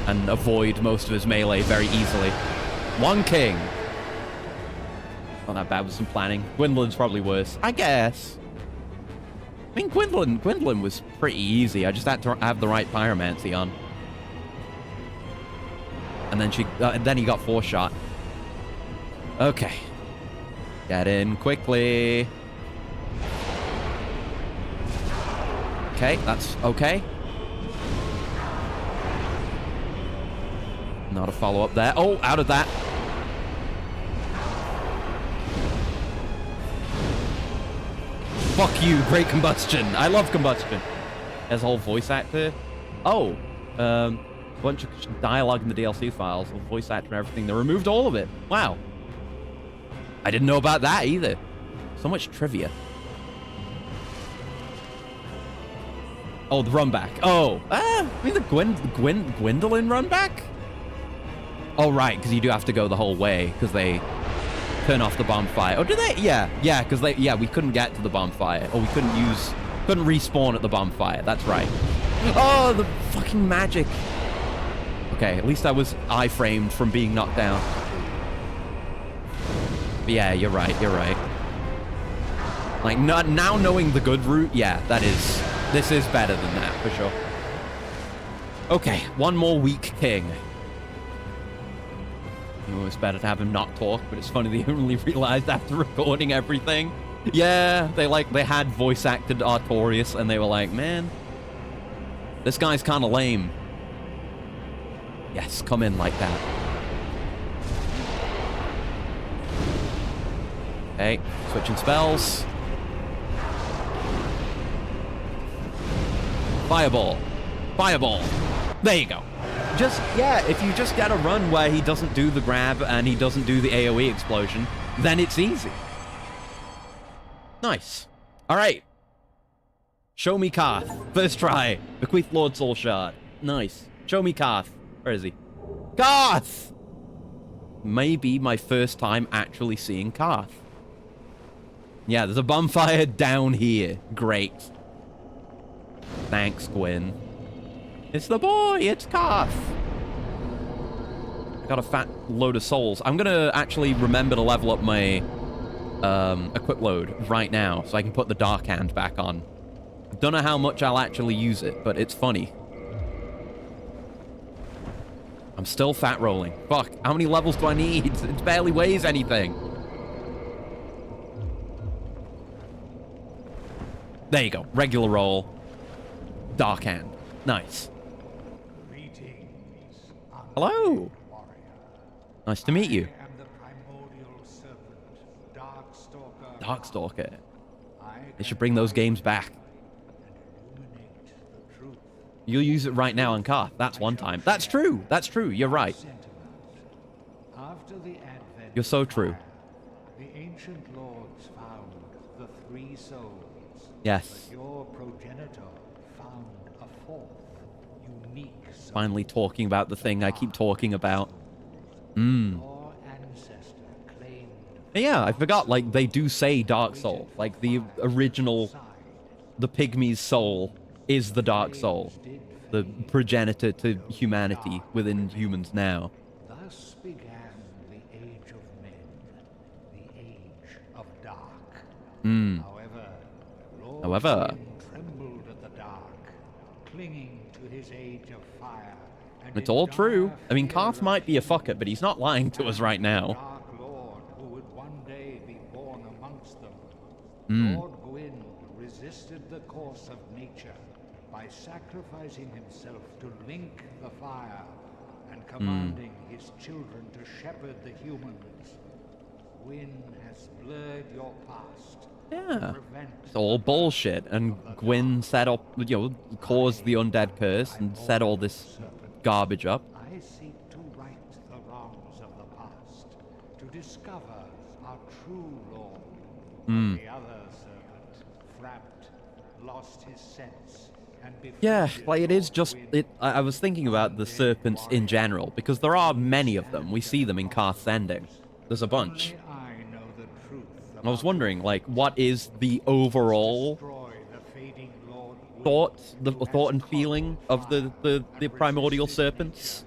And avoid most of his melee very easily. 1 king. Not that bad with some planning. Gwendolyn's probably worse. I guess. I mean, Gwendolyn was pretty easy. I just had to have the right pyromancy on. And then he got 4-shot. Okay. Get in quickly. Okay, that's okay. Not a follow-up there. Oh, out of that. Fuck you, great combustion. I love combustion. There's a whole voice actor. Oh, bunch of dialogue in the DLC files, a voice actor and everything. They removed all of it. Wow. I didn't know about that either. So much trivia. Oh, the run back. Oh, I mean the Gwendolyn run back? Oh, right, because you do have to go the whole way, because they turn off the bonfire. Oh, do they? Yeah, because we couldn't get to the bonfire, or we couldn't respawn at the bonfire. That's right. Oh, the fucking magic. Okay, at least I was iframed from being knocked down. But yeah, you're right. Like, now knowing the good route, yeah, this is better than that, for sure. Okay, 1 more weak king. It's better to have him not talk, but it's funny they only realized after recording everything. Yeah, they had voice acted Artorias, and they were like, man, this guy's kind of lame. Yes, come in like that. Okay, switching spells. Fireball. Fireball. There you go. If you just get a run where he doesn't do the grab and he doesn't do the AoE explosion, then it's easy. Nice. All right. Show me Karth. First try. Bequeath Lord Soul Shard. Nice. Show me Karth. Where is he? Karth! Maybe my first time actually seeing Karth. Yeah, there's a bonfire down here. Great. Thanks, Gwen. It's the boy! It's Karth! I got a fat load of souls. I'm gonna actually remember to level up my equip load right now so I can put the Dark Hand back on. Don't know how much I'll actually use it, but it's funny. I'm still fat rolling. Fuck, how many levels do I need? It barely weighs anything. There you go. Regular roll. Dark Hand. Nice. Hello. Nice to meet you. I am the primordial serpent, Darkstalker. They should bring those games back. You'll use it right now on Karth. That's one time. That's true. That's true. You're right. You're so true. The ancient lords found the 3 souls. Yes. But your progenitor found a 4th, unique soul. Finally talking about the thing I keep talking about. Your ancestor claimed. Yeah, I forgot, like, they do say Dark Soul. Like, the original, the Pygmy's soul is the Dark Soul. the progenitor to humanity within humans now. Thus began the age of men, the age of dark. However, Gwyn trembled at the dark, clinging to his age of fire. And it's in all true. dire I mean, fear Karth of might be a him, fucker, but he's not lying to us right the now. Dark Lord, who would one day be born amongst them. Hmm. Lord Gwyn resisted the course of nature by sacrificing himself to link the fire and commanding his children to shepherd the humans. Gwyn has blurred your past. Yeah. Prevent It's all bullshit. And Gwyn set up, caused the undead curse and set all this garbage up. I seek to right the wrongs of the past, to discover our true Lord. But the other serpent, Frapt, lost his sense and Yeah, befriended like it is Lord just Gwyn. it. I was thinking about the serpents in general because there are many of them. We see them in Karth's ending. There's a bunch. Only I know the truth I was about wondering, like, what is the overall destroy the fading Lord Gwyn, the who has thought and caught feeling of the fire and primordial resisted serpents?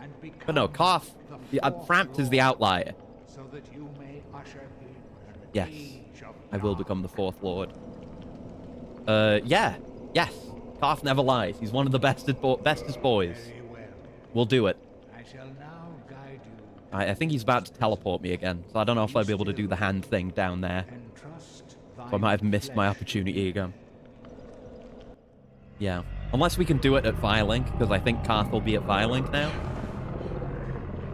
nature, and But no, become Karth, the fourth Frampt is the Lord, outlier. so that you may usher in an Yes, age of I will dark. become the fourth lord. Yeah, yes. Karth never lies. He's one of the bestest boys. Very well. We'll do it. I shall now guide you. I think he's about to teleport me again, so I don't know if I'll be able to do the hand thing down there. Entrust So I might have missed my flesh. opportunity again. Yeah. Unless we can do it at Firelink, because I think Karth will be at Firelink now.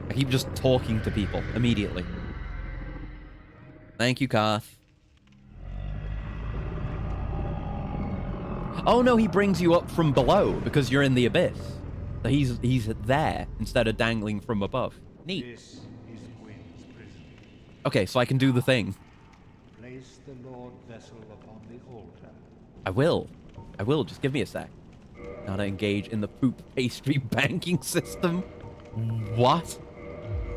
I keep just talking to people immediately. Thank you, Karth. Oh no, he brings you up from below because you're in the abyss. So he's there instead of dangling from above. Neat. This is Gwyn's prison. Okay, so I can do the thing. Place the Lord vessel upon the altar. I will. Just give me a sec. Now to engage in the poop pastry banking system. What?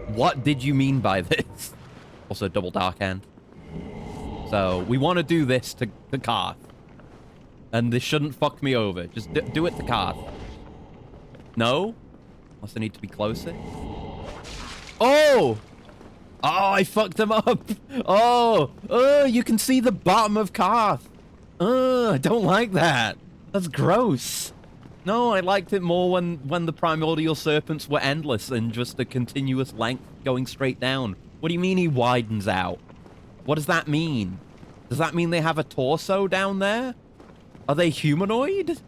What did you mean by this? Also, double dark hand. So, we want to do this to Karth. And this shouldn't fuck me over. Just do it to Karth. No? Unless I need to be closer. Oh! Oh, I fucked him up. Oh, you can see the bottom of Karth. I don't like that. That's gross. No, I liked it more when the primordial serpents were endless and just a continuous length going straight down. What do you mean he widens out? What does that mean? Does that mean they have a torso down there? Are they humanoid?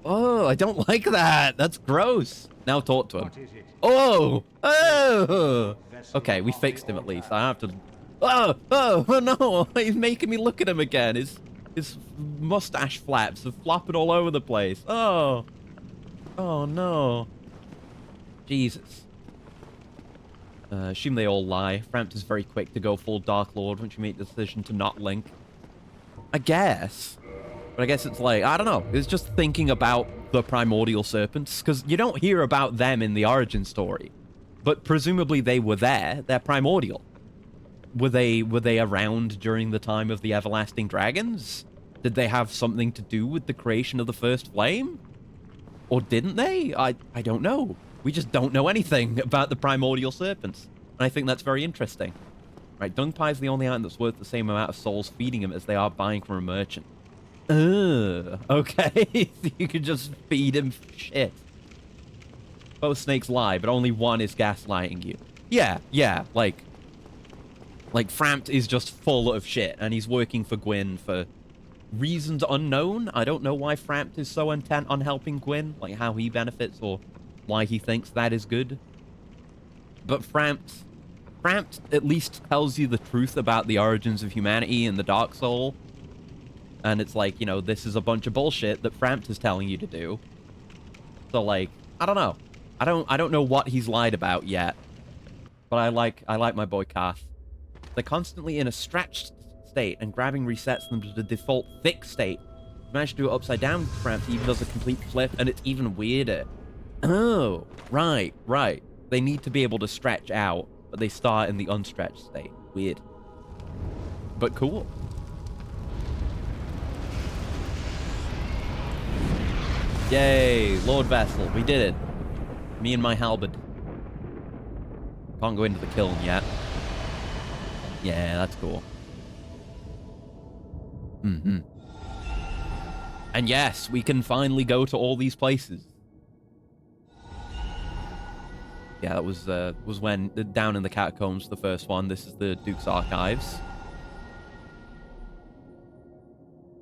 Oh, I don't like that. That's gross. Now talk to him. What is it? Oh! Okay, we fixed him at least. I have to... Oh no! He's making me look at him again. His mustache flaps are flopping all over the place. Oh no. Jesus. Assume they all lie. Frampt is very quick to go full Dark Lord once you make the decision to not link. I guess. But I guess it's like, I don't know. It's just thinking about the primordial serpents, because you don't hear about them in the origin story. But presumably they were there. They're primordial. Were they around during the time of the everlasting dragons? Did they have something to do with the creation of the first flame? Or didn't they? I don't know. We just don't know anything about the primordial serpents. And I think that's very interesting. Right, dung pie is the only item that's worth the same amount of souls feeding him as they are buying from a merchant. Okay. You can just feed him shit. Both snakes lie, but only one is gaslighting you. Yeah, like Frampt is just full of shit, and he's working for Gwyn for reasons unknown. I don't know why Frampt is so intent on helping Gwyn, like how he benefits or why he thinks that is good. But Frampt at least tells you the truth about the origins of humanity and the Dark Soul. And it's like, this is a bunch of bullshit that Frampt is telling you to do. So, like, I don't know. I don't know what he's lied about yet. But I like my boy Karth. They're constantly in a stretched state, and grabbing resets them to the default thick state. You manage to do it upside down, Frampt even does a complete flip, and it's even weirder. Oh, right. They need to be able to stretch out, but they start in the unstretched state. Weird. But cool. Yay, Lord Vessel, we did it. Me and my halberd. Can't go into the kiln yet. Yeah, that's cool. Mm-hmm. And yes, we can finally go to all these places. Yeah, that was when down in the catacombs, the first one. This is the Duke's Archives.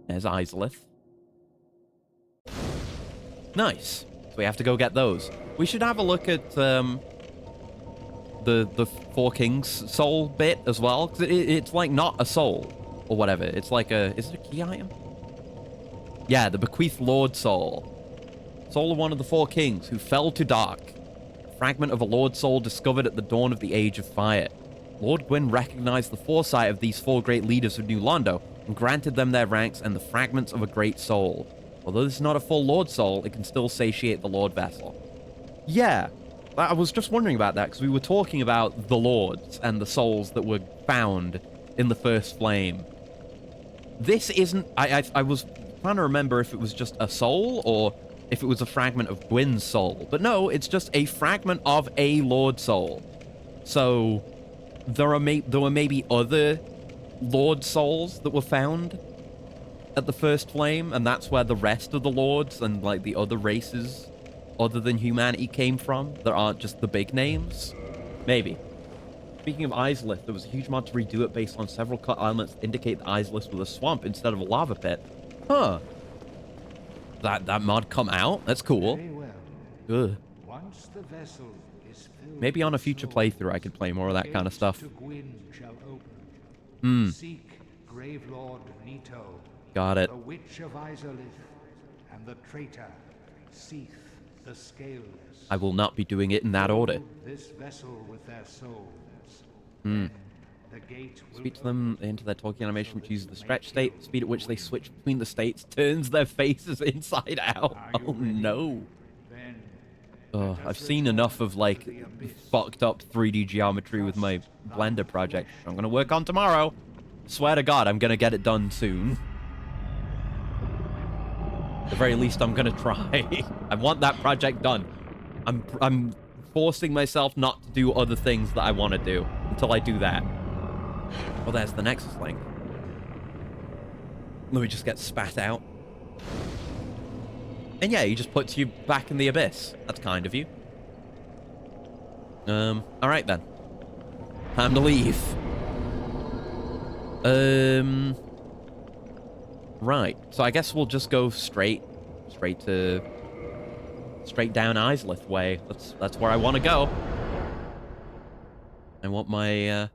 There's Islith. Nice. So we have to go get those. We should have a look at the Four Kings soul bit as well, because it's like not a soul or whatever. It's like is it a key item? Yeah, the bequeathed Lord soul. Soul of one of the Four Kings who fell to dark. Fragment of a Lord soul discovered at the dawn of the Age of Fire. Lord Gwyn recognized the foresight of these four great leaders of New Londo and granted them their ranks and the fragments of a great soul. Although this is not a full Lord soul, it can still satiate the Lord Vessel. Yeah, I was just wondering about that, because we were talking about the Lords and the souls that were found in the First Flame. This isn't... I was trying to remember if it was just a soul or if it was a fragment of Gwyn's soul. But no, it's just a fragment of a Lord soul. So there were maybe other Lord souls that were found at the First Flame, and that's where the rest of the Lords and like the other races other than humanity came from. There aren't just the big names. Maybe. Speaking of Islith, there was a huge mod to redo it based on several cut elements that indicate the Islith was a swamp instead of a lava pit. Huh. That mod come out? That's cool. Very well. Ugh. Once the vessel is filled Maybe on a with future souls, playthrough I could play more of that kind of gates stuff. to Gwyn shall open. Hmm. Seek Grave Lord Nito, Got it. the Witch of Izalith, and the traitor Seath the Scaleless. I will not be doing it in that order. This vessel with their souls. Hmm. The gate will Speak to them into their talking animation, which uses the stretch state. The speed at which they switch between the states turns their faces inside out. Oh no. then Oh, I've seen enough of like fucked up 3D geometry with my Blender project. I'm gonna work on tomorrow. Swear to God, I'm gonna get it done soon. At the very least, I'm gonna try. I want that project done. I'm forcing myself not to do other things that I want to do until I do that. Well, there's the Nexus link. Let me just get spat out. And yeah, he just puts you back in the abyss. That's kind of you. Alright then. Time to leave. Right. So I guess we'll just go straight down Islith way. That's where I want to go. I want my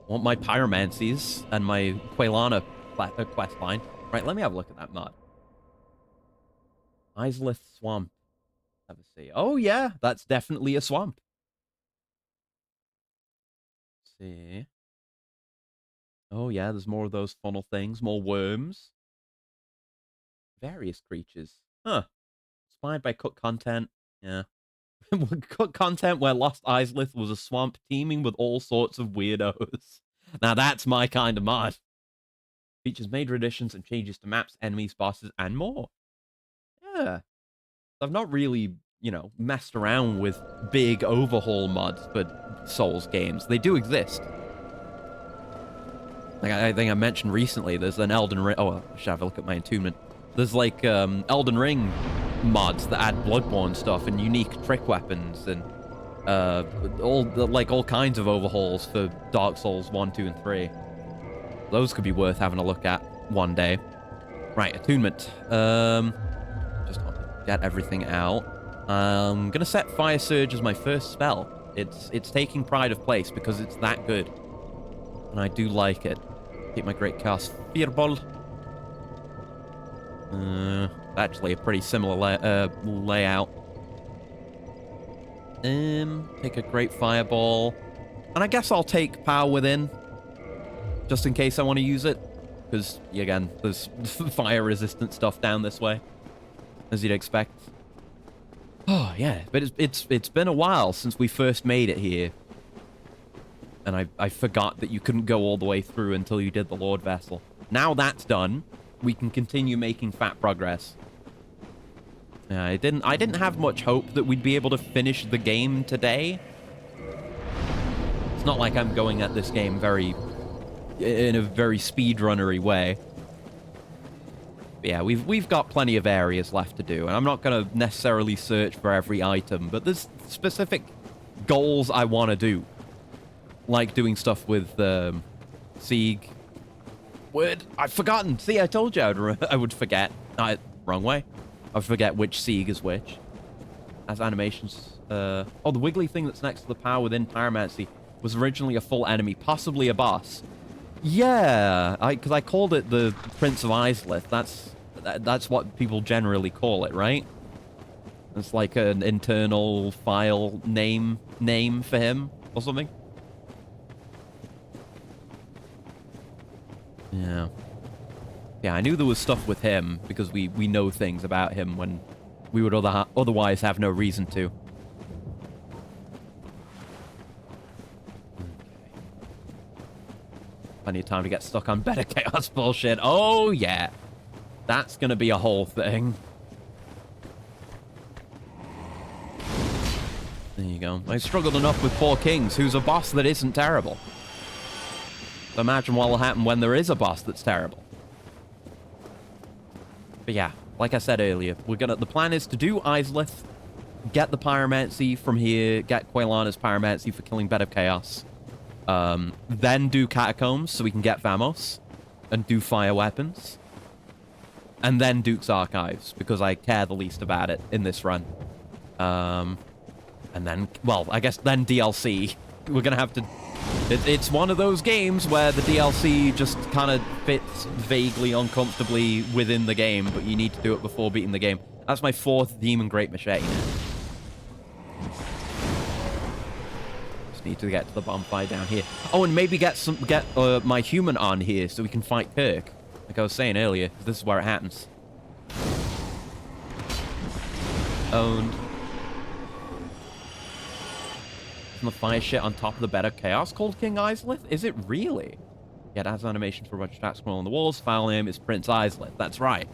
pyromancies and my Quelana quest line. Right, let me have a look at that mod. Islith Swamp. Have a see. Oh yeah, that's definitely a swamp. Let's see. Oh yeah, there's more of those funnel things, more worms. Various creatures. Huh. Inspired by Cook content. Yeah. Cook content where Lost Islith was a swamp teeming with all sorts of weirdos. Now that's my kind of mod. Features major additions and changes to maps, enemies, bosses, and more. Yeah. I've not really, you know, messed around with big overhaul mods for Souls games. They do exist. Like I think I mentioned recently, there's an Elden Ring. Oh, I should have a look at my entombment. There's like Elden Ring mods that add Bloodborne stuff and unique trick weapons and all kinds of overhauls for Dark Souls 1, 2, and 3. Those could be worth having a look at one day. Right, attunement. Just get everything out. I'm gonna set Fire Surge as my first spell. It's taking pride of place because it's that good, and I do like it. Keep my Great Chaos Fireball. Actually a pretty similar layout. Take a Great Fireball. And I guess I'll take Power Within, just in case I want to use it. Because, again, there's fire-resistant stuff down this way, as you'd expect. Oh, yeah. But it's been a while since we first made it here. And I forgot that you couldn't go all the way through until you did the Lord Vessel. Now that's done, we can continue making fat progress. Yeah, I didn't have much hope that we'd be able to finish the game today. It's not like I'm going at this game in a very speedrunnery way. But yeah, we've got plenty of areas left to do, and I'm not going to necessarily search for every item, but there's specific goals I want to do. Like doing stuff with Sieg. Word, I've forgotten. See, I told you I would forget. Wrong way. I forget which Sieg is which. As animations. Oh, the wiggly thing that's next to the power within Pyromancy was originally a full enemy, possibly a boss. Yeah, because I called it the Prince of Islith. That's what people generally call it, right? It's like an internal file name for him or something. Yeah. Yeah, I knew there was stuff with him because we know things about him when we would otherwise have no reason to. Okay. Plenty of time to get stuck on better chaos bullshit. Oh, yeah. That's going to be a whole thing. There you go. I struggled enough with Poor Kings, who's a boss that isn't terrible. So imagine what will happen when there is a boss that's terrible. But yeah, like I said earlier, the plan is to do Islith, get the Pyromancy from here, get Quelana's Pyromancy for killing Bed of Chaos, then do Catacombs so we can get Vamos, and do fire weapons, and then Duke's Archives, because I care the least about it in this run. And then, well, I guess then DLC. We're gonna have to... It's one of those games where the DLC just kind of fits vaguely uncomfortably within the game, but you need to do it before beating the game. That's my 4th Demon Great Machete. Just need to get to the bonfire down here. Oh, and maybe get my human on here so we can fight Kirk. Like I was saying earlier, this is where it happens. Owned. The fire shit on top of the bed of chaos called King Islith? Is it really? Yeah, it has animations for a bunch of tracks scrolling on the walls. File name is Prince Islith. That's right.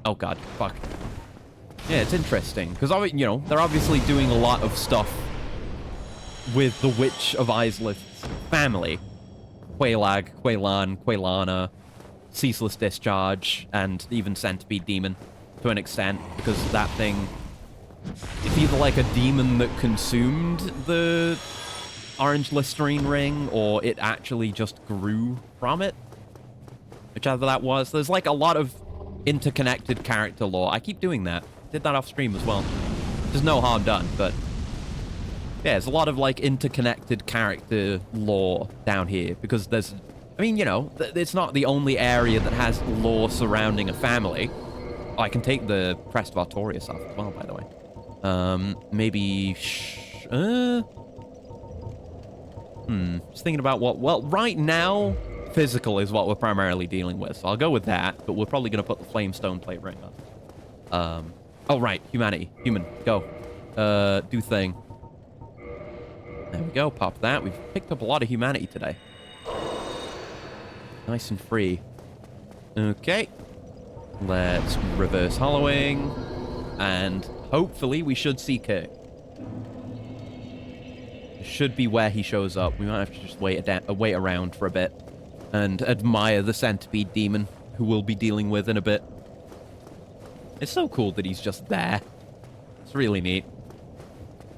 Oh god, fuck. Yeah, it's interesting because, you know, they're obviously doing a lot of stuff with the Witch of Islith's family. Quelaag, Quelan, Quelana, Ceaseless Discharge, and even Centipede Demon to an extent, because that thing... It's either like a demon that consumed the orange Listerine ring, or it actually just grew from it. Whichever that was. There's like a lot of interconnected character lore. I keep doing that. Did that off stream as well. There's no harm done, but... Yeah, there's a lot of like interconnected character lore down here, because there's... I mean, you know, it's not the only area that has lore surrounding a family. Oh, I can take the Crest of Artorias off as well, by the way. Maybe... Just thinking about what... Well, right now, physical is what we're primarily dealing with, so I'll go with that, but we're probably going to put the Flamestone plate ring on. Oh, right. Humanity. Human. Go. Do thing. There we go. Pop that. We've picked up a lot of humanity today. Nice and free. Okay. Let's reverse hollowing. And hopefully we should see Kirk. It should be where he shows up. We might have to just wait around for a bit. And admire the Centipede Demon, who we'll be dealing with in a bit. It's so cool that he's just there. It's really neat.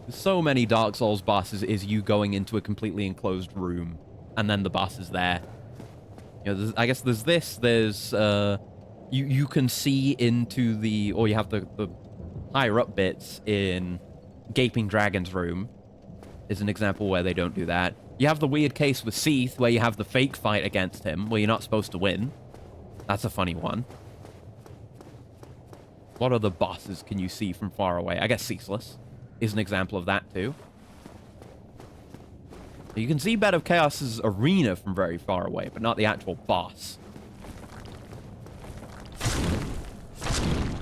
So many Dark Souls bosses is you going into a completely enclosed room, and then the boss is there. You know, I guess there's this, there's, you can see into the, or you have the higher up bits in Gaping Dragon's room, is an example where they don't do that. You have the weird case with Seath, where you have the fake fight against him, where you're not supposed to win. That's a funny one. What other bosses can you see from far away? I guess Ceaseless is an example of that, too. You can see Bed of Chaos's arena from very far away, but not the actual boss.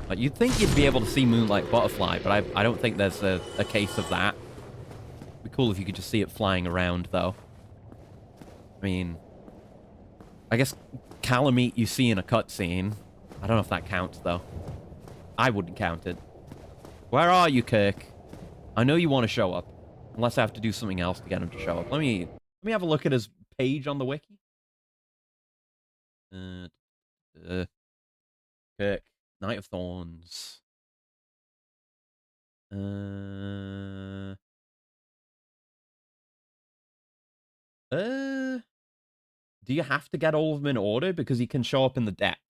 Like, you'd think you'd be able to see Moonlight Butterfly, but I don't think there's a case of that. It'd be cool if you could just see it flying around, though. I mean... I guess Calamite you see in a cutscene. I don't know if that counts, though. I wouldn't count it. Where are you, Kirk? I know you want to show up. Unless I have to do something else to get him to show up. Let me have a look at his page on the wiki. Kirk. Knight of Thorns. Do you have to get all of them in order? Because he can show up in the depths.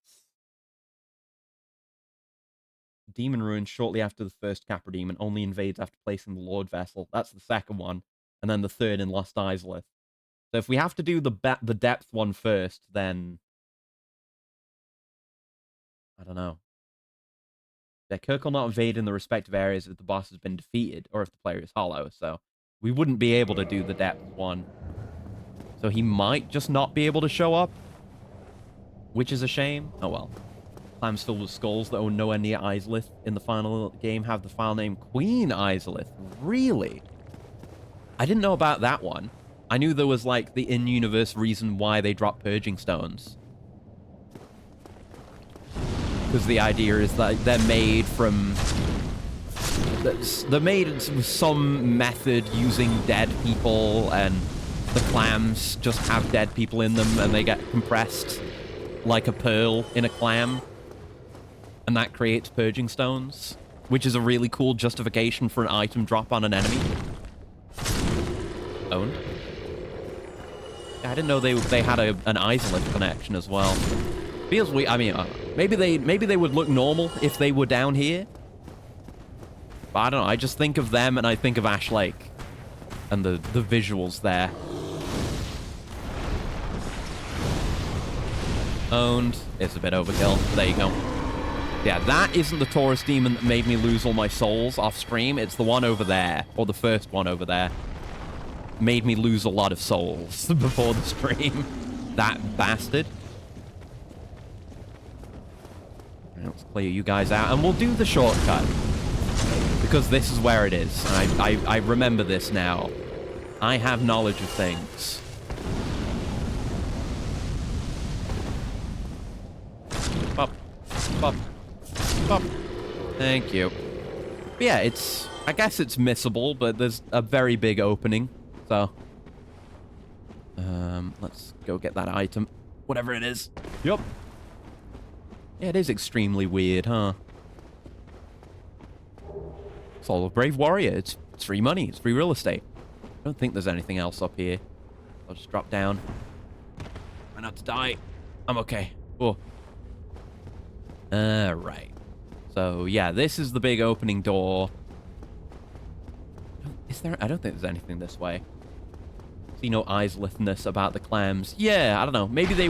Demon Ruin shortly after the first Capra Demon only invades after placing the Lord Vessel. That's the second one. And then the third in Lost Isleth. So if we have to do the depth one first, then... I don't know. Yeah, Kirk will not invade in the respective areas if the boss has been defeated, or if the player is hollow, so... We wouldn't be able to do the depth one. So he might just not be able to show up. Which is a shame. Oh well. Clams filled with skulls that own nowhere near Isleth in the final game have the file name Queen Isleth. Really? I didn't know about that one. I knew there was, like, the in-universe reason why they dropped Purging Stones. Because the idea is that they're made from... They're made with some method using dead people, and the clams just have dead people in them, and they get compressed like a pearl in a clam. And that creates Purging Stones, which is a really cool justification for an item drop on an enemy. Owned. I didn't know they had an Isleth connection as well. Feels weird. I mean, maybe they would look normal if they were down here. But I don't know. I just think of them and I think of Ash Lake and the visuals there. Owned. It's a bit overkill. There you go. Yeah, that isn't the Taurus demon that made me lose all my souls off stream. It's the one over there, or the first one over there. Made me lose a lot of souls before the stream. That bastard. Right, let's clear you guys out, and we'll do the shortcut. Because this is where it is. I remember this now. I have knowledge of things. Pop. Pop. Pop. Thank you. But yeah, I guess it's missable, but there's a very big opening. So, let's go get that item. Whatever it is. Yup. Yeah, it is extremely weird, huh? Soul of Brave Warrior. It's free money. It's free real estate. I don't think there's anything else up here. I'll just drop down. Try not to die. I'm okay. Oh. Right. So, yeah, this is the big opening door. I don't think there's anything this way. See no Islethness about the clams. Yeah, I don't know. Maybe they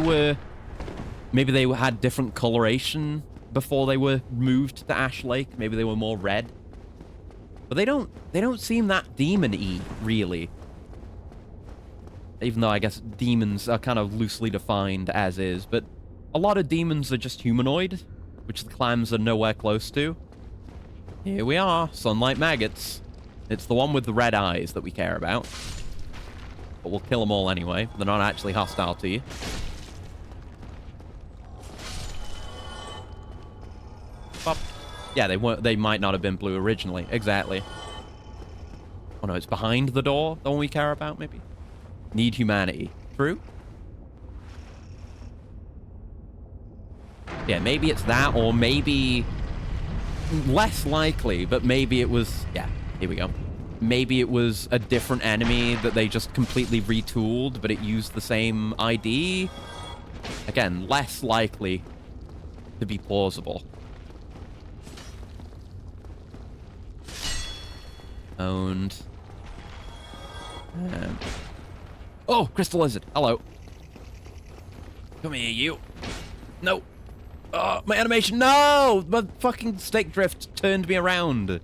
had different coloration before they were moved to Ash Lake. Maybe they were more red. But they don't seem that demon-y, really. Even though I guess demons are kind of loosely defined as is, but a lot of demons are just humanoid, which the clams are nowhere close to. Here we are, Sunlight Maggots. It's the one with the red eyes that we care about. But we'll kill them all anyway. They're not actually hostile to you. Pop. Yeah, they might not have been blue originally. Exactly. Oh no, it's behind the door, the one we care about, maybe? Need humanity. True? Yeah, maybe it's that, or maybe... Less likely, but maybe it was... Yeah, here we go. Maybe it was a different enemy that they just completely retooled, but it used the same ID. Again, less likely to be plausible. Owned. Oh, Crystal Lizard. Hello. Come here, you. No. Oh, my animation. No! My fucking stake drift turned me around.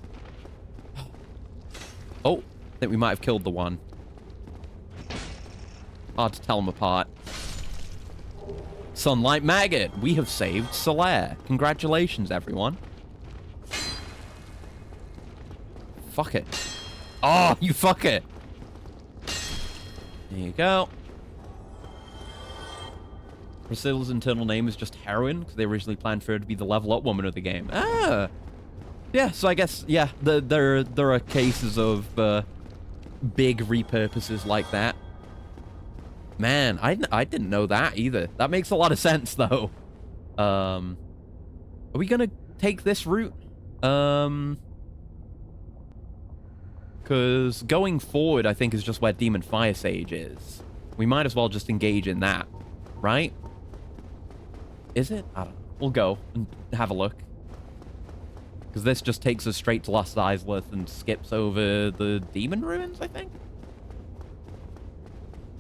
Oh, I think we might have killed the one. Hard to tell them apart. Sunlight Maggot. We have saved Solaire. Congratulations, everyone. Fuck it. Oh, you fuck it. There you go. Priscilla's internal name is just Heroine, because they originally planned for her to be the level up woman of the game. Ah! Yeah, so I guess, yeah, there are cases of big repurposes like that. Man, I didn't know that either. That makes a lot of sense, though. Are we gonna take this route? Because going forward, I think, is just where Demon Fire Sage is. We might as well just engage in that, right? Is it? I don't know. We'll go and have a look. Because this just takes us straight to Lost Isleth and skips over the Demon Ruins, I think?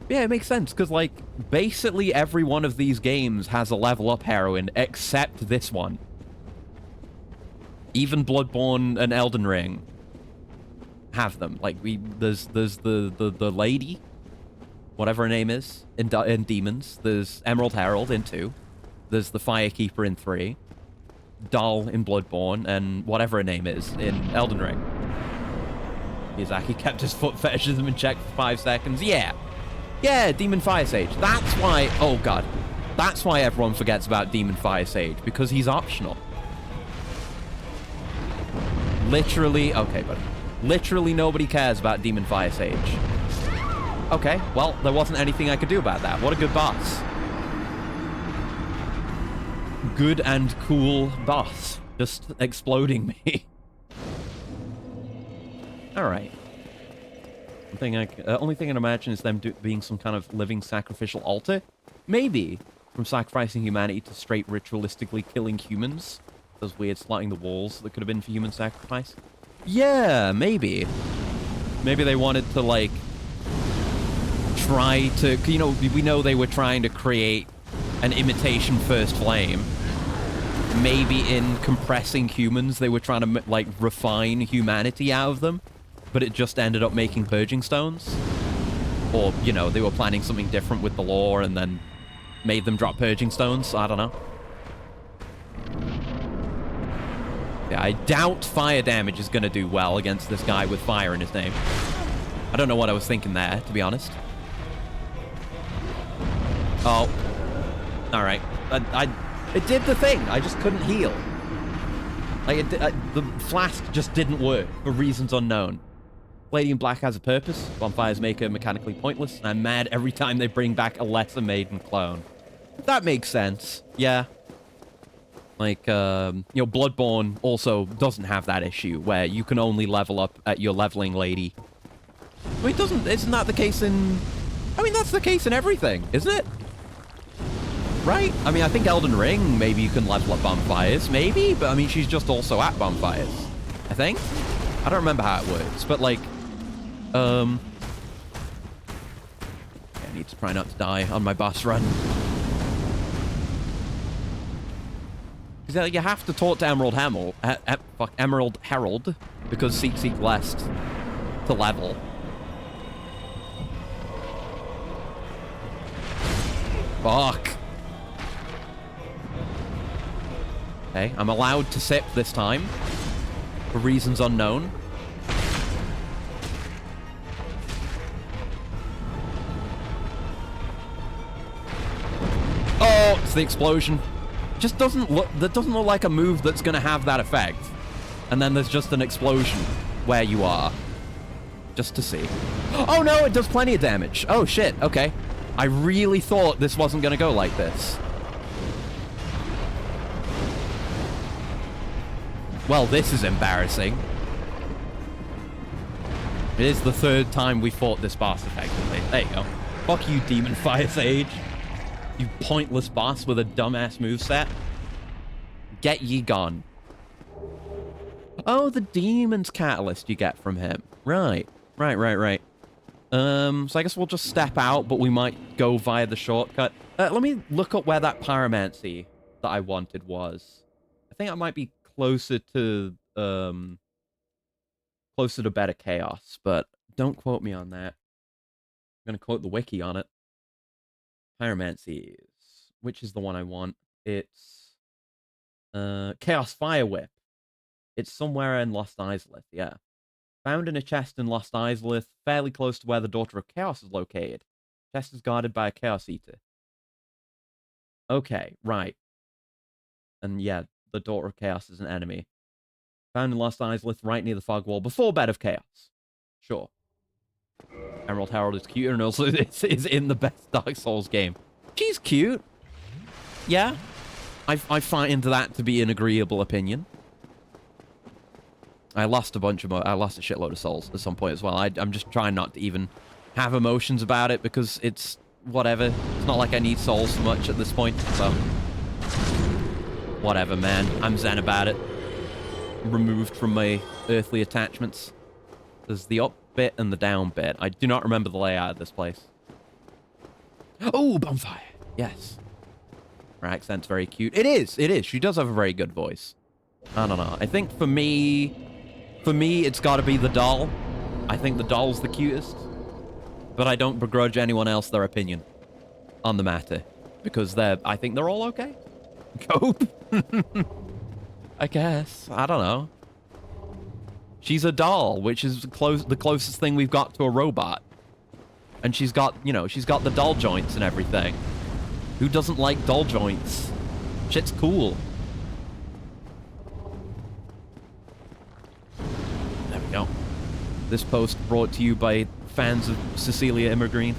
Yeah, it makes sense, because, like, basically every one of these games has a level up heroine, except this one. Even Bloodborne and Elden Ring have them. Like, there's the lady, whatever her name is, in Demons. There's Emerald Herald in 2. There's the Firekeeper in 3. Doll in Bloodborne, and whatever her name is in Elden Ring. Miyazaki kept his foot fetishism in check for 5 seconds. Yeah. Yeah, Demon Fire Sage. That's why... Oh, God. That's why everyone forgets about Demon Fire Sage, because he's optional. Literally... Okay, but literally nobody cares about Demon Fire Sage. Okay, well, there wasn't anything I could do about that. What a good boss. Good and cool boss. Just exploding me. Alright. Only thing I can imagine is them being some kind of living sacrificial altar. Maybe. From sacrificing humanity to straight ritualistically killing humans. Those weird slotting the walls that could have been for human sacrifice. Yeah, maybe. Maybe they wanted to, like, try to... You know, we know they were trying to create an imitation First Flame. Maybe in compressing humans, they were trying to, like, refine humanity out of them. But it just ended up making purging stones. Or, you know, they were planning something different with the lore and then made them drop purging stones. I don't know. Yeah, I doubt fire damage is going to do well against this guy with fire in his name. I don't know what I was thinking there, to be honest. Oh. Alright. It did the thing. I just couldn't heal. Like, the flask just didn't work for reasons unknown. Lady in Black has a purpose. Bonfires make her mechanically pointless, and I'm mad every time they bring back a lesser maiden clone. That makes sense. Yeah. Like, you know, Bloodborne also doesn't have that issue, where you can only level up at your leveling lady. Well, it doesn't... Isn't that the case in... I mean, that's the case in everything, isn't it? Right? I mean, I think Elden Ring, maybe you can level up bonfires, maybe, but I mean, she's just also at bonfires, I think? I don't remember how it works, but like, I need to try not to die on my boss run. Because you have to talk to Emerald Herald, because Seek Blessed to level. Fuck. Okay, I'm allowed to sip this time. For reasons unknown. Oh, it's the explosion. Just doesn't look... That doesn't look like a move that's going to have that effect. And then there's just an explosion where you are. Just to see. Oh no, it does plenty of damage. Oh shit, okay. I really thought this wasn't going to go like this. Well, this is embarrassing. It is the 3rd time we fought this boss effectively. There you go. Fuck you, Demon Fire Sage. You pointless boss with a dumbass moveset. Get ye gone. Oh, the Demon's Catalyst you get from him. Right. Right. So I guess we'll just step out, but we might go via the shortcut. Let me look up where that Pyromancy that I wanted was. I think I might be closer to Better Chaos, but don't quote me on that. I'm gonna quote the wiki on it. Pyromancy, which is the one I want? It's Chaos Fire Whip. It's somewhere in Lost Isleth, yeah. Found in a chest in Lost Isleth, fairly close to where the Daughter of Chaos is located. Chest is guarded by a Chaos Eater. Okay, right. And yeah, the Daughter of Chaos is an enemy. Found in Lost Islith, right near the fog wall, before Bed of Chaos. Sure. Emerald Herald is cute, and also is in the best Dark Souls game. She's cute. Yeah. I find that to be an agreeable opinion. I lost a shitload of souls at some point as well. I'm just trying not to even have emotions about it because it's whatever. It's not like I need souls so much at this point, so whatever, man. I'm zen about it. Removed from my earthly attachments. There's the up bit and the down bit. I do not remember the layout of this place. Oh, bonfire. Yes. Her accent's very cute. It is. It is. She does have a very good voice. I don't know. I think for me, it's got to be the doll. I think the doll's the cutest. But I don't begrudge anyone else their opinion on the matter. Because I think they're all okay. Cope? I guess. I don't know. She's a doll, which is the closest thing we've got to a robot. And she's got, she's got the doll joints and everything. Who doesn't like doll joints? Shit's cool. There we go. This post brought to you by fans of Cecilia Immergreen.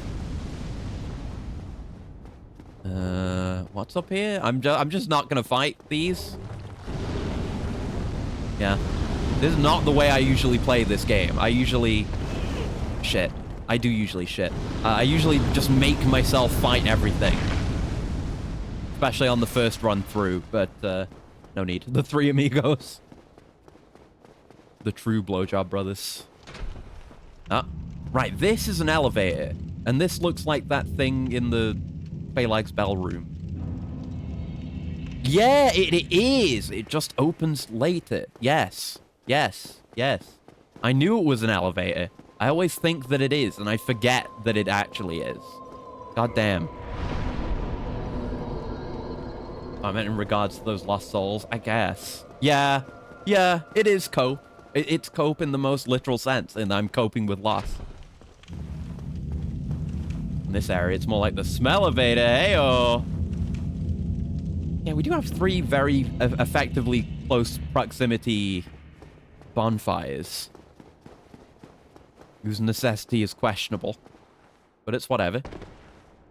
What's up here? I'm just not gonna fight these. Yeah. This is not the way I usually play this game. I do usually shit. I usually just make myself fight everything. Especially on the first run through, but no need. The three amigos. The true blowjob brothers. Ah, right, this is an elevator. And this looks like that thing in the Phalanx Bell room. Yeah, it is. It just opens later. Yes. Yes. Yes. I knew it was an elevator. I always think that it is, and I forget that it actually is. God damn. I meant in regards to those lost souls, I guess. Yeah. Yeah, it is cope. It's cope in the most literal sense, and I'm coping with loss. In this area, it's more like the smell-evator. Heyo. Yeah, we do have 3 very effectively close proximity bonfires. Whose necessity is questionable. But it's whatever. At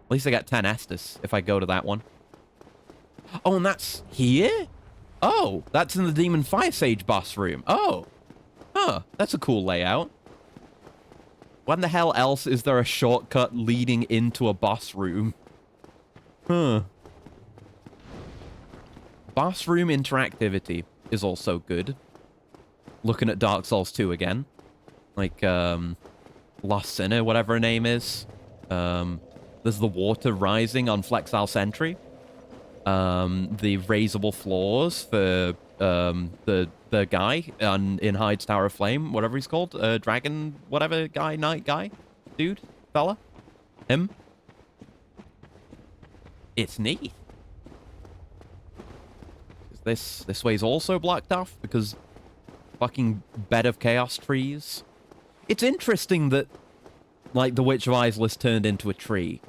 least I get 10 Estus if I go to that one. Oh, and that's here? Oh, that's in the Demon Fire Sage boss room. Oh. Huh, that's a cool layout. When the hell else is there a shortcut leading into a boss room? Huh. Boss room interactivity is also good. Looking at Dark Souls 2 again. Like, Lost Sinner, whatever her name is. There's the water rising on Flexile Sentry. The raisable floors for the guy in Hyde's Tower of Flame, whatever he's called. Dragon, whatever guy, knight guy, dude, fella, him. It's neat. This way's also blocked off because fucking Bed of Chaos trees. It's interesting that, like, the Witch of Islith turned into a tree.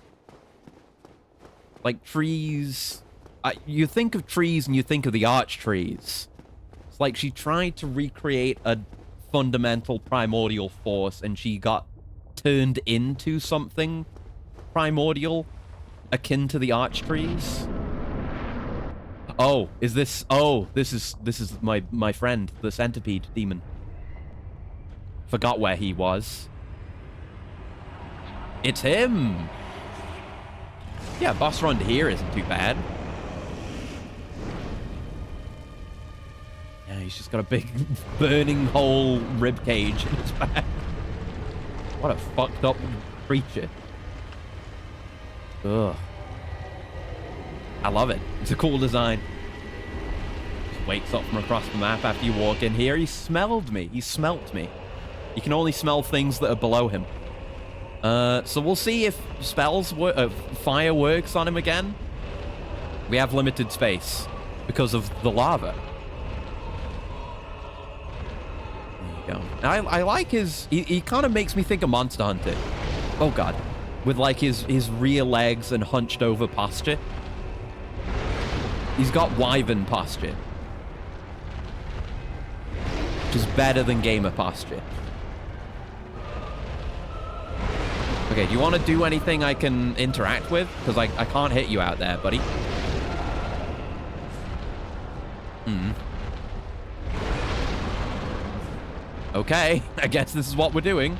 Like, trees... you think of trees and you think of the arch trees. It's like she tried to recreate a fundamental primordial force and she got turned into something primordial akin to the arch trees. Oh, is this... Oh, this is my friend, the centipede demon. Forgot where he was. It's him! Yeah, boss run here isn't too bad. Yeah, he's just got a big burning hole rib cage in his back. What a fucked up creature. Ugh. I love it. It's a cool design. Just wakes up from across the map after you walk in here. He smelled me. He smelt me. You can only smell things that are below him. So we'll see if fire works on him again. We have limited space because of the lava. There you go. I like his... He kind of makes me think of Monster Hunter. Oh, God. With, like, his rear legs and hunched over posture. He's got wyvern posture. Which is better than gamer posture. Okay, do you want to do anything I can interact with? Because I can't hit you out there, buddy. Okay, I guess this is what we're doing.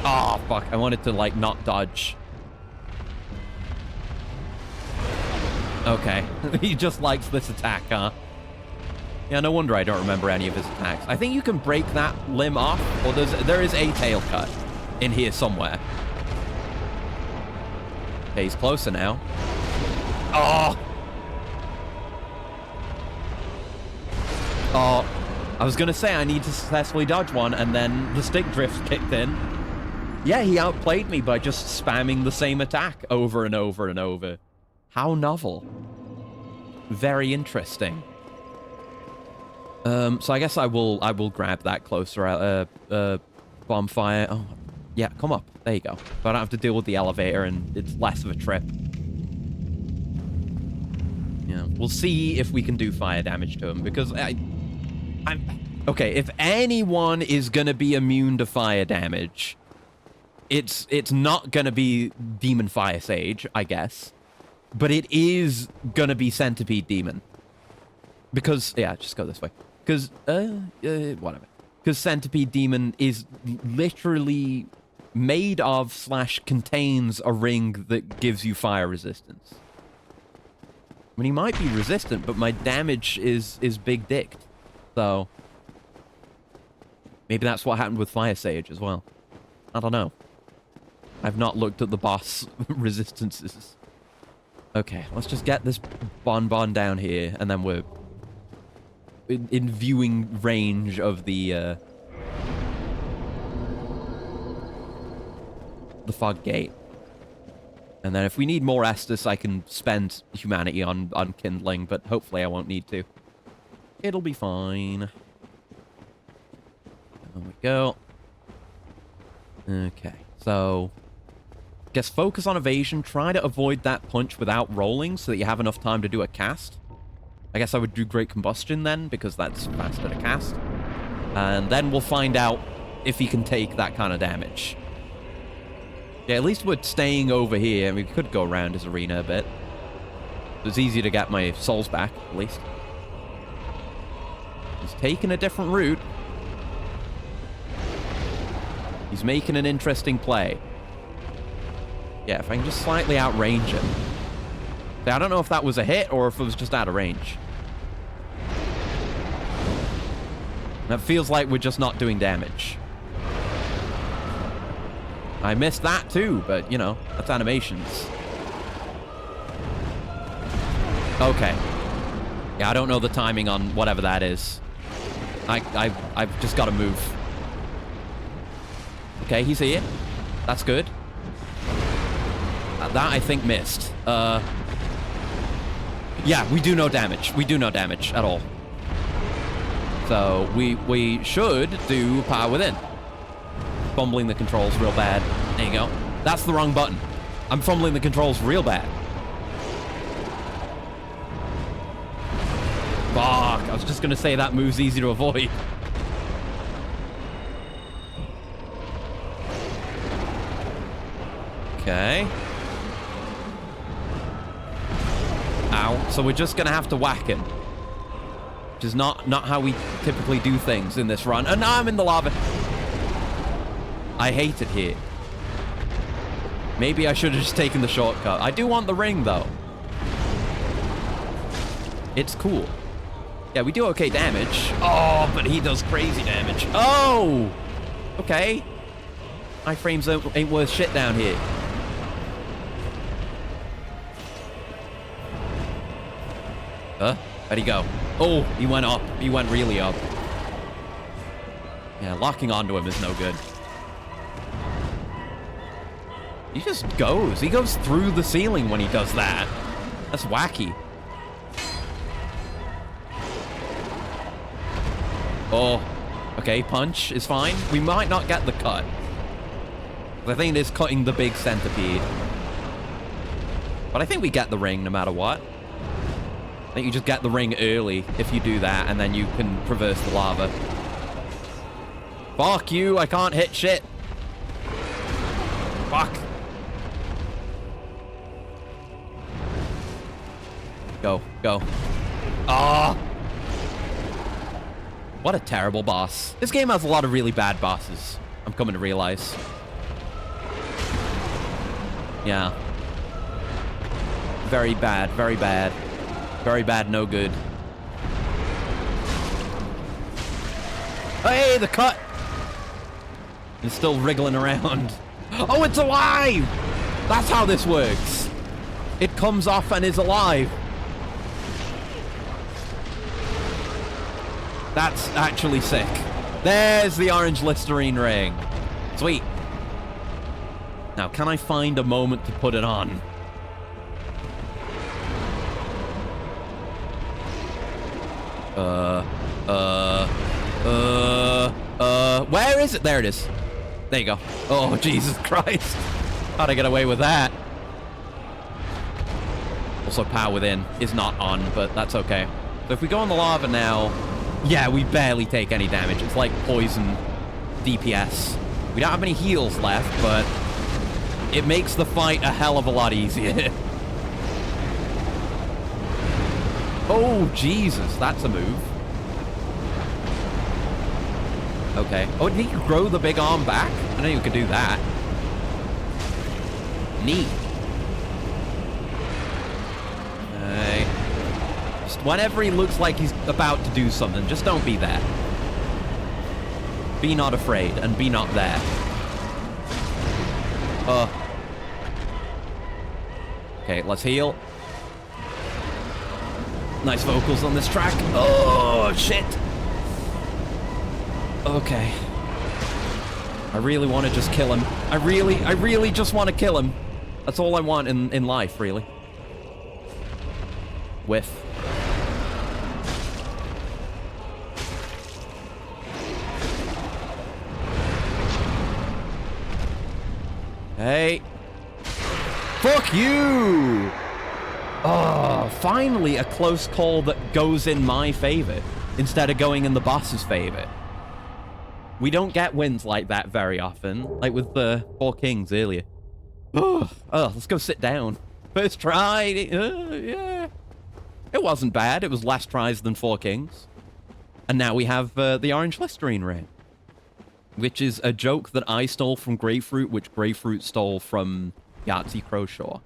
Oh, fuck. I wanted to, like, not dodge. Okay. He just likes this attack, huh? Yeah, no wonder I don't remember any of his attacks. I think you can break that limb off, or there is a tail cut in here somewhere. Okay, he's closer now. Oh! Oh, I was gonna say I need to successfully dodge one, and then the stick drift kicked in. Yeah, he outplayed me by just spamming the same attack over and over and over. How novel. Very interesting. So I guess I will grab that closer bonfire. Oh, yeah, come up. There you go. So I don't have to deal with the elevator, and it's less of a trip. Yeah, we'll see if we can do fire damage to him, because I'm okay, if anyone is gonna be immune to fire damage, it's not gonna be Demon Fire Sage, I guess. But it is gonna be Centipede Demon. Because, yeah, just go this way. Because, whatever. Because Centipede Demon is literally made of / contains a ring that gives you fire resistance. I mean, he might be resistant, but my damage is big dicked. So, maybe that's what happened with Fire Sage as well. I don't know. I've not looked at the boss resistances. Okay, let's just get this bonbon down here, and then we're in viewing range of the fog gate. And then if we need more Estus, I can spend humanity on kindling, but hopefully I won't need to. It'll be fine. There we go. Okay, so guess focus on evasion. Try to avoid that punch without rolling so that you have enough time to do a cast. I guess I would do Great Combustion then, because that's faster to cast. And then we'll find out if he can take that kind of damage. Yeah, at least we're staying over here, and we could go around his arena a bit. It's easy to get my souls back, at least. He's taking a different route. He's making an interesting play. Yeah, if I can just slightly outrange him. I don't know if that was a hit or if it was just out of range. That feels like we're just not doing damage. I missed that too, but, you know, that's animations. Okay. Yeah, I don't know the timing on whatever that is. I've just got to move. Okay, he's here. That's good. That, I think, missed. Yeah, we do no damage. We do no damage at all. So, we should do Power Within. Fumbling the controls real bad. There you go. That's the wrong button. I'm fumbling the controls real bad. Fuck, I was just gonna say that move's easy to avoid. Okay. Ow. So we're just gonna have to whack him. Which is not how we typically do things in this run. And now I'm in the lava. I hate it here. Maybe I should have just taken the shortcut. I do want the ring, though. It's cool. Yeah, we do okay damage. Oh, but he does crazy damage. Oh! Okay. My frames ain't worth shit down here. Huh? Where'd he go? Oh, he went up. He went really up. Yeah, locking onto him is no good. He just goes. He goes through the ceiling when he does that. That's wacky. Oh, okay, punch is fine. We might not get the cut. I think it is cutting the big centipede. But I think we get the ring no matter what. I think you just get the ring early if you do that, and then you can traverse the lava. Fuck you, I can't hit shit. Fuck. Go, go. Ah! What a terrible boss. This game has a lot of really bad bosses, I'm coming to realize. Yeah. Very bad, very bad. Very bad, no good. Hey, the cut! It's still wriggling around. Oh, it's alive! That's how this works. It comes off and is alive. That's actually sick. There's the orange Listerine ring. Sweet. Now, can I find a moment to put it on? Where is it? There it is. There you go. Oh, Jesus Christ. How'd I get away with that? Also, power within is not on, but that's okay. So if we go on the lava now, yeah, we barely take any damage. It's like poison DPS. We don't have any heals left, but it makes the fight a hell of a lot easier. Oh, Jesus, that's a move. Okay. Oh, did he grow the big arm back? I know you could do that. Neat. Okay. Just whenever he looks like he's about to do something, just don't be there. Be not afraid, and be not there. Okay, let's heal. Nice vocals on this track. Oh, shit. Okay. I really want to just kill him. I really just want to kill him. That's all I want in life, really. Whiff. Hey. Fuck you! Oh, finally a close call that goes in my favor instead of going in the boss's favor. We don't get wins like that very often, like with the Four Kings earlier. Oh, let's go sit down. First try, yeah. It wasn't bad. It was less tries than Four Kings. And now we have the orange Listerine ring, which is a joke that I stole from Grapefruit, which Grapefruit stole from Yahtzee Crowshaw.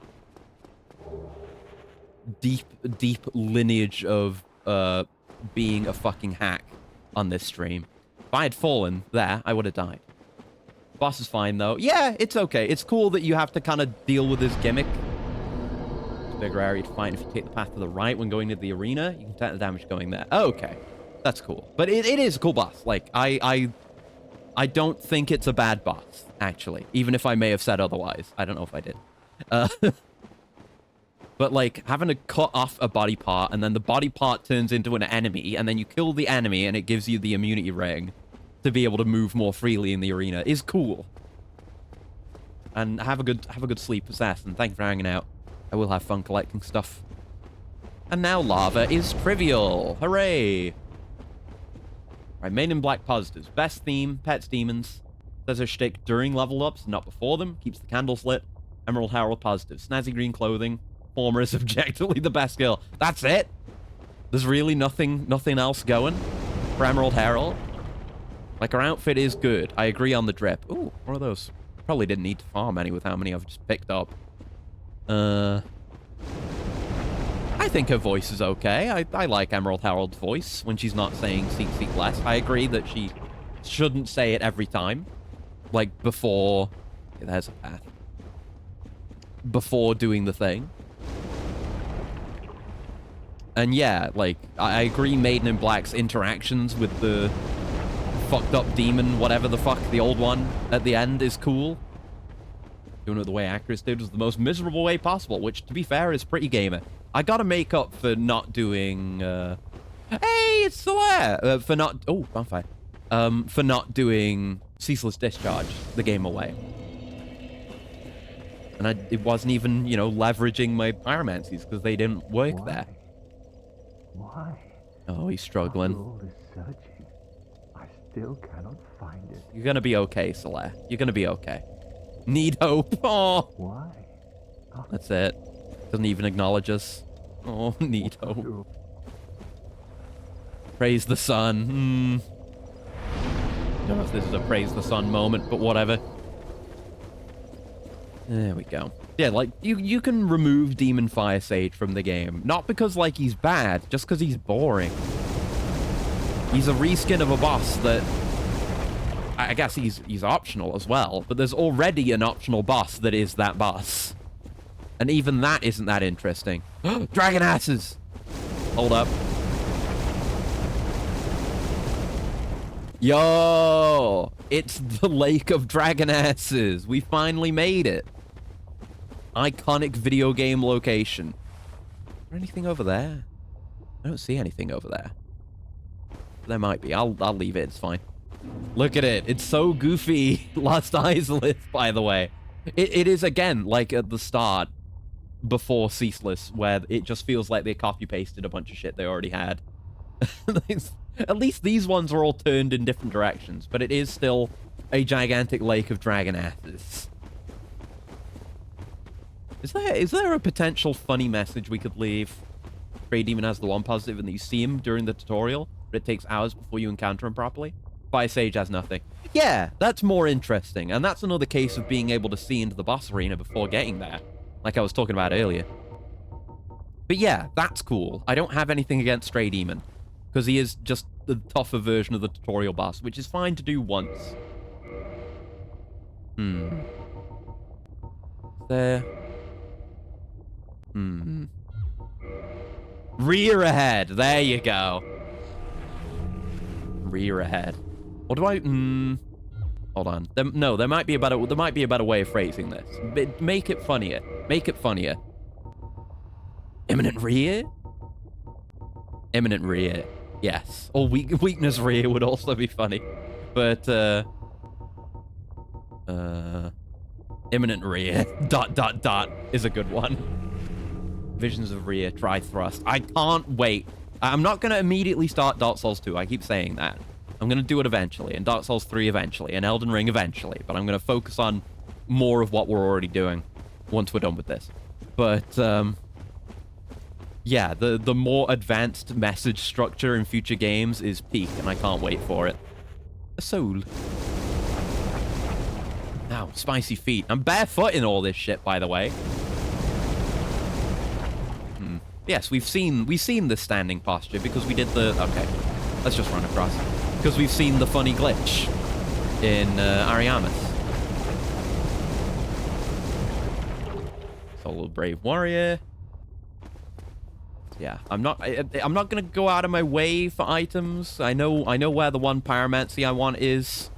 Deep lineage of being a fucking hack on this stream. If I had fallen there, I would have died. Boss is fine, though. Yeah, it's okay. It's cool that you have to kind of deal with this gimmick. It's a bigger area to fight. If you take the path to the right when going to the arena, you can take the damage going there. Oh, okay. That's cool. But it is a cool boss. Like, I don't think it's a bad boss, actually. Even if I may have said otherwise. I don't know if I did. But, like, having to cut off a body part, and then the body part turns into an enemy, and then you kill the enemy, and it gives you the immunity ring to be able to move more freely in the arena is cool. And have a good sleep, Assassin. Thank you for hanging out. I will have fun collecting stuff. And now lava is trivial. Hooray! Right, main in black positives. Best theme, pets demons. Says her shtick during level ups, not before them. Keeps the candles lit. Emerald Herald positive. Snazzy green clothing. Former is objectively the best skill. That's it? There's really nothing else going for Emerald Herald? Like, her outfit is good. I agree on the drip. Ooh, one of those. Probably didn't need to farm any with how many I've just picked up. I think her voice is okay. I like Emerald Herald's voice when she's not saying seek, seek less. I agree that she shouldn't say it every time. Like, before... Okay, there's a path. Before doing the thing. And yeah, like, I agree Maiden in Black's interactions with the fucked up demon, whatever the fuck, the old one at the end is cool. Doing it the way Acrius did was the most miserable way possible, which, to be fair, is pretty gamer. I gotta make up for not doing, Hey, it's still there! For not... Oh, bonfire. For not doing Ceaseless Discharge, the game away. And it wasn't even, you know, leveraging my pyromancies, because they didn't work there. Why? Oh, he's After struggling. all this searching, I still cannot find it. You're gonna be okay, Soler. You're gonna be okay. Need hope. Oh, Why? that's it. Doesn't even acknowledge us. Oh, need hope. Praise the sun. Don't know if this is a praise the sun moment, but whatever. There we go. Yeah, like, you can remove Demon Fire Sage from the game. Not because, like, he's bad, just because he's boring. He's a reskin of a boss that... I guess he's optional as well, but there's already an optional boss that is that boss. And even that isn't that interesting. Dragon asses! Hold up. Yo! It's the Lake of Dragon Asses. We finally made it. Iconic video game location. Is there anything over there? I don't see anything over there. There might be. I'll leave it. It's fine. Look at it. It's so goofy. Lost Islith, by the way. It is, again, like at the start, before Ceaseless, where it just feels like they copy-pasted a bunch of shit they already had. At least these ones are all turned in different directions, but it is still a gigantic lake of dragon asses. Is there a potential funny message we could leave? Grey Demon has the one positive, and that you see him during the tutorial, but it takes hours before you encounter him properly. Fire Sage has nothing. Yeah, that's more interesting, and that's another case of being able to see into the boss arena before getting there, like I was talking about earlier. But yeah, that's cool. I don't have anything against Stray Demon, because he is just the tougher version of the tutorial boss, which is fine to do once. There. Rear ahead. There you go. Rear ahead. What do I... Hold on. No, there might be a better way of phrasing this. Make it funnier. Make it funnier. Imminent rear? Imminent rear. Yes. Or weakness rear would also be funny. But, imminent rear. ... is a good one. Visions of rear. Try thrust. I can't wait. I'm not going to immediately start Dark Souls 2. I keep saying that. I'm going to do it eventually, and Dark Souls 3 eventually, and Elden Ring eventually, but I'm going to focus on more of what we're already doing once we're done with this. But, yeah, the more advanced message structure in future games is peak, and I can't wait for it. A soul. Ow, spicy feet. I'm barefoot in all this shit, by the way. Yes, we've seen the standing posture because we did the... Okay, let's just run across. Because we've seen the funny glitch in Ariamis. Solo Brave Warrior. Yeah, I'm not gonna go out of my way for items. I know where the one Pyromancy I want is.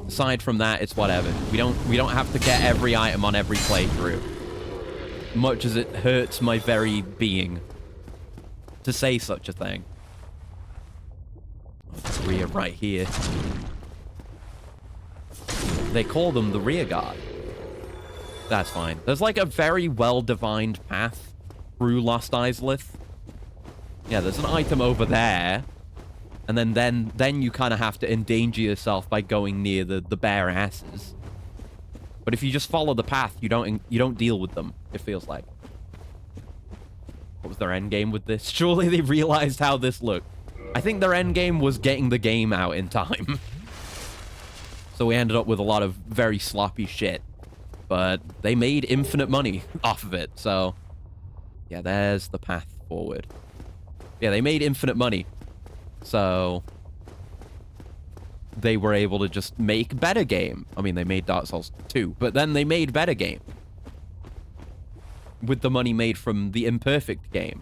Aside from that, it's whatever. We don't have to get every item on every playthrough. Much as it hurts my very being to say such a thing. Rear right here. They call them the rear guard. That's fine. There's like a very well-defined path through Lost Islith. Yeah, there's an item over there. And then you kind of have to endanger yourself by going near the bare asses. But if you just follow the path, you don't deal with them, it feels like. What was their end game with this? Surely they realized how this looked. I think their end game was getting the game out in time. So we ended up with a lot of very sloppy shit. But they made infinite money off of it, so... Yeah, there's the path forward. Yeah, they made infinite money. So... they were able to just make better game. I mean, they made Dark Souls 2, but then they made better game. With the money made from the imperfect game.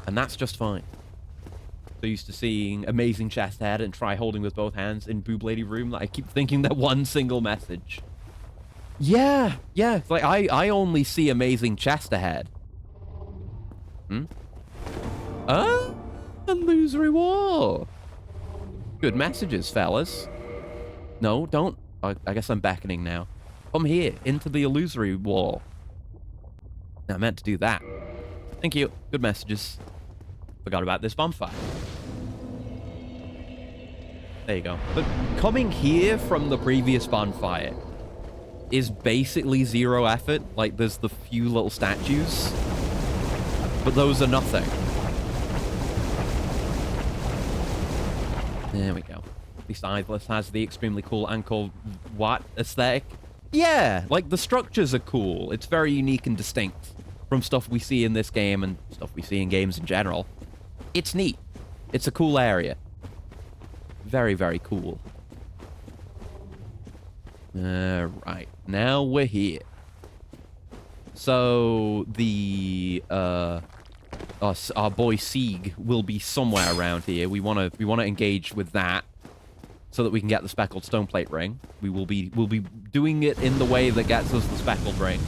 And that's just fine. So used to seeing amazing chest head and try holding with both hands in Boob Lady room that I keep thinking that one single message. Yeah. It's like, I only see amazing chest ahead. Illusory War. Good messages, fellas. No, don't. I guess I'm beckoning now. Come here, into the illusory wall. I meant to do that. Thank you. Good messages. Forgot about this bonfire. There you go. But coming here from the previous bonfire is basically zero effort. Like, there's the few little statues. But those are nothing. There we go. At least Idless has the extremely cool Angkor Wat aesthetic. Yeah, like, the structures are cool. It's very unique and distinct from stuff we see in this game and stuff we see in games in general. It's neat. It's a cool area. Very, very cool. Right. Now we're here. So, the, our boy Sieg will be somewhere around here. We wanna engage with that so that we can get the speckled stone plate ring. We'll be doing it in the way that gets us the speckled ring.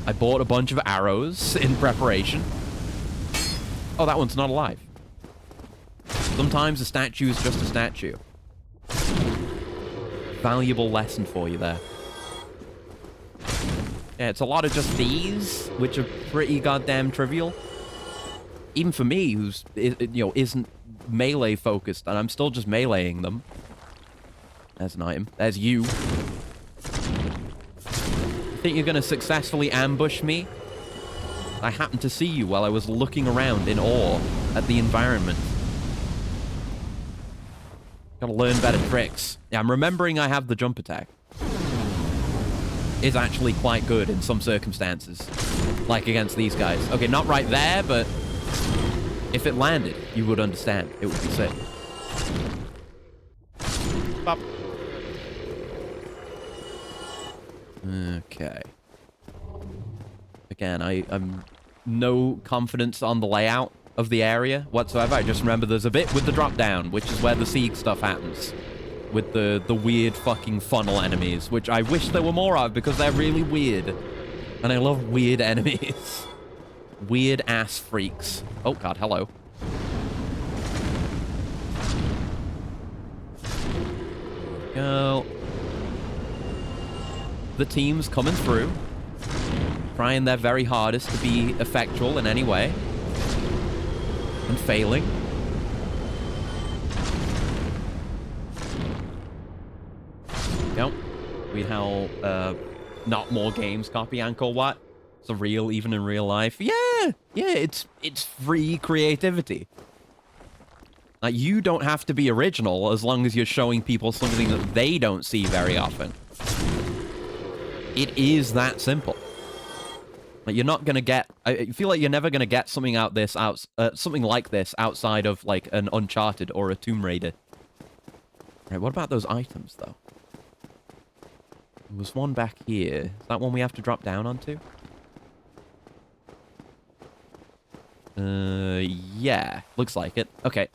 I bought a bunch of arrows in preparation. Oh, that one's not alive. Sometimes a statue is just a statue. Valuable lesson for you there. Yeah, it's a lot of just these, which are pretty goddamn trivial. Even for me, who's, isn't melee focused, and I'm still just meleeing them. There's an item. There's you. You think you're gonna successfully ambush me? I happened to see you while I was looking around in awe at the environment. Gotta learn better tricks. Yeah, I'm remembering I have the jump attack. It's actually quite good in some circumstances. Like against these guys. Okay, not right there, but if it landed, you would understand. It would be sick. Bop. Okay. Again, I'm no confidence on the layout of the area whatsoever. I just remember there's a bit with the drop down, which is where the Sieg stuff happens. With the weird fucking funnel enemies, which I wish there were more of because they're really weird. And I love weird enemies. Weird ass freaks. Oh god, hello. Go. The team's coming through. Trying their very hardest to be effectual in any way. And failing. Yep. We how not more games copy Angkor Wat. It's a real, even in real life. Yeah, it's free creativity. Like, you don't have to be original as long as you're showing people something that they don't see very often. It is that simple. Like, you're not gonna get. I feel like you're never gonna get something something like this outside of like an Uncharted or a Tomb Raider. Right, what about those items though? There was one back here. Is that one we have to drop down onto? Yeah. Looks like it. Okay.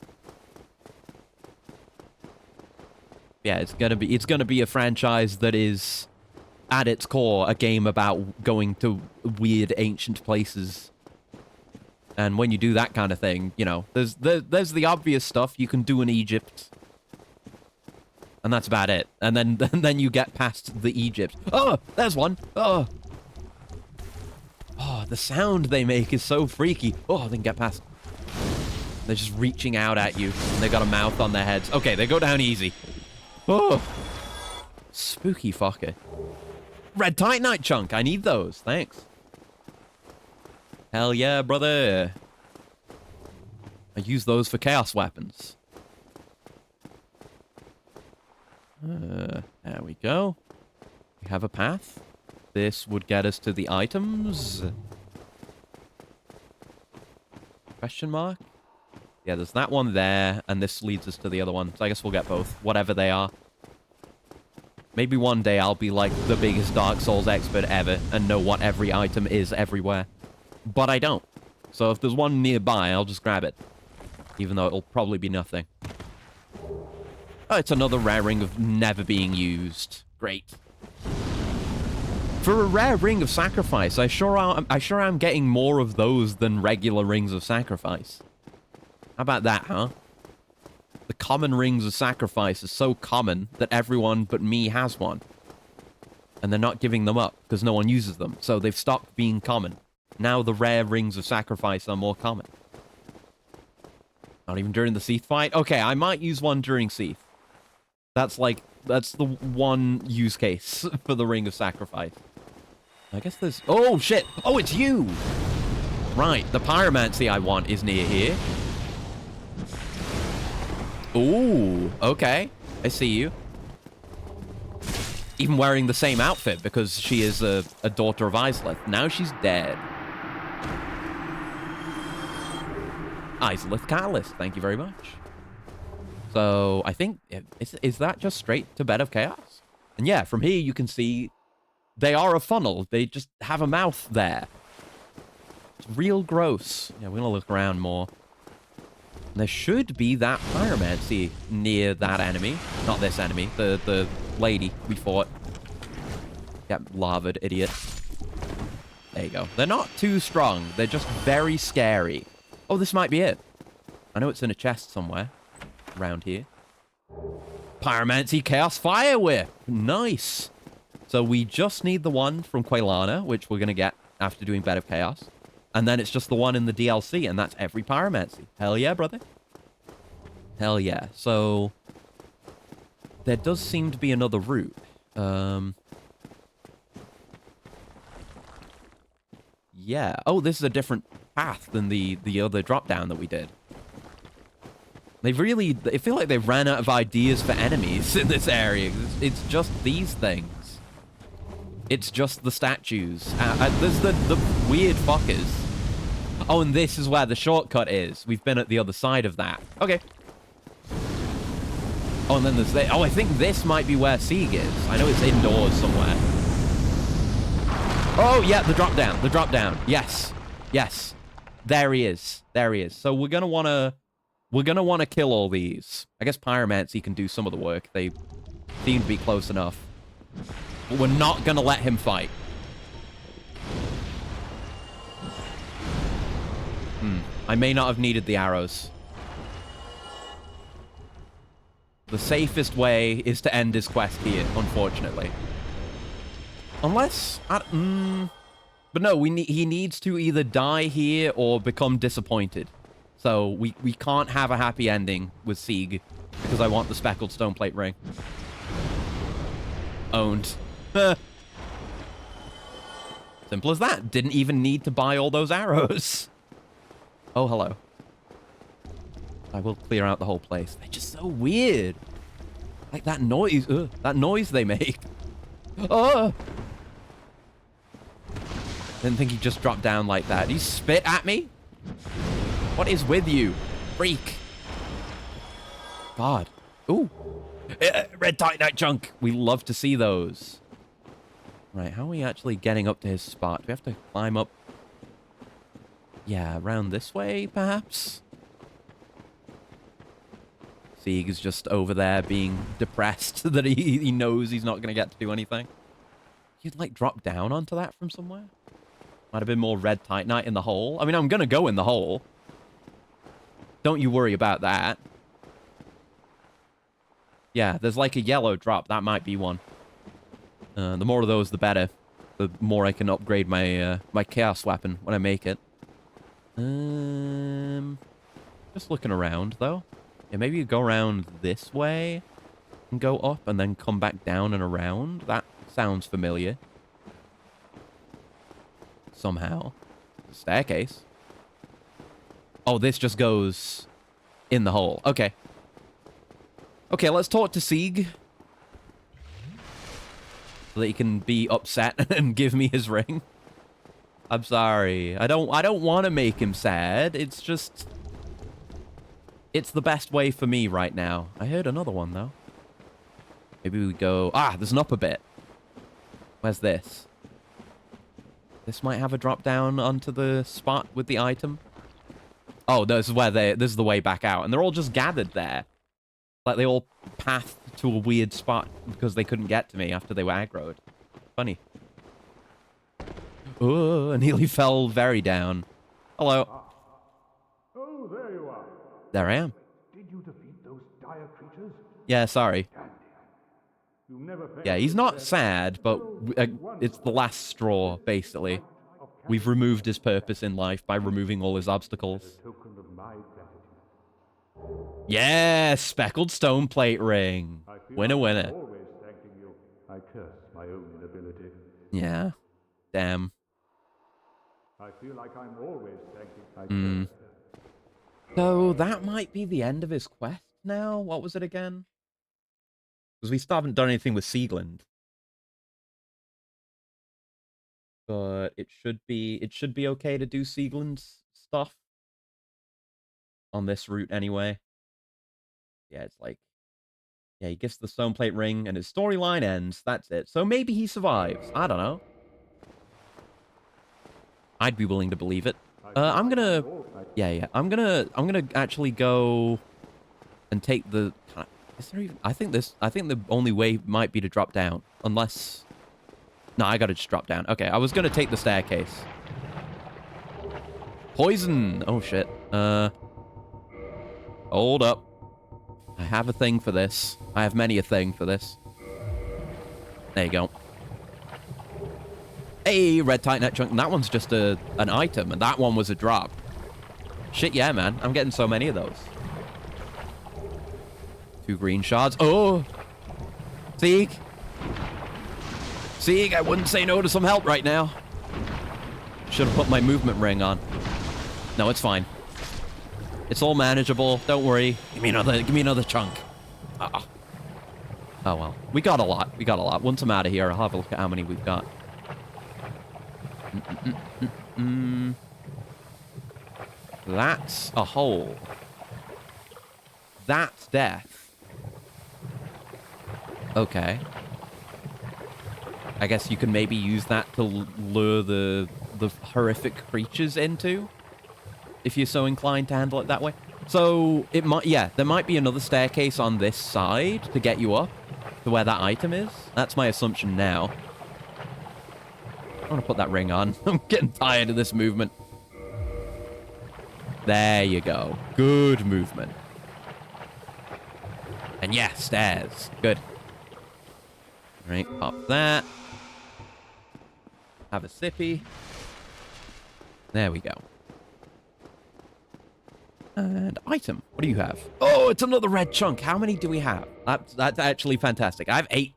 Yeah, it's gonna be a franchise that is, at its core, a game about going to weird ancient places. And when you do that kind of thing, you know, there's the obvious stuff you can do in Egypt. And that's about it. And then you get past the Egypt. Oh, there's one. Oh. Oh, the sound they make is so freaky. Oh, they can get past. They're just reaching out at you. And they got a mouth on their heads. Okay, they go down easy. Oh. Spooky fucker. Red Titanite chunk. I need those. Thanks. Hell yeah, brother. I use those for chaos weapons. There we go. We have a path. This would get us to the items. Question mark? Yeah, there's that one there, and this leads us to the other one. So I guess we'll get both, whatever they are. Maybe one day I'll be like the biggest Dark Souls expert ever and know what every item is everywhere. But I don't. So if there's one nearby, I'll just grab it. Even though it'll probably be nothing. Oh, it's another rare ring of never being used. Great. For a rare ring of sacrifice, I sure am getting more of those than regular rings of sacrifice. How about that, huh? The common rings of sacrifice are so common that everyone but me has one. And they're not giving them up because no one uses them, so they've stopped being common. Now the rare rings of sacrifice are more common. Not even during the Seath fight? Okay, I might use one during Seath. That's the one use case for the ring of sacrifice. I guess there's... Oh, shit! Oh, it's you! Right, the pyromancy I want is near here. Ooh, okay. I see you. Even wearing the same outfit because she is a daughter of Islith. Now she's dead. Islith Catalyst, thank you very much. So, I think... Is that just straight to Bed of Chaos? And yeah, from here you can see... They are a funnel. They just have a mouth there. It's real gross. Yeah, we're gonna look around more. There should be that pyromancy near that enemy. Not this enemy. The lady we fought. Get lavaed, idiot. There you go. They're not too strong. They're just very scary. Oh, this might be it. I know it's in a chest somewhere. Around here. Pyromancy Chaos Fire Whip. Nice. So we just need the one from Quelana, which we're going to get after doing Bed of Chaos. And then it's just the one in the DLC, and that's every pyromancy. Hell yeah, brother. Hell yeah. So there does seem to be another route. Yeah. Oh, this is a different path than the other drop down that we did. They've really... I feel like they've ran out of ideas for enemies in this area. It's just these things. It's just the statues. There's the weird fuckers. Oh, and this is where the shortcut is. We've been at the other side of that. Okay. Oh, and then there's... Oh, I think this might be where Sieg is. I know it's indoors somewhere. Oh, yeah, the drop down. The drop down. Yes. Yes. There he is. There he is. So we're going to want to... We're going to want to kill all these. I guess Pyromancy can do some of the work. They seem to be close enough. But we're not going to let him fight. I may not have needed the arrows. The safest way is to end his quest here, unfortunately. Unless... But no, he needs to either die here or become disappointed. So we can't have a happy ending with Sieg because I want the speckled stone plate ring. Owned. Simple as that. Didn't even need to buy all those arrows. Oh, hello. I will clear out the whole place. They're just so weird. Like that noise. That noise they make. Oh! Didn't think he'd just drop down like that. Did he spit at me? What is with you? Freak. God. Ooh. Red Titanite chunk. We love to see those. Right, how are we actually getting up to his spot? Do we have to climb up? Yeah, around this way, perhaps? Sieg is just over there being depressed that he knows he's not going to get to do anything. You'd, like, drop down onto that from somewhere? Might have been more red titanite in the hole. I mean, I'm going to go in the hole. Don't you worry about that. Yeah, there's like a yellow drop. That might be one. The more of those, the better. The more I can upgrade my my chaos weapon when I make it. Just looking around, though. Yeah, maybe you go around this way and go up and then come back down and around. That sounds familiar. Somehow. Staircase. Oh, this just goes in the hole. Okay. Okay, let's talk to Sieg. So that he can be upset and give me his ring. I'm sorry. I don't want to make him sad. It's just... It's the best way for me right now. I heard another one, though. Maybe we go... Ah, there's an upper bit. Where's this? This might have a drop down onto the spot with the item. Oh, this is where this is the way back out. And they're all just gathered there. Like they all pathed to a weird spot because they couldn't get to me after they were aggroed. Funny. Oh, I nearly fell very down. Hello. Oh, there you are. There I am. Did you defeat those dire creatures? Yeah, sorry. You never failed Yeah, he's to not set sad, but it's the last straw, basically. We've removed his purpose in life by removing all his obstacles. Token of my gratitude. Yeah, speckled stone plate ring. I feel Winner, like winner. I'm always thanking you. I curse my own inability. Yeah. Damn. I feel like I'm always thanking. I Hmm. curse. So that might be the end of his quest now. What was it again? Because we still haven't done anything with Siegland. But it should be okay to do Siegland's stuff on this route anyway. Yeah, it's like, yeah, he gets the stone plate ring and his storyline ends. That's it. So maybe he survives. I don't know. I'd be willing to believe it. I'm gonna, yeah. I'm gonna actually go and take the. Is there even? I think the only way might be to drop down, unless. No, I gotta just drop down. Okay, I was gonna take the staircase. Poison. Oh shit. Hold up. I have a thing for this. I have many a thing for this. There you go. Hey, red titanite chunk. And that one's just an item, and that one was a drop. Shit, yeah, man. I'm getting so many of those. 2 green shards. Oh! Sieg! Sieg, I wouldn't say no to some help right now. Should have put my movement ring on. No, it's fine. It's all manageable. Don't worry. Give me another chunk. Oh well. We got a lot. Once I'm out of here, I'll have a look at how many we've got. That's a hole. That's death. Okay. I guess you can maybe use that to lure the horrific creatures into, if you're so inclined to handle it that way. So it might, yeah, there might be another staircase on this side to get you up to where that item is. That's my assumption now. I want to put that ring on. I'm getting tired of this movement. There you go. Good movement. And yeah, stairs. Good. Right, pop that. Have a sippy. There we go. And item. What do you have? Oh, it's another red chunk. How many do we have? That's actually fantastic. I have 8.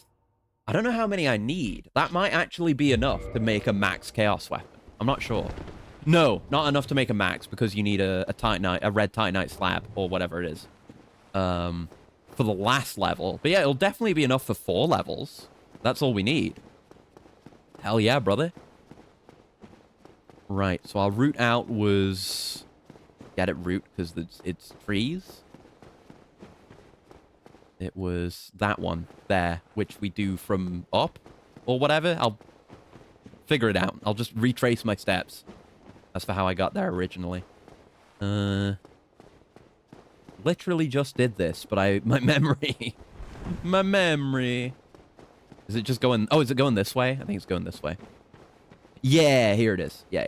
I don't know how many I need. That might actually be enough to make a max chaos weapon. I'm not sure. No, not enough to make a max, because you need a red titanite slab or whatever it is. For the last level. But yeah, it'll definitely be enough for 4 levels. That's all we need. Hell yeah, brother. Right, so our route out was... Get it, route, because it's trees. It was that one there, which we do from up or whatever. I'll figure it out. I'll just retrace my steps. As for how I got there originally. Literally just did this, but my memory. My memory. Is it just going... Oh, is it going this way? I think it's going this way. Yeah, here it is. Yeah.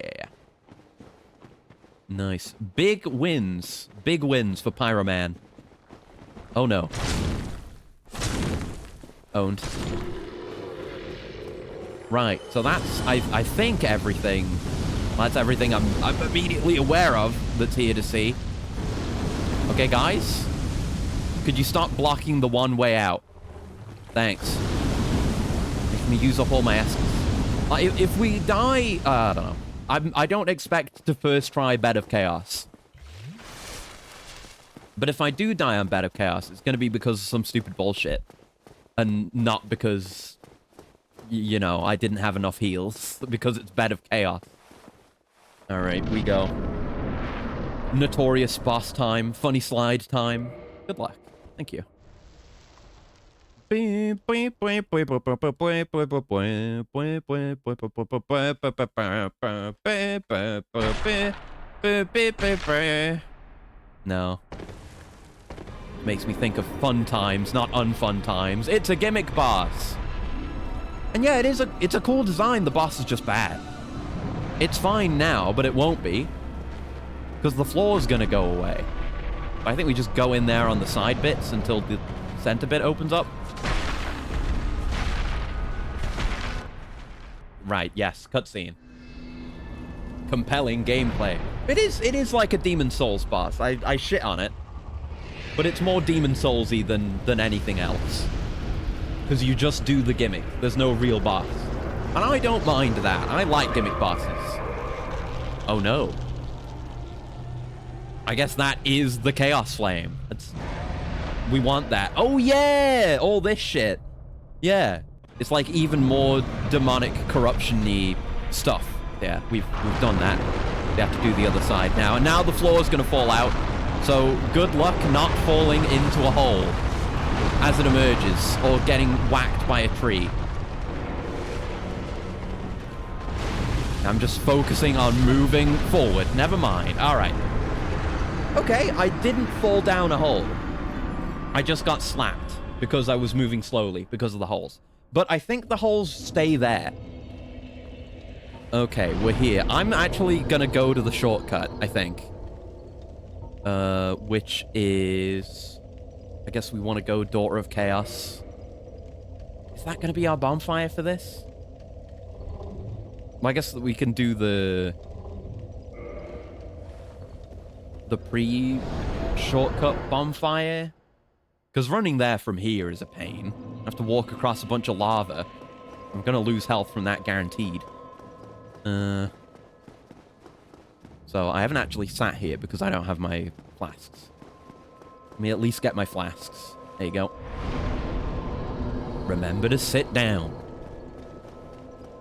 Nice. Big wins. Big wins for Pyroman. Oh, no. Owned. Right, so that's, I think, everything. That's everything I'm immediately aware of that's here to see. Okay, guys? Could you stop blocking the one way out? Thanks. Making me use up all my essence. If we die... I don't know. I don't expect to first try Bed of Chaos. But if I do die on Bed of Chaos, it's going to be because of some stupid bullshit. And not because, you know, I didn't have enough heals. Because it's Bed of Chaos. Alright, we go. Notorious boss time. Funny slide time. Good luck. Thank you. No. Makes me think of fun times, not unfun times. It's a gimmick boss. And yeah, it's a cool design. The boss is just bad. It's fine now, but it won't be. Because the floor's gonna go away. I think we just go in there on the side bits until the center bit opens up. Right, yes, cutscene. compelling gameplay. It is like a Demon Souls boss. I shit on it. But it's more Demon Souls-y than anything else. Because you just do the gimmick. There's no real boss. And I don't mind that. I like gimmick bosses. Oh no. I guess that is the Chaos Flame. We want that. Oh yeah! All this shit. Yeah. It's like even more demonic corruption-y stuff. Yeah, we've done that. We have to do the other side now. And now the floor is going to fall out. So good luck not falling into a hole as it emerges or getting whacked by a tree. I'm just focusing on moving forward. Never mind. All right. Okay, I didn't fall down a hole. I just got slapped because I was moving slowly because of the holes. But I think the holes stay there. Okay, we're here. I'm actually gonna go to the shortcut, I think. Which is... I guess we want to go Daughter of Chaos. Is that gonna be our bonfire for this? Well, I guess we can do the pre-shortcut bonfire. Because running there from here is a pain. I have to walk across a bunch of lava. I'm gonna lose health from that, guaranteed. So I haven't actually sat here because I don't have my flasks. Let me at least get my flasks. There you go. Remember to sit down.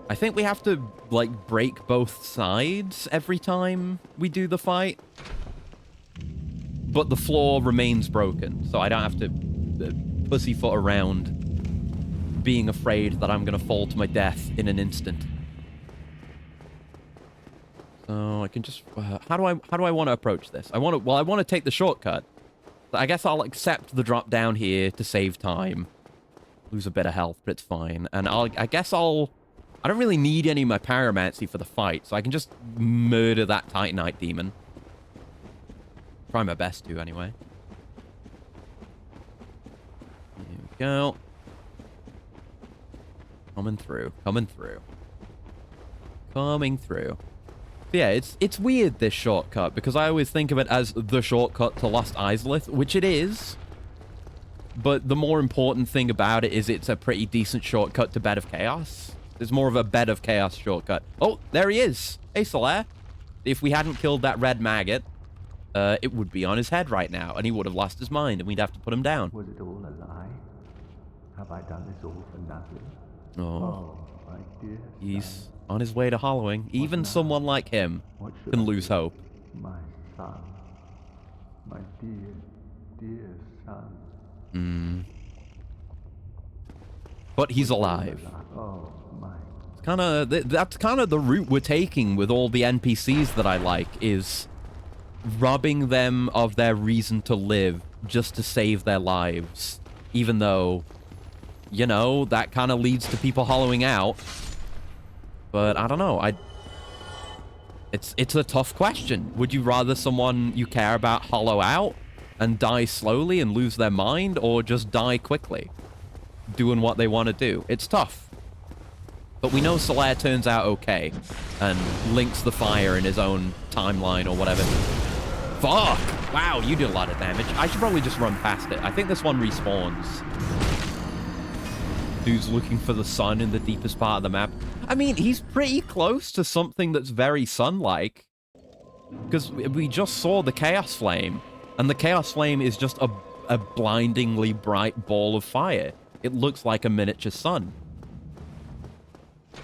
I think we have to, like, break both sides every time we do the fight. But the floor remains broken, so I don't have to pussyfoot around being afraid that I'm going to fall to my death in an instant. So I can just... how do I want to approach this? I want to take the shortcut. So I guess I'll accept the drop down here to save time. Lose a bit of health, but it's fine. And I guess I don't really need any of my pyromancy for the fight, so I can just murder that Titanite demon. Try my best to, anyway. Here we go. Coming through. Coming through. Coming through. Yeah, it's weird, this shortcut, because I always think of it as the shortcut to Lost Izalith, which it is. But the more important thing about it is it's a pretty decent shortcut to Bed of Chaos. There's more of a Bed of Chaos shortcut. Oh, there he is. Hey, Solaire. If we hadn't killed that red maggot, it would be on his head right now, and he would have lost his mind, and we'd have to put him down. Was it all a lie? Have I done this all for nothing? Oh, my dear he's on his way to hollowing. Even someone like him can lose hope. My son. My dear, dear son. But he's alive. Oh, my. That's kind of the route we're taking with all the NPCs that I like, is robbing them of their reason to live just to save their lives. Even though, you know, that kind of leads to people hollowing out. But I don't know. It's a tough question. Would you rather someone you care about hollow out and die slowly and lose their mind, or just die quickly doing what they want to do? It's tough. But we know Solaire turns out okay and links the fire in his own timeline or whatever. Fuck! Wow, you did a lot of damage. I should probably just run past it. I think this one respawns. Dude's looking for the sun in the deepest part of the map. I mean, he's pretty close to something that's very sun-like. Because we just saw the Chaos Flame. And the Chaos Flame is just a blindingly bright ball of fire. It looks like a miniature sun.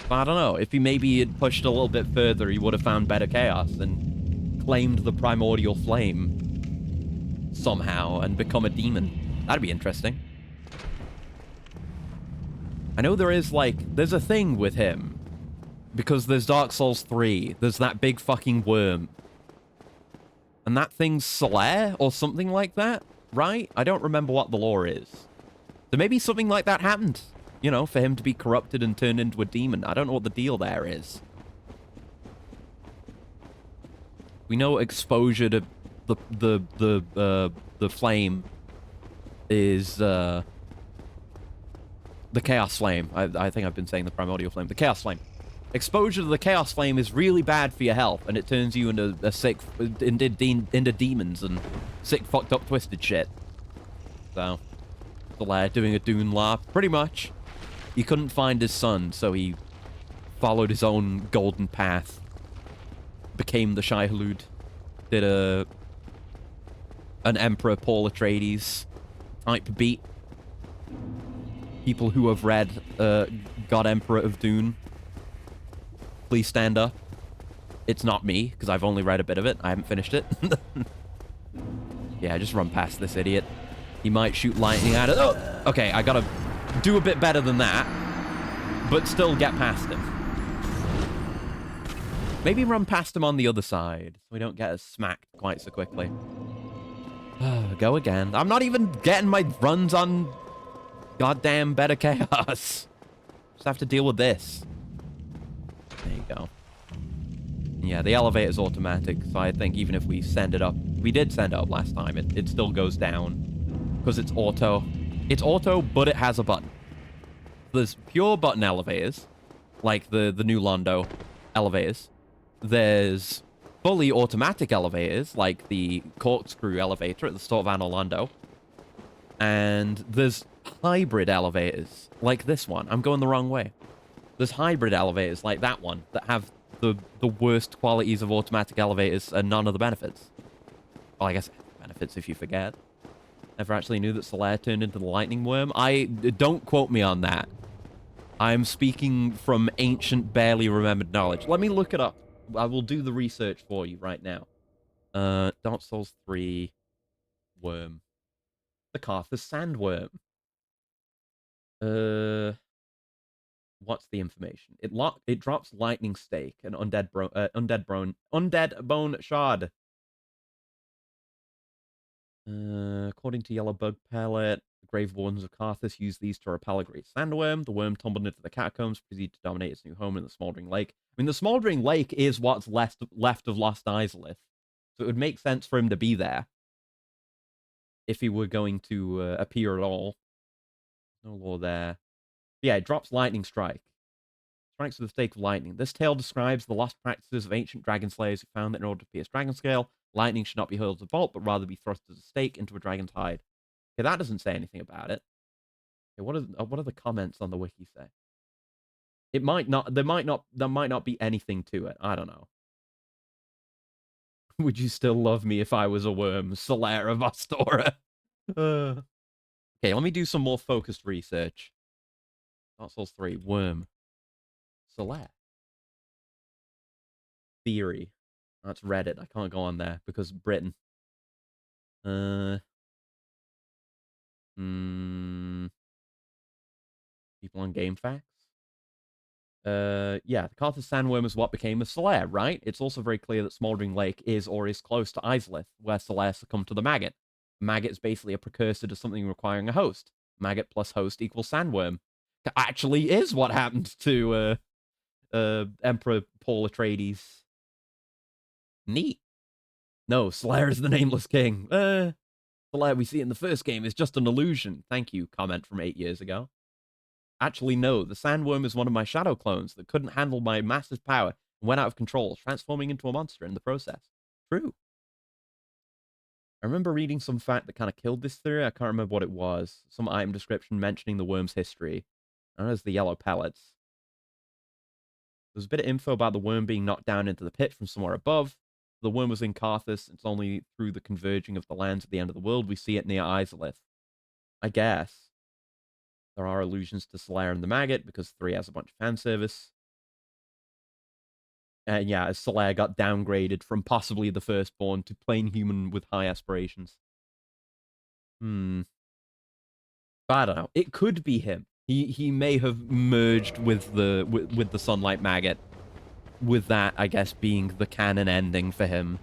But I don't know. If he maybe had pushed a little bit further, he would have found better chaos and claimed the primordial flame somehow and become a demon. That'd be interesting. I know there's a thing with him. Because there's Dark Souls 3. There's that big fucking worm. And that thing's Solaire or something like that, right? I don't remember what the lore is. So maybe something like that happened. You know, for him to be corrupted and turned into a demon. I don't know what the deal there is. We know exposure to the flame is the Chaos Flame. I think I've been saying the primordial flame. The Chaos Flame. Exposure to the Chaos Flame is really bad for your health, and it turns you into into demons and sick, fucked up, twisted shit. So, Solaire doing a Dune LARP, pretty much. He couldn't find his son, so he followed his own golden path. Became the Shai-Hulud. Did an Emperor Paul Atreides type beat. People who have read God Emperor of Dune, please stand up. It's not me, because I've only read a bit of it. I haven't finished it. Yeah, just run past this idiot. He might shoot lightning at it. Oh! Okay, I gotta do a bit better than that, but still get past him. Maybe run past him on the other side, so we don't get us smacked quite so quickly. Go again. I'm not even getting my runs on goddamn Better Chaos. Just have to deal with this. There you go. Yeah, the elevator's automatic, so I think even if we send it up... We did send it up last time. It still goes down. Because it's auto. It's auto, but it has a button. There's pure button elevators, like the new Londo elevators. There's fully automatic elevators, like the corkscrew elevator at the start of Anno Londo. And there's hybrid elevators, like this one. I'm going the wrong way. There's hybrid elevators, like that one, that have the worst qualities of automatic elevators and none of the benefits. Well, I guess benefits if you forget. Never actually knew that Solaire turned into the lightning worm. Don't quote me on that. I'm speaking from ancient, barely remembered knowledge. Let me look it up. I will do the research for you right now. Dark Souls 3 worm. The Carthus sandworm. What's the information? It drops lightning stake and undead bone shard. According to Yellow Bug Pellet, the Grave Wardens of Carthus used these to repel a great sandworm. The worm tumbled into the catacombs, proceeded to dominate its new home in the Smoldering Lake. I mean, the Smoldering Lake is what's left of Lost Izalith, so it would make sense for him to be there if he were going to appear at all. No lore there. Yeah, it drops Lightning Strike. Strikes with the stake of lightning. This tale describes the lost practices of ancient dragon slayers who found that in order to pierce dragon scale, lightning should not be hurled as a bolt, but rather be thrust as a stake into a dragon's hide. Okay, that doesn't say anything about it. Okay, what are the comments on the wiki say? It might not. There might not be anything to it. I don't know. Would you still love me if I was a worm, Solaire of Astora? Okay, let me do some more focused research. Dark Souls 3 worm. Solaire. Theory. That's Reddit. I can't go on there because Britain. People on GameFAQs. Yeah, the Carthus sandworm is what became a Solaire, right? It's also very clear that Smoldering Lake is or is close to Izalith, where Solaire succumbed to the maggot. The maggot is basically a precursor to something requiring a host. Maggot plus host equals sandworm. Actually is what happened to Emperor Paul Atreides. Neat. No, Solaire is the nameless king. Solaire we see in the first game is just an illusion. Thank you, comment from 8 years ago. Actually, no, the sandworm is one of my shadow clones that couldn't handle my massive power and went out of control, transforming into a monster in the process. True. I remember reading some fact that kind of killed this theory. I can't remember what it was. Some item description mentioning the worm's history. I know it's the yellow pellets. There's a bit of info about the worm being knocked down into the pit from somewhere above. The worm was in Carthus. It's only through the converging of the lands at the end of the world we see it near Izalith. I guess. There are allusions to Solaire and the Maggot, because 3 has a bunch of fan service. And yeah, as Solaire got downgraded from possibly the Firstborn to plain human with high aspirations. But I don't know. It could be him. He may have merged with the Sunlight Maggot. With that, I guess, being the canon ending for him.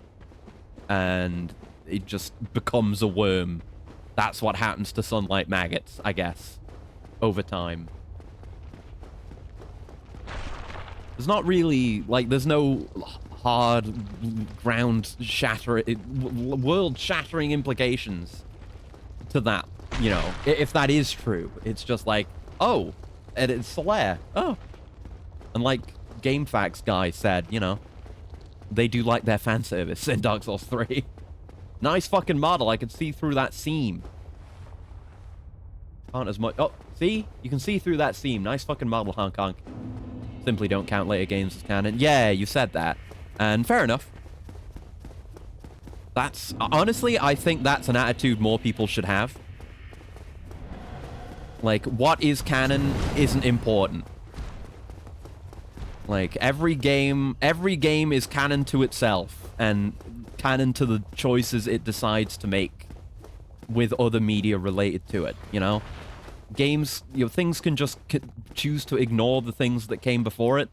And it just becomes a worm. That's what happens to Sunlight Maggots, I guess. Over time. There's not really, like, there's no hard ground-shattering, world-shattering implications to that, you know. If that is true, it's just like, oh, and it's Solaire. Oh. And, like, GameFAQs guy said, you know, they do like their fan service in Dark Souls 3. Nice fucking model. I could see through that seam. Can't as much. Oh, see? You can see through that seam. Nice fucking model, Hong Kong. Simply don't count later games as canon. Yeah, you said that. And fair enough. That's... Honestly, I think that's an attitude more people should have. Like, what is canon isn't important. Like, every game is canon to itself, and canon to the choices it decides to make with other media related to it, you know? Games, you know, things can just choose to ignore the things that came before it,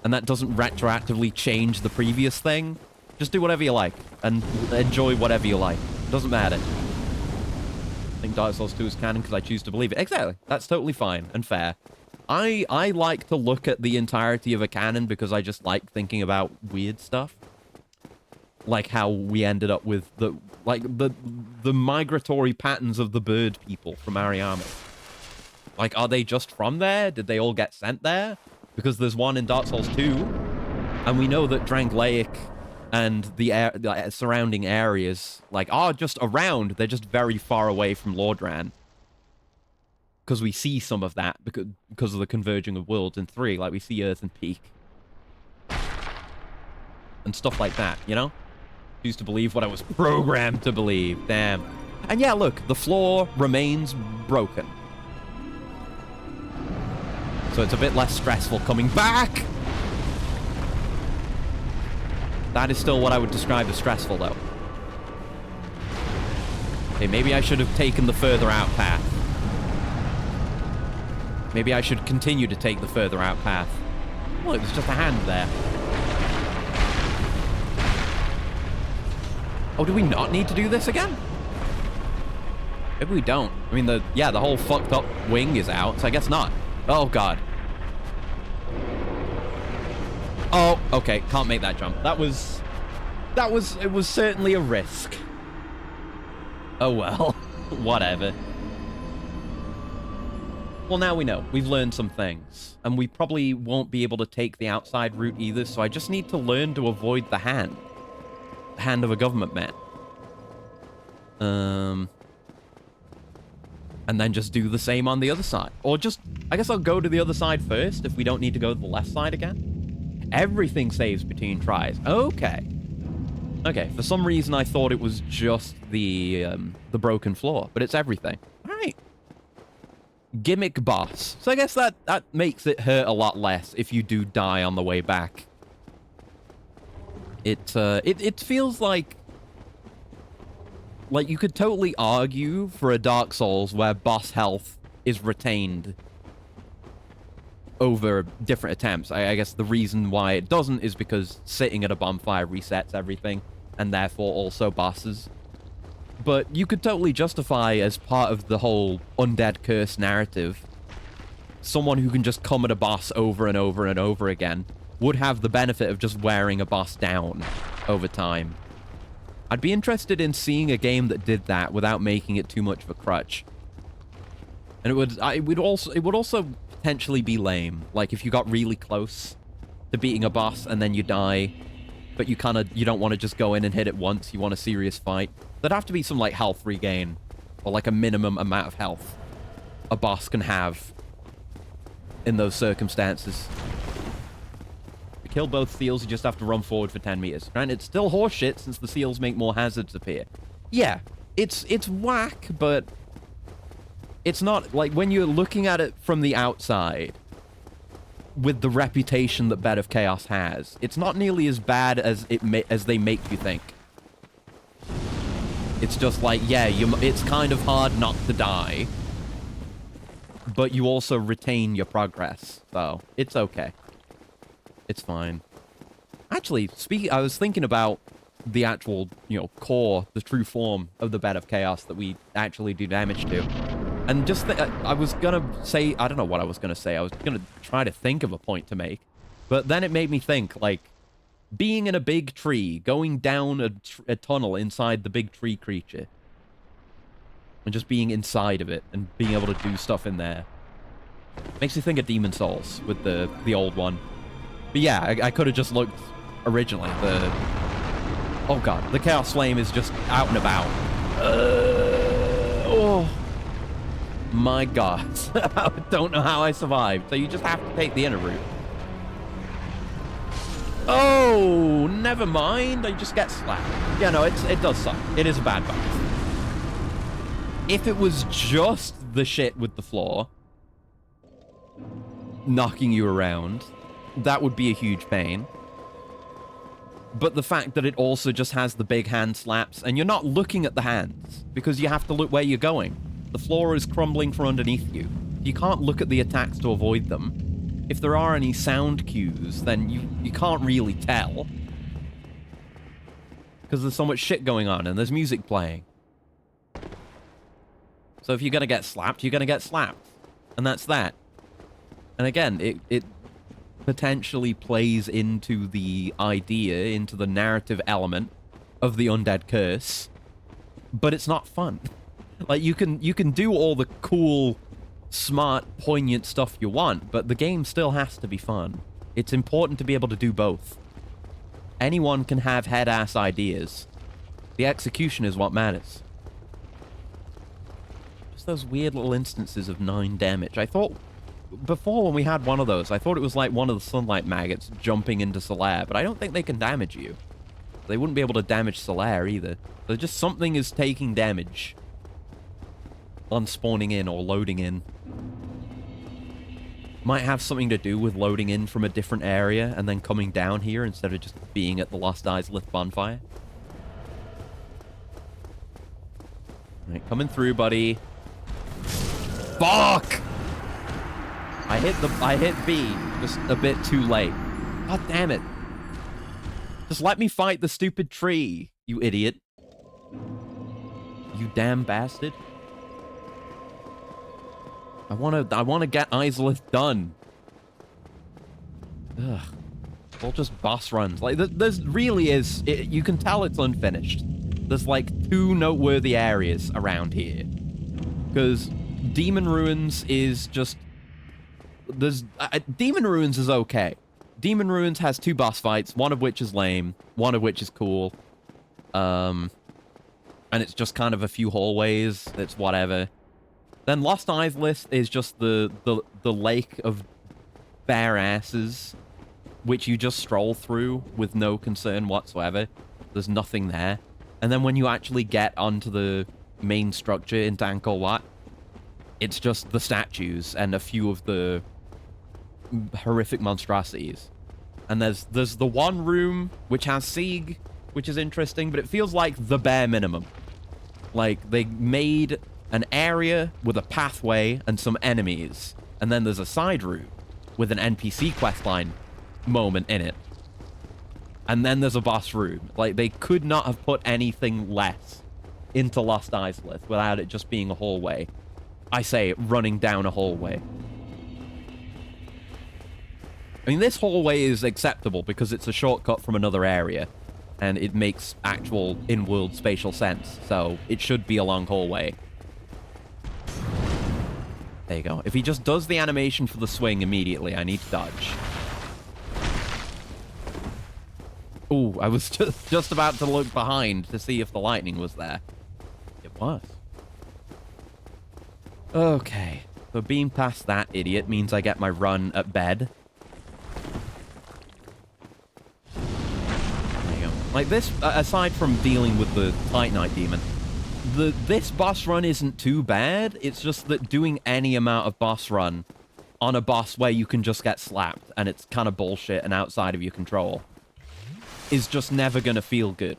and that doesn't retroactively change the previous thing. Just do whatever you like, and enjoy whatever you like. It doesn't matter. I think Dark Souls 2 is canon because I choose to believe it. Exactly. That's totally fine and fair. I like to look at the entirety of a canon because I just like thinking about weird stuff. Like how we ended up with the migratory patterns of the bird people from Ariama. Like, are they just from there? Did they all get sent there? Because there's one in Dark Souls 2, and we know that Drangleic and the surrounding areas, like, are just around. They're just very far away from Lordran. Because we see some of that because of the converging of worlds in 3. Like, we see Earth and Peak. And stuff like that, you know? Used to believe what I was programmed to believe. Damn. And yeah, look, the floor remains broken. So it's a bit less stressful coming back. That is still what I would describe as stressful, though. Okay, maybe I should have taken the further out path. Maybe I should continue to take the further out path. Look, there's just a hand there. Oh, do we not need to do this again? Maybe we don't. I mean, the whole fucked up wing is out, so I guess not. Oh, God. Oh, okay. Can't make that jump. It was certainly a risk. Oh, well. Whatever. Well, now we know. We've learned some things. And we probably won't be able to take the outside route either, so I just need to learn to avoid the hand. The hand of a government man. And then just do the same on the other side. Or just... I guess I'll go to the other side first if we don't need to go to the left side again. Everything saves between tries. Okay. Okay, for some reason I thought it was just the broken floor, but it's everything. Alright. Gimmick boss. So I guess that makes it hurt a lot less if you do die on the way back. It feels like you could totally argue for a Dark Souls where boss health is retained over different attempts. I guess the reason why it doesn't is because sitting at a bonfire resets everything, and therefore also bosses. But you could totally justify, as part of the whole undead curse narrative, someone who can just come at a boss over and over and over again would have the benefit of just wearing a boss down over time. I'd be interested in seeing a game that did that without making it too much of a crutch. And it would also potentially be lame. Like if you got really close to beating a boss and then you die, but you don't want to just go in and hit it once, you want a serious fight. There'd have to be some like health regain, or like a minimum amount of health a boss can have in those circumstances. To kill both seals, you just have to run forward for 10 meters. Granted, it's still horseshit since the seals make more hazards appear. Yeah, it's whack, but it's not, like, when you're looking at it from the outside, with the reputation that Bed of Chaos has, it's not nearly as bad as they make you think. It's just like, yeah, it's kind of hard not to die, but you also retain your progress, so it's okay. It's fine. Actually, I was thinking about the actual, core, the true form of the Bed of Chaos that we actually do damage to. And just, I was gonna say, I don't know what I was gonna say. I was gonna try to think of a point to make. But then it made me think, like, being in a big tree, going down a tunnel inside the big tree creature, and just being inside of it, and being able to do stuff in there. Makes you think of Demon Souls with the old one. But yeah, I could have just looked originally. Oh god, the Chaos Flame is just out and about. Oh my god. I don't know how I survived. So you just have to take the inner route. Oh, never mind. I just get slapped. Yeah, no, it does suck. It is a bad boss. If it was just the shit with the floor knocking you around, that would be a huge pain. But the fact that it also just has the big hand slaps, and you're not looking at the hands, because you have to look where you're going. The floor is crumbling from underneath you. You can't look at the attacks to avoid them. If there are any sound cues, then you can't really tell. Because there's so much shit going on, and there's music playing. So if you're gonna get slapped, you're gonna get slapped. And that's that. And again, it potentially plays into the idea, into the narrative element of the undead curse, but it's not fun. Like, you can do all the cool, smart, poignant stuff you want, but the game still has to be fun. It's important to be able to do both. Anyone can have head-ass ideas. The execution is what matters. Just those weird little instances of 9 damage. I thought before, when we had one of those, I thought it was like one of the sunlight maggots jumping into Solaire, but I don't think they can damage you. They wouldn't be able to damage Solaire either. So just something is taking damage on spawning in or loading in. Might have something to do with loading in from a different area and then coming down here instead of just being at the Lost Izalith bonfire. Alright, coming through, buddy. Fuck! I hit B just a bit too late. God damn it. Just let me fight the stupid tree, you idiot. You damn bastard. I wanna get Izalith done. Ugh. All just boss runs. Like, there's really is... you can tell it's unfinished. There's, like, 2 noteworthy areas around here. Because Demon Ruins is just... Demon Ruins is okay. Demon Ruins has 2 boss fights, one of which is lame, one of which is cool. And it's just kind of a few hallways. It's whatever. Then Lost Izalith is just the lake of bare asses, which you just stroll through with no concern whatsoever. There's nothing there. And then when you actually get onto the main structure into Angkor Wat, it's just the statues and a few of the horrific monstrosities. And there's the one room which has Sieg, which is interesting, but it feels like the bare minimum. Like, they made an area with a pathway and some enemies, and then there's a side route with an NPC questline moment in it. And then there's a boss room. Like, they could not have put anything less into Lost Izalith without it just being a hallway. I say, running down a hallway. I mean, this hallway is acceptable because it's a shortcut from another area, and it makes actual in-world spatial sense, so it should be a long hallway. There you go. If he just does the animation for the swing immediately, I need to dodge. Ooh, I was just about to look behind to see if the lightning was there. It was. Okay. So being past that idiot means I get my run at bed. There you go. Like this, aside from dealing with the Titanite demon, this boss run isn't too bad. It's just that doing any amount of boss run on a boss where you can just get slapped and it's kind of bullshit and outside of your control is just never gonna feel good.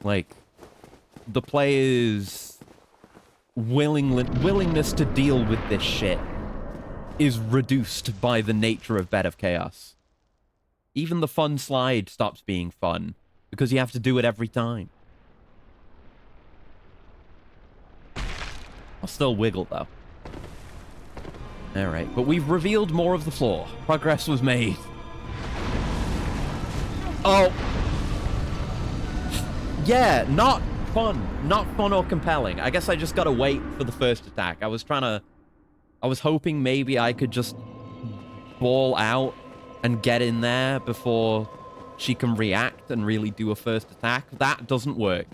Like, the player's willingness to deal with this shit is reduced by the nature of Bed of Chaos. Even the fun slide stops being fun because you have to do it every time. I'll still wiggle, though. Alright, but we've revealed more of the floor. Progress was made. Oh. Yeah, not fun. Not fun or compelling. I guess I just gotta wait for the first attack. I was trying to I was hoping maybe I could just ball out and get in there before she can react and really do a first attack. That doesn't work.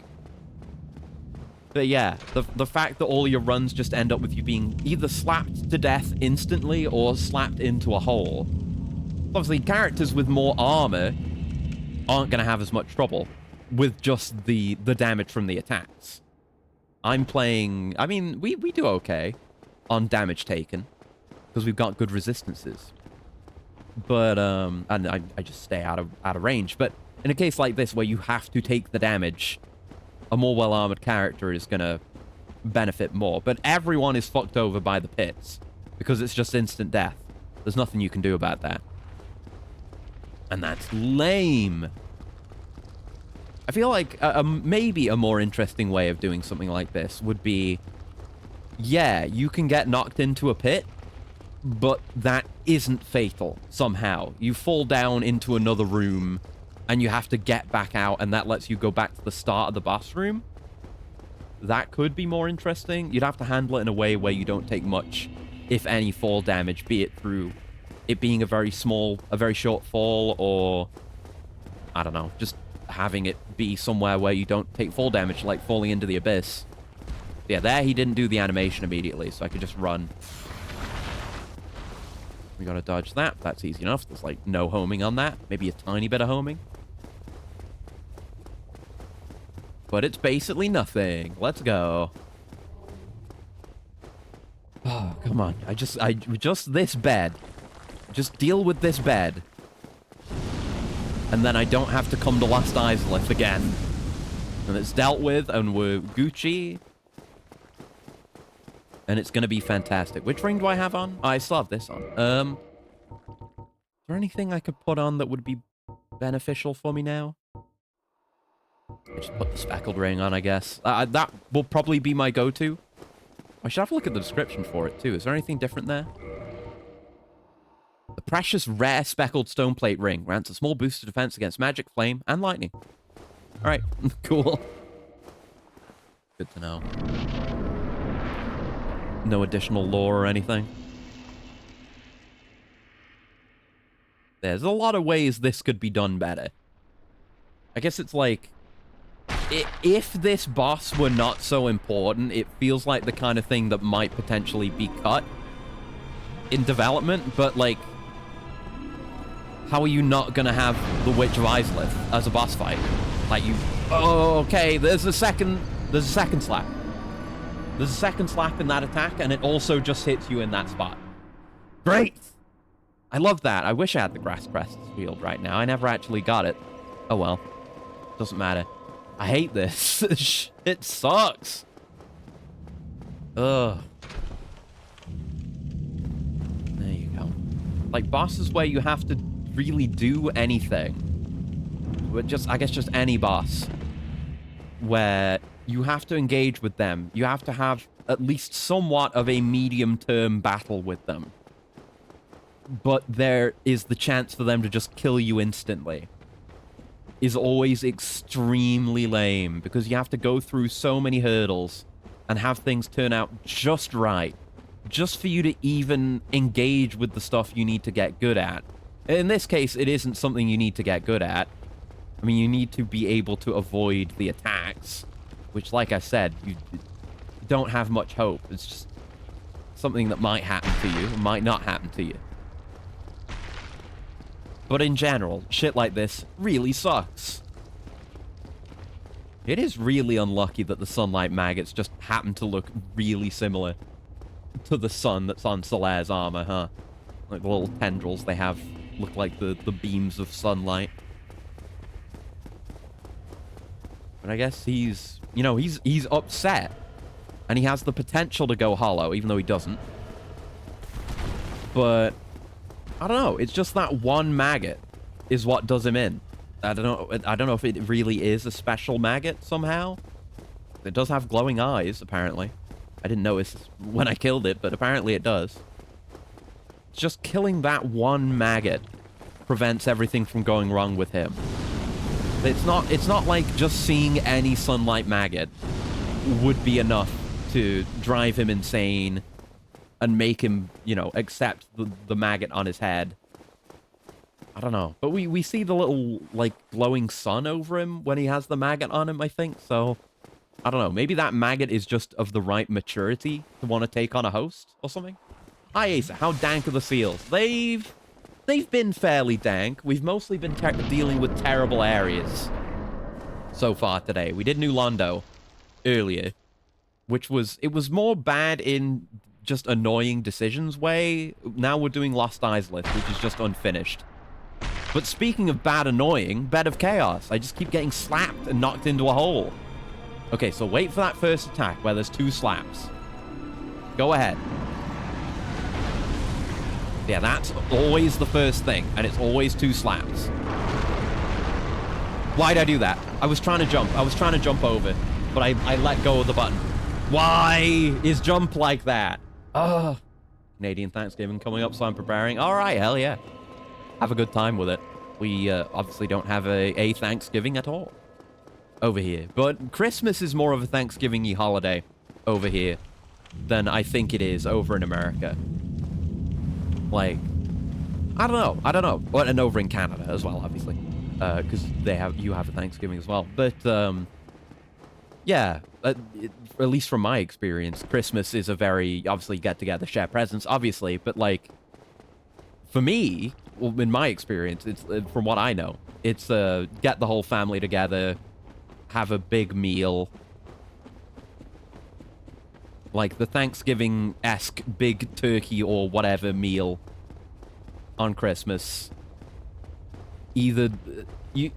But yeah, the fact that all your runs just end up with you being either slapped to death instantly or slapped into a hole. Obviously, characters with more armor aren't going to have as much trouble with just the damage from the attacks. I'm playing... I mean, we do okay on damage taken because we've got good resistances. But, and I just stay out of range. But in a case like this where you have to take the damage, a more well-armored character is going to benefit more. But everyone is fucked over by the pits because it's just instant death. There's nothing you can do about that. And that's lame. I feel like maybe a more interesting way of doing something like this would be, yeah, you can get knocked into a pit, but that isn't fatal somehow. You fall down into another room, and you have to get back out, and that lets you go back to the start of the boss room. That could be more interesting. You'd have to handle it in a way where you don't take much, if any, fall damage, be it through it being a very short fall, or, I don't know, just having it be somewhere where you don't take fall damage, like falling into the abyss. Yeah, there he didn't do the animation immediately, so I could just run. We gotta dodge that. That's easy enough. There's, like, no homing on that. Maybe a tiny bit of homing. But it's basically nothing. Let's go. Oh, come on. Just this bed. Just deal with this bed. And then I don't have to come to Last Izalith again. And it's dealt with, and we're Gucci. And it's gonna be fantastic. Which ring do I have on? Oh, I still have this on. Is there anything I could put on that would be beneficial for me now? I just put the speckled ring on, I guess. That will probably be my go-to. I should have a look at the description for it, too. Is there anything different there? The precious, rare, speckled stone plate ring grants a small boost to defense against magic, flame, and lightning. Alright, cool. Good to know. No additional lore or anything. There's a lot of ways this could be done better. I guess it's like, if this boss were not so important, it feels like the kind of thing that might potentially be cut in development, but like, how are you not gonna have the Witch of Izalith as a boss fight? Like you, oh, okay, there's a second slap. There's a second slap in that attack, and it also just hits you in that spot. Great! I love that. I wish I had the Grass Crest field right now. I never actually got it. Oh well. Doesn't matter. I hate this. It sucks. Ugh. There you go. Like, bosses where you have to really do anything. But just, I guess just any boss. Where you have to engage with them. You have to have at least somewhat of a medium-term battle with them. But there is the chance for them to just kill you instantly. Is always extremely lame, because you have to go through so many hurdles and have things turn out just right, just for you to even engage with the stuff you need to get good at. In this case, it isn't something you need to get good at. I mean, you need to be able to avoid the attacks, which, like I said, you don't have much hope. It's just something that might happen to you, might not happen to you. But in general, shit like this really sucks. It is really unlucky that the sunlight maggots just happen to look really similar to the sun that's on Solaire's armor, huh? Like the little tendrils they have look like the beams of sunlight. But I guess he's, you know, he's upset. And he has the potential to go hollow, even though he doesn't. But I don't know. It's just that one maggot is what does him in. I don't know if it really is a special maggot somehow. It does have glowing eyes, apparently. I didn't notice when I killed it, but apparently it does. It's just killing that one maggot prevents everything from going wrong with him. It's not like just seeing any sunlight maggot would be enough to drive him insane and make him, you know, accept the maggot on his head. I don't know. But we see the little, like, glowing sun over him when he has the maggot on him, I think. So, I don't know. Maybe that maggot is just of the right maturity to want to take on a host or something. Hi, Asa. How dank are the seals? They've been fairly dank. We've mostly been dealing with terrible areas so far today. We did New Londo earlier, which was... It was more bad in just annoying decisions way. Now we're doing Lost Islet, which is just unfinished. But speaking of bad annoying, Bed of Chaos. I just keep getting slapped and knocked into a hole. Okay, so wait for that first attack where there's 2 slaps. Go ahead. Yeah, that's always the first thing, and it's always 2 slaps. Why'd I do that? I was trying to jump. I was trying to jump over, but I let go of the button. Why is jump like that? Oh, Canadian Thanksgiving coming up, so I'm preparing. All right, hell yeah. Have a good time with it. We obviously don't have a Thanksgiving at all over here. But Christmas is more of a Thanksgiving-y holiday over here than I think it is over in America. Like, I don't know. Well, and over in Canada as well, obviously. Because you have a Thanksgiving as well. But, yeah, at least from my experience, Christmas is a very, obviously, get-together, share presents, obviously. But, like, for me... Well, in my experience, it's from what I know, it's get the whole family together, have a big meal, like the Thanksgiving-esque big turkey or whatever meal on Christmas. Either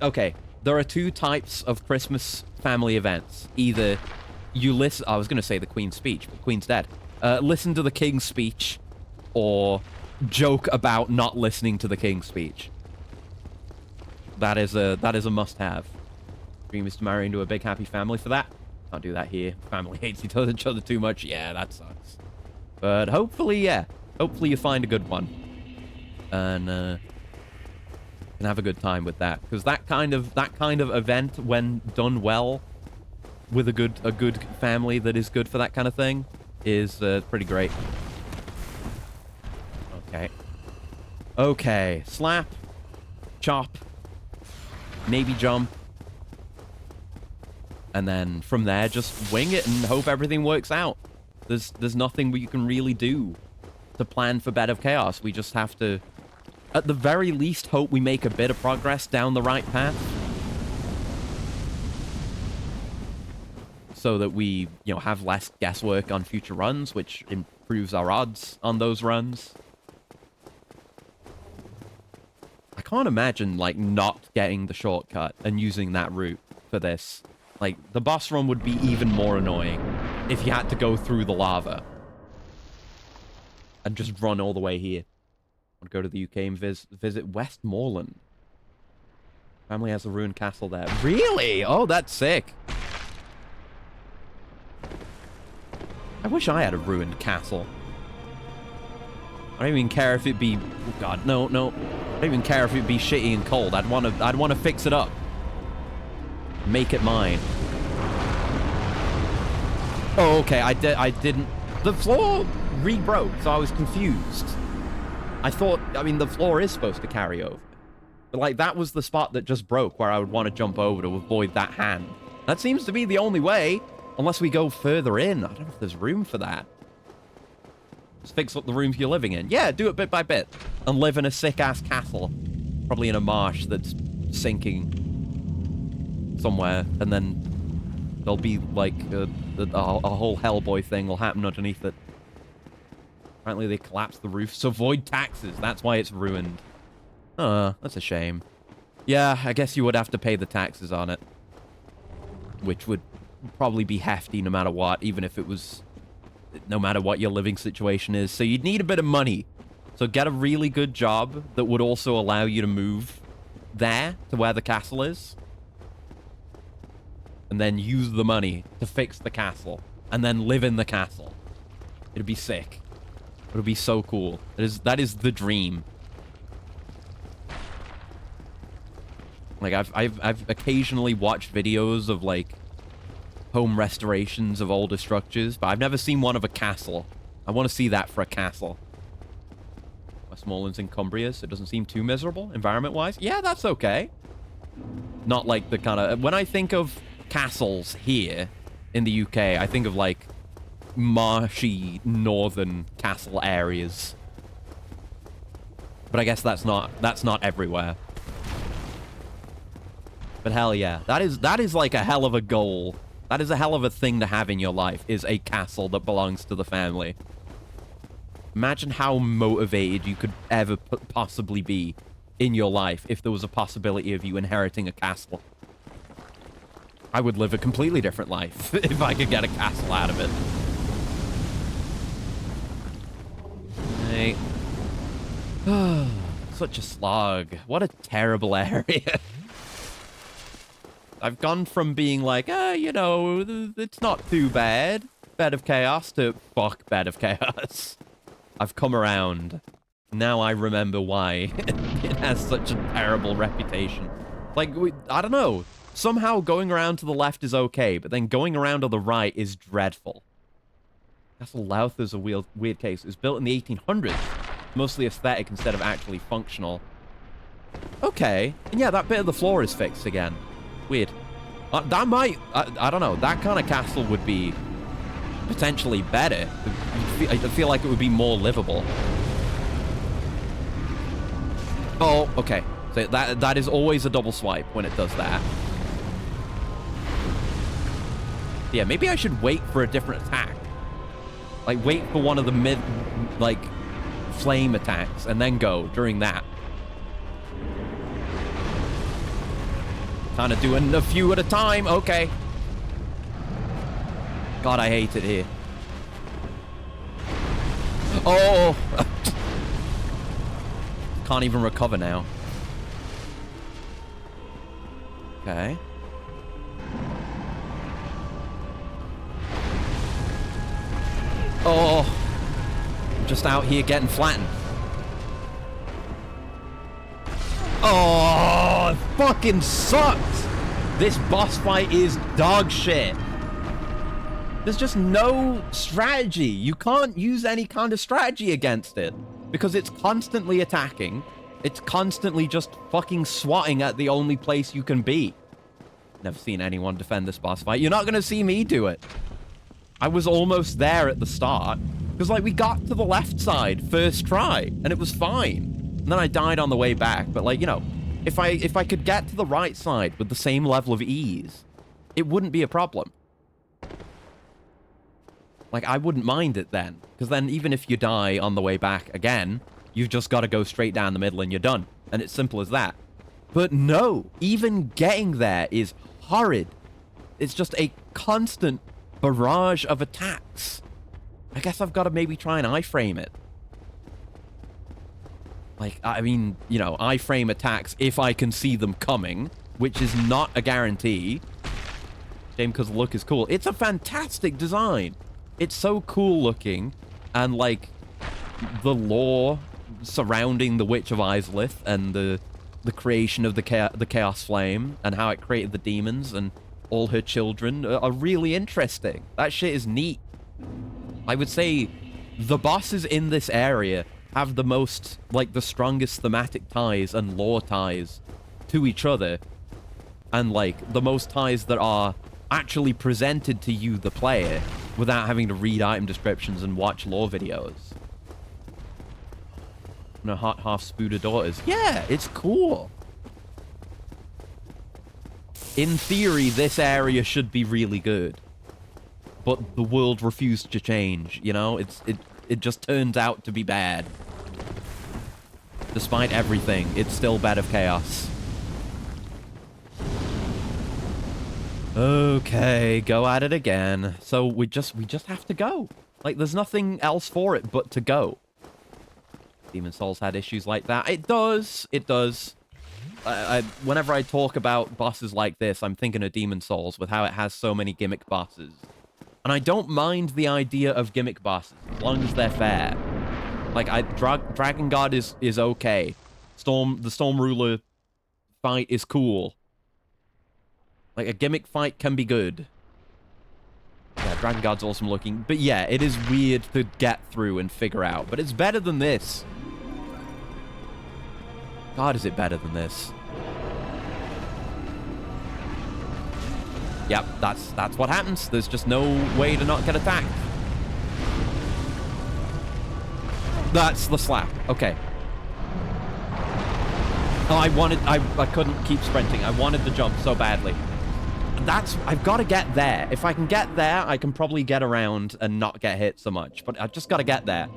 okay, there are 2 types of Christmas family events. Either you listen, I was going to say the Queen's speech, but Queen's dead. Listen to the King's speech, or joke about not listening to the King's speech. That is a must-have. Dream is to marry into a big happy family for that. Can't do that here. Family hates each other too much. Yeah, that sucks. But hopefully, yeah. Hopefully you find a good one. And can have a good time with that. Because that kind of event, when done well, with a good family that is good for that kind of thing, is pretty great. Okay. Okay. Slap. Chop. Maybe jump. And then from there, just wing it and hope everything works out. There's nothing we can really do to plan for Bed of Chaos. We just have to, at the very least, hope we make a bit of progress down the right path. So that we, you know, have less guesswork on future runs, which improves our odds on those runs. I can't imagine, like, not getting the shortcut and using that route for this. Like, the boss run would be even more annoying if you had to go through the lava. And just run all the way here. I'd go to the UK and visit Westmoreland. Family has a ruined castle there. Really? Oh, that's sick. I wish I had a ruined castle. I don't even care if it be... Oh god, no. I don't even care if it be shitty and cold. I'd want to fix it up. Make it mine. Oh, okay. I didn't... The floor re-broke, so I was confused. I thought... I mean, the floor is supposed to carry over. But, like, that was the spot that just broke where I would want to jump over to avoid that hand. That seems to be the only way. Unless we go further in. I don't know if there's room for that. Just fix up the rooms you're living in. Yeah, do it bit by bit. And live in a sick-ass castle. Probably in a marsh that's sinking somewhere. And then there'll be, like, a whole Hellboy thing will happen underneath it. Apparently they collapsed the roof. So avoid taxes. That's why it's ruined. That's a shame. Yeah, I guess you would have to pay the taxes on it. Which would probably be hefty no matter what, even if it was... No matter what your living situation is. So you'd need a bit of money. So get a really good job that would also allow you to move there to where the castle is. And then use the money to fix the castle. And then live in the castle. It'd be sick. It would be so cool. That is the dream. Like, I've occasionally watched videos of, like, home restorations of older structures, but I've never seen one of a castle. I want to see that for a castle. Westmoreland's in Cumbria, so it doesn't seem too miserable, environment-wise. Yeah, that's okay. Not like the kind of... When I think of castles here in the UK, I think of, like, marshy northern castle areas. But I guess that's not everywhere. But hell yeah, that is like a hell of a goal. That is a hell of a thing to have in your life, is a castle that belongs to the family. Imagine how motivated you could ever possibly be in your life if there was a possibility of you inheriting a castle. I would live a completely different life if I could get a castle out of it. Hey. Such a slog. What a terrible area. I've gone from being like, you know, it's not too bad. Bed of Chaos to fuck Bed of Chaos. I've come around. Now I remember why it has such a terrible reputation. Like, I don't know. Somehow going around to the left is okay, but then going around to the right is dreadful. Castle Louth is a weird case. It was built in the 1800s. Mostly aesthetic instead of actually functional. Okay. And yeah, that bit of the floor is fixed again. Weird. That might... I don't know. That kind of castle would be potentially better. I feel like it would be more livable. Oh, okay. So that is always a double swipe when it does that. Yeah, maybe I should wait for a different attack. Like, wait for one of the mid... like... flame attacks and then go during that. Kind of doing a few at a time. Okay. God, I hate it here. Oh! Can't even recover now. Okay. Oh! I'm just out here getting flattened. Oh, it fucking sucks. This boss fight is dog shit. There's just no strategy. You can't use any kind of strategy against it because it's constantly attacking. It's constantly just fucking swatting at the only place you can be. Never seen anyone defend this boss fight. You're not going to see me do it. I was almost there at the start because, like, we got to the left side first try and it was fine. And then I died on the way back. But, like, you know, if I could get to the right side with the same level of ease, it wouldn't be a problem. Like, I wouldn't mind it then. Because then even if you die on the way back again, you've just got to go straight down the middle and you're done. And it's simple as that. But no, even getting there is horrid. It's just a constant barrage of attacks. I guess I've got to maybe try and iframe it. Like, I mean, you know, iframe attacks if I can see them coming, which is not a guarantee. Shame because the look is cool. It's a fantastic design. It's so cool looking. And, like, the lore surrounding the Witch of Izalith and the creation of the Chaos Flame and how it created the demons and all her children are really interesting. That shit is neat. I would say the bosses in this area have the most, like, the strongest thematic ties and lore ties to each other. And, like, the most ties that are actually presented to you, the player, without having to read item descriptions and watch lore videos. No hot half spooder daughters. Yeah, it's cool. In theory, this area should be really good. But the world refused to change, you know? It just turns out to be bad. Despite everything, it's still Bed of Chaos. Okay, go at it again. So we just have to go. Like, there's nothing else for it but to go. Demon Souls had issues like that. It does. It does. Whenever I talk about bosses like this, I'm thinking of Demon Souls with how it has so many gimmick bosses. And I don't mind the idea of gimmick bosses, as long as they're fair. Like, Dragon God is okay. The Storm Ruler fight is cool. Like, a gimmick fight can be good. Yeah, Dragon Guard's awesome looking. But yeah, it is weird to get through and figure out. But it's better than this. God, is it better than this? Yep, that's what happens. There's just no way to not get attacked. That's the slap. Okay. Oh, I couldn't keep sprinting. I wanted the jump so badly. I've got to get there. If I can get there, I can probably get around and not get hit so much. But I've just got to get there.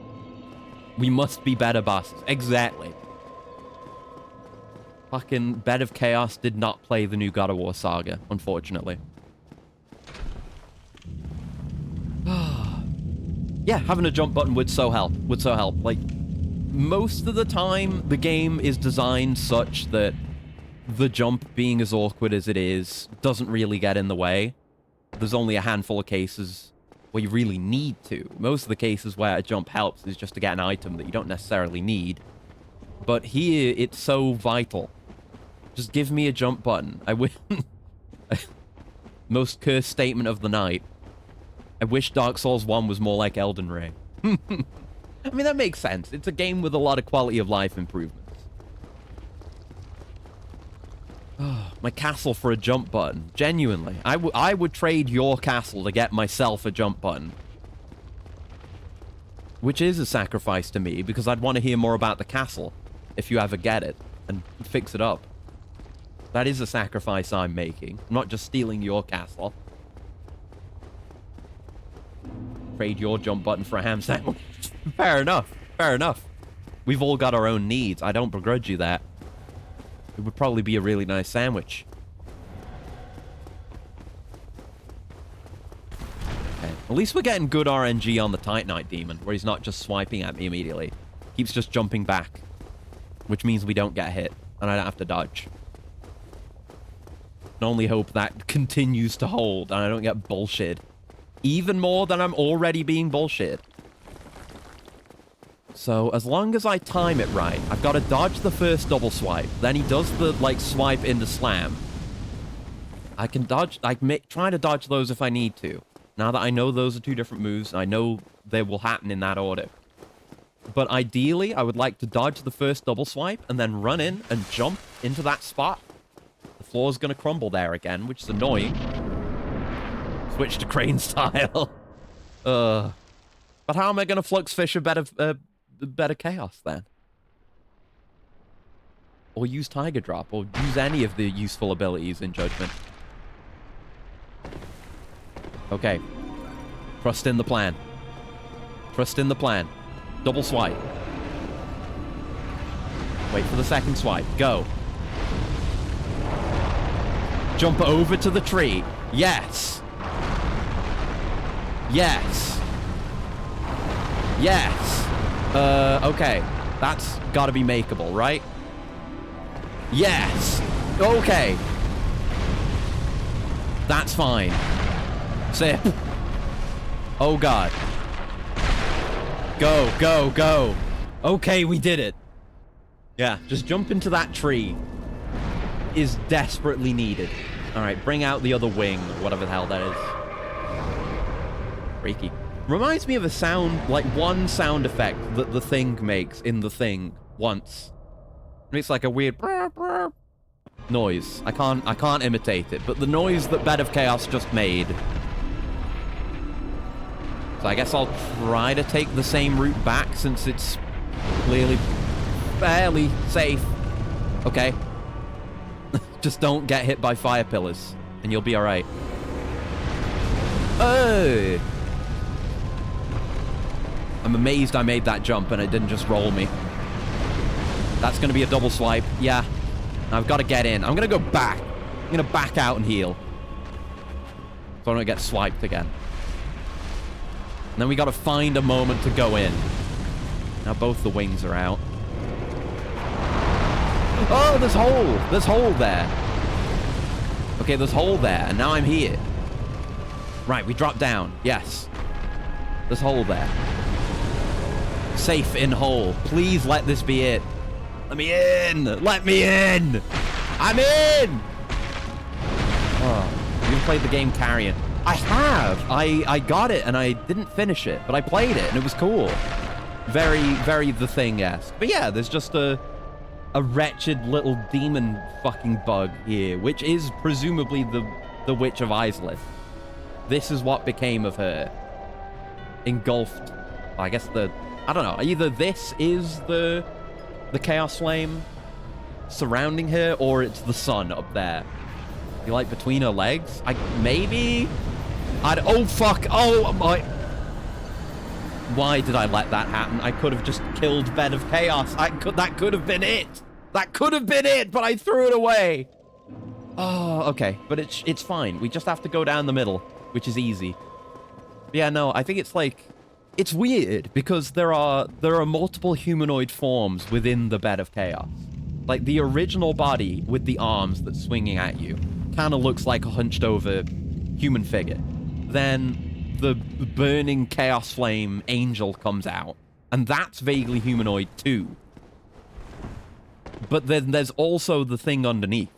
We must be better bosses. Exactly. Fucking Bed of Chaos did not play the new God of War saga, unfortunately. Yeah, having a jump button would so help. Like, most of the time, the game is designed such that the jump, being as awkward as it is, doesn't really get in the way. There's only a handful of cases where you really need to. Most of the cases where a jump helps is just to get an item that you don't necessarily need. But here, it's so vital. Just give me a jump button. I wish... Most cursed statement of the night. I wish Dark Souls 1 was more like Elden Ring. I mean, that makes sense. It's a game with a lot of quality of life improvements. Oh, my castle for a jump button. Genuinely. I would trade your castle to get myself a jump button. Which is a sacrifice to me, because I'd want to hear more about the castle, if you ever get it, and fix it up. That is a sacrifice I'm making. I'm not just stealing your castle. Trade your jump button for a ham sandwich. Fair enough. Fair enough. We've all got our own needs. I don't begrudge you that. It would probably be a really nice sandwich. Okay. At least we're getting good RNG on the Titanite Demon, where he's not just swiping at me immediately. Keeps just jumping back. Which means we don't get hit, and I don't have to dodge. I only hope that continues to hold, and I don't get bullshit. Even more than I'm already being bullshit. So, as long as I time it right, I've got to dodge the first double swipe. Then he does the, like, swipe into slam. I can dodge... try to dodge those if I need to. Now that I know those are two different moves, I know they will happen in that order. But ideally, I would like to dodge the first double swipe and then run in and jump into that spot. The floor's going to crumble there again, which is annoying. Switch to crane style. But how am I going to flux fish a better chaos then? Or use Tiger Drop, or use any of the useful abilities in Judgment. Okay. Trust in the plan. Trust in the plan. Double swipe. Wait for the second swipe. Go. Jump over to the tree. Yes. Yes. Yes. Okay. That's gotta be makeable, right? Yes. Okay. That's fine. Sip. Oh, God. Go, go, go. Okay, we did it. Yeah, just jump into that tree. Is desperately needed. All right, bring out the other wing, whatever the hell that is. Freaky. Reminds me of a sound, like one sound effect that the Thing makes in the Thing once. It makes like a weird noise. I can't imitate it, but the noise that Bed of Chaos just made. So I guess I'll try to take the same route back since it's clearly fairly safe. Okay. Just don't get hit by fire pillars, and you'll be alright. Oh! I'm amazed I made that jump and it didn't just roll me. That's going to be a double swipe. Yeah. I've got to get in. I'm going to go back. I'm going to back out and heal. So I don't get swiped again. And then we got to find a moment to go in. Now both the wings are out. Oh, there's hole. There's hole there. Okay, there's hole there. And now I'm here. Right, we drop down. Yes. There's hole there. Safe in hole. Please let this be it. Let me in. Let me in. I'm in. Oh, you played the game carrying. I have. I got it and I didn't finish it, but I played it and it was cool. Very, very The Thing-esque. But yeah, there's just a wretched little demon fucking bug here, which is presumably the Witch of Izalith. This is what became of her. Engulfed, I guess I don't know, either this is the Chaos Flame surrounding her, or it's the sun up there. You like between her legs? Maybe? Oh fuck, oh my. Why did I let that happen? I could have just killed Bed of Chaos. That could have been it. That could have been it, but I threw it away. Oh, okay, but it's fine. We just have to go down the middle, which is easy. Yeah, no, I think it's like, it's weird because there are multiple humanoid forms within the Bed of Chaos. Like the original body with the arms that's swinging at you kind of looks like a hunched over human figure. Then the burning Chaos Flame angel comes out, and that's vaguely humanoid too. But then there's also the thing underneath.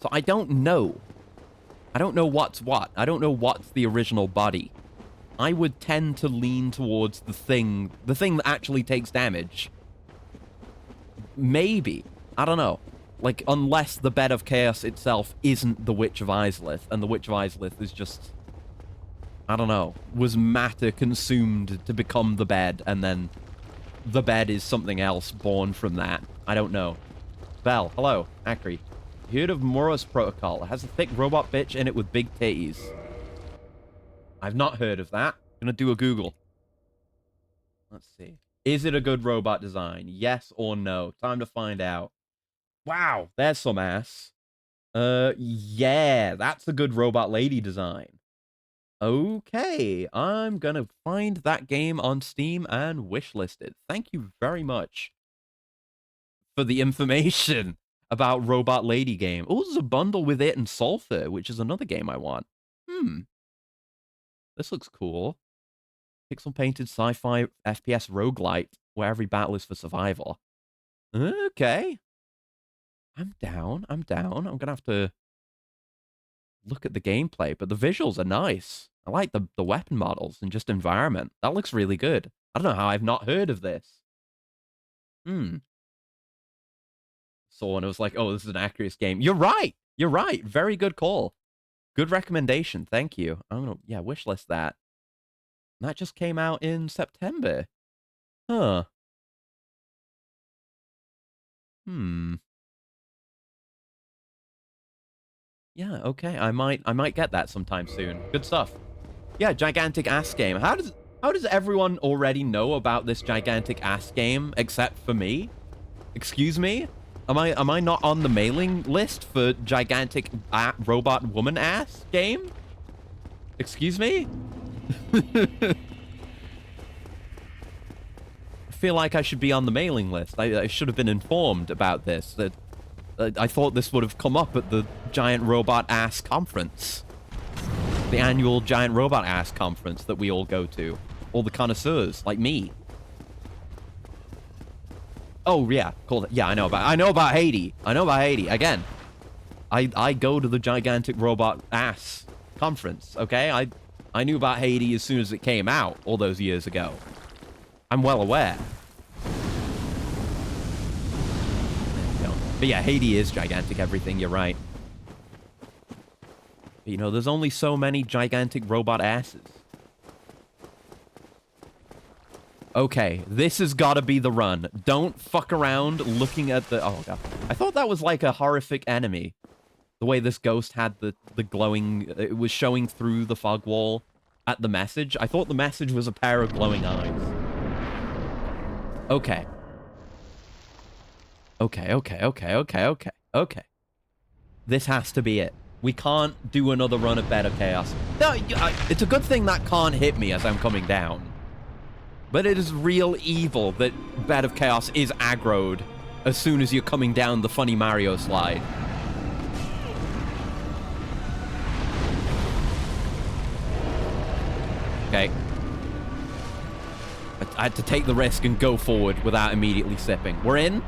So I don't know. I don't know what's what. I don't know what's the original body. I would tend to lean towards the thing that actually takes damage. Maybe. I don't know. Like, unless the Bed of Chaos itself isn't the Witch of Izalith, and the Witch of Izalith is just, I don't know, was matter consumed to become the bed, and then the bed is something else born from that. I don't know. Bell, hello, Acrius. You heard of Moros Protocol? It has a thick robot bitch in it with big titties. I've not heard of that. I'm gonna do a Google. Let's see. Is it a good robot design? Yes or no? Time to find out. Wow, there's some ass. Yeah, that's a good robot lady design. Okay, I'm gonna find that game on Steam and wishlist it. Thank you very much for the information about Robot Lady game. Oh, there's a bundle with it and Sulfur, which is another game I want. This looks cool. Pixel-painted sci-fi FPS roguelite where every battle is for survival. Okay. I'm down. I'm down. I'm gonna have to look at the gameplay, but the visuals are nice. I like the weapon models and just environment. That looks really good. I don't know how I've not heard of this. Saw and it was like, oh, this is an Acrius game. You're right. You're right. Very good call. Good recommendation. Thank you. I'm gonna, yeah, wishlist that. That just came out in September. Huh. Yeah, okay. I might get that sometime soon. Good stuff. Yeah, gigantic ass game. How does everyone already know about this gigantic ass game except for me? Excuse me? Am I not on the mailing list for gigantic robot woman ass game? Excuse me? I feel like I should be on the mailing list. I should have been informed about this. I thought this would have come up at the Giant Robot Ass Conference. The annual Giant Robot Ass Conference that we all go to. All the connoisseurs, like me. Oh, yeah. Cool. Yeah, I know about Haiti. I know about Haiti. Again, I go to the Gigantic Robot Ass Conference, okay? I knew about Haiti as soon as it came out all those years ago. I'm well aware. But yeah, Haiti is gigantic everything, you're right. But, you know, there's only so many gigantic robot asses. Okay, this has got to be the run. Don't fuck around looking at the... Oh, God. I thought that was like a horrific enemy. The way this ghost had the glowing... It was showing through the fog wall at the message. I thought the message was a pair of glowing eyes. Okay. Okay. This has to be it. We can't do another run of Bed of Chaos. No, it's a good thing that can't hit me as I'm coming down. But it is real evil that Bed of Chaos is aggroed as soon as you're coming down the funny Mario slide. Okay. I had to take the risk and go forward without immediately sipping. We're in.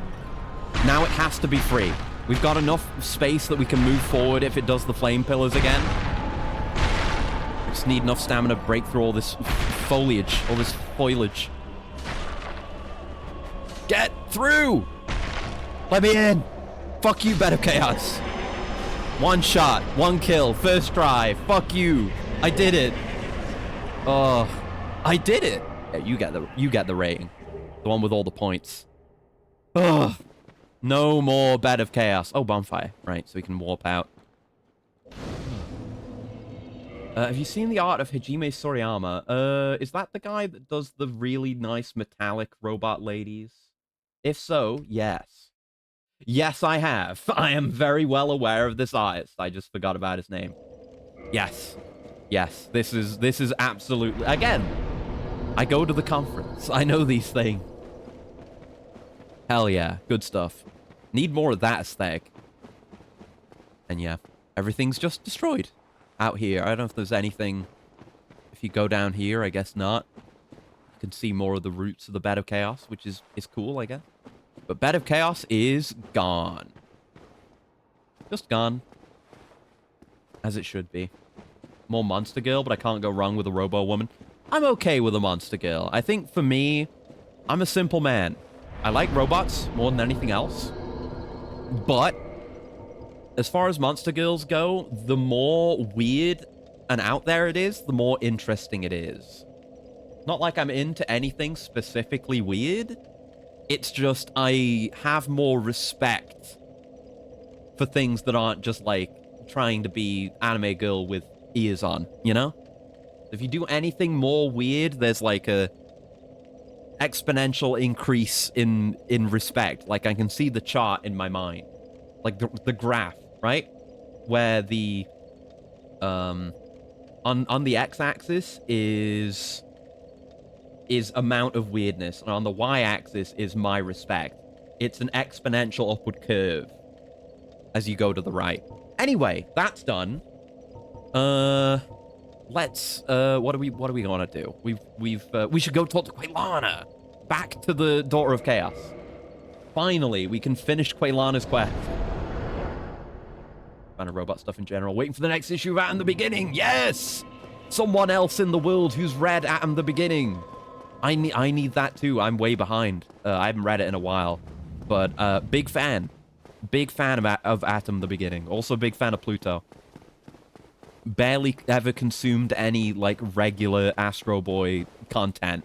Now it has to be free. We've got enough space that we can move forward if it does the flame pillars again. Just need enough stamina to break through all this foliage, all this foliage. Get through! Let me in! Fuck you, Bed of Chaos. One shot, one kill, first try. Fuck you. I did it. Oh, I did it. Yeah, you get the rating. The one with all the points. Ugh. No more Bed of Chaos. Oh, bonfire. Right, so we can warp out. Have you seen the art of Hajime Soriyama? Is that the guy that does the really nice metallic robot ladies? If so, yes. Yes, I have. I am very well aware of this artist. I just forgot about his name. Yes. Yes, this is absolutely... Again, I go to the conference. I know these things. Hell yeah, good stuff. Need more of that aesthetic. And yeah, everything's just destroyed out here. I don't know if there's anything... If you go down here, I guess not. You can see more of the roots of the Bed of Chaos, which is cool, I guess. But Bed of Chaos is gone. Just gone. As it should be. More Monster Girl, but I can't go wrong with a Robo Woman. I'm okay with a Monster Girl. I think for me, I'm a simple man. I like robots more than anything else. But as far as Monster Girls go, the more weird and out there it is, the more interesting it is. Not like I'm into anything specifically weird. It's just I have more respect for things that aren't just like trying to be anime girl with ears on, you know? If you do anything more weird, there's like a exponential increase in respect. Like I can see the chart in my mind. Like the graph, right? Where the on the x-axis is amount of weirdness, and on the y-axis is my respect. It's an exponential upward curve as you go to the right. Anyway, that's done. Let's what are we gonna do? We should go talk to Quaylana. Back to the Daughter of Chaos. Finally, we can finish Quaylana's quest. Kind of robot stuff in general. Waiting for the next issue of Atom the Beginning. Yes! Someone else in the world who's read Atom the Beginning. I need that too. I'm way behind. I haven't read it in a while. But big fan. Big fan of Atom the Beginning. Also big fan of Pluto. Barely ever consumed any like regular Astro Boy content.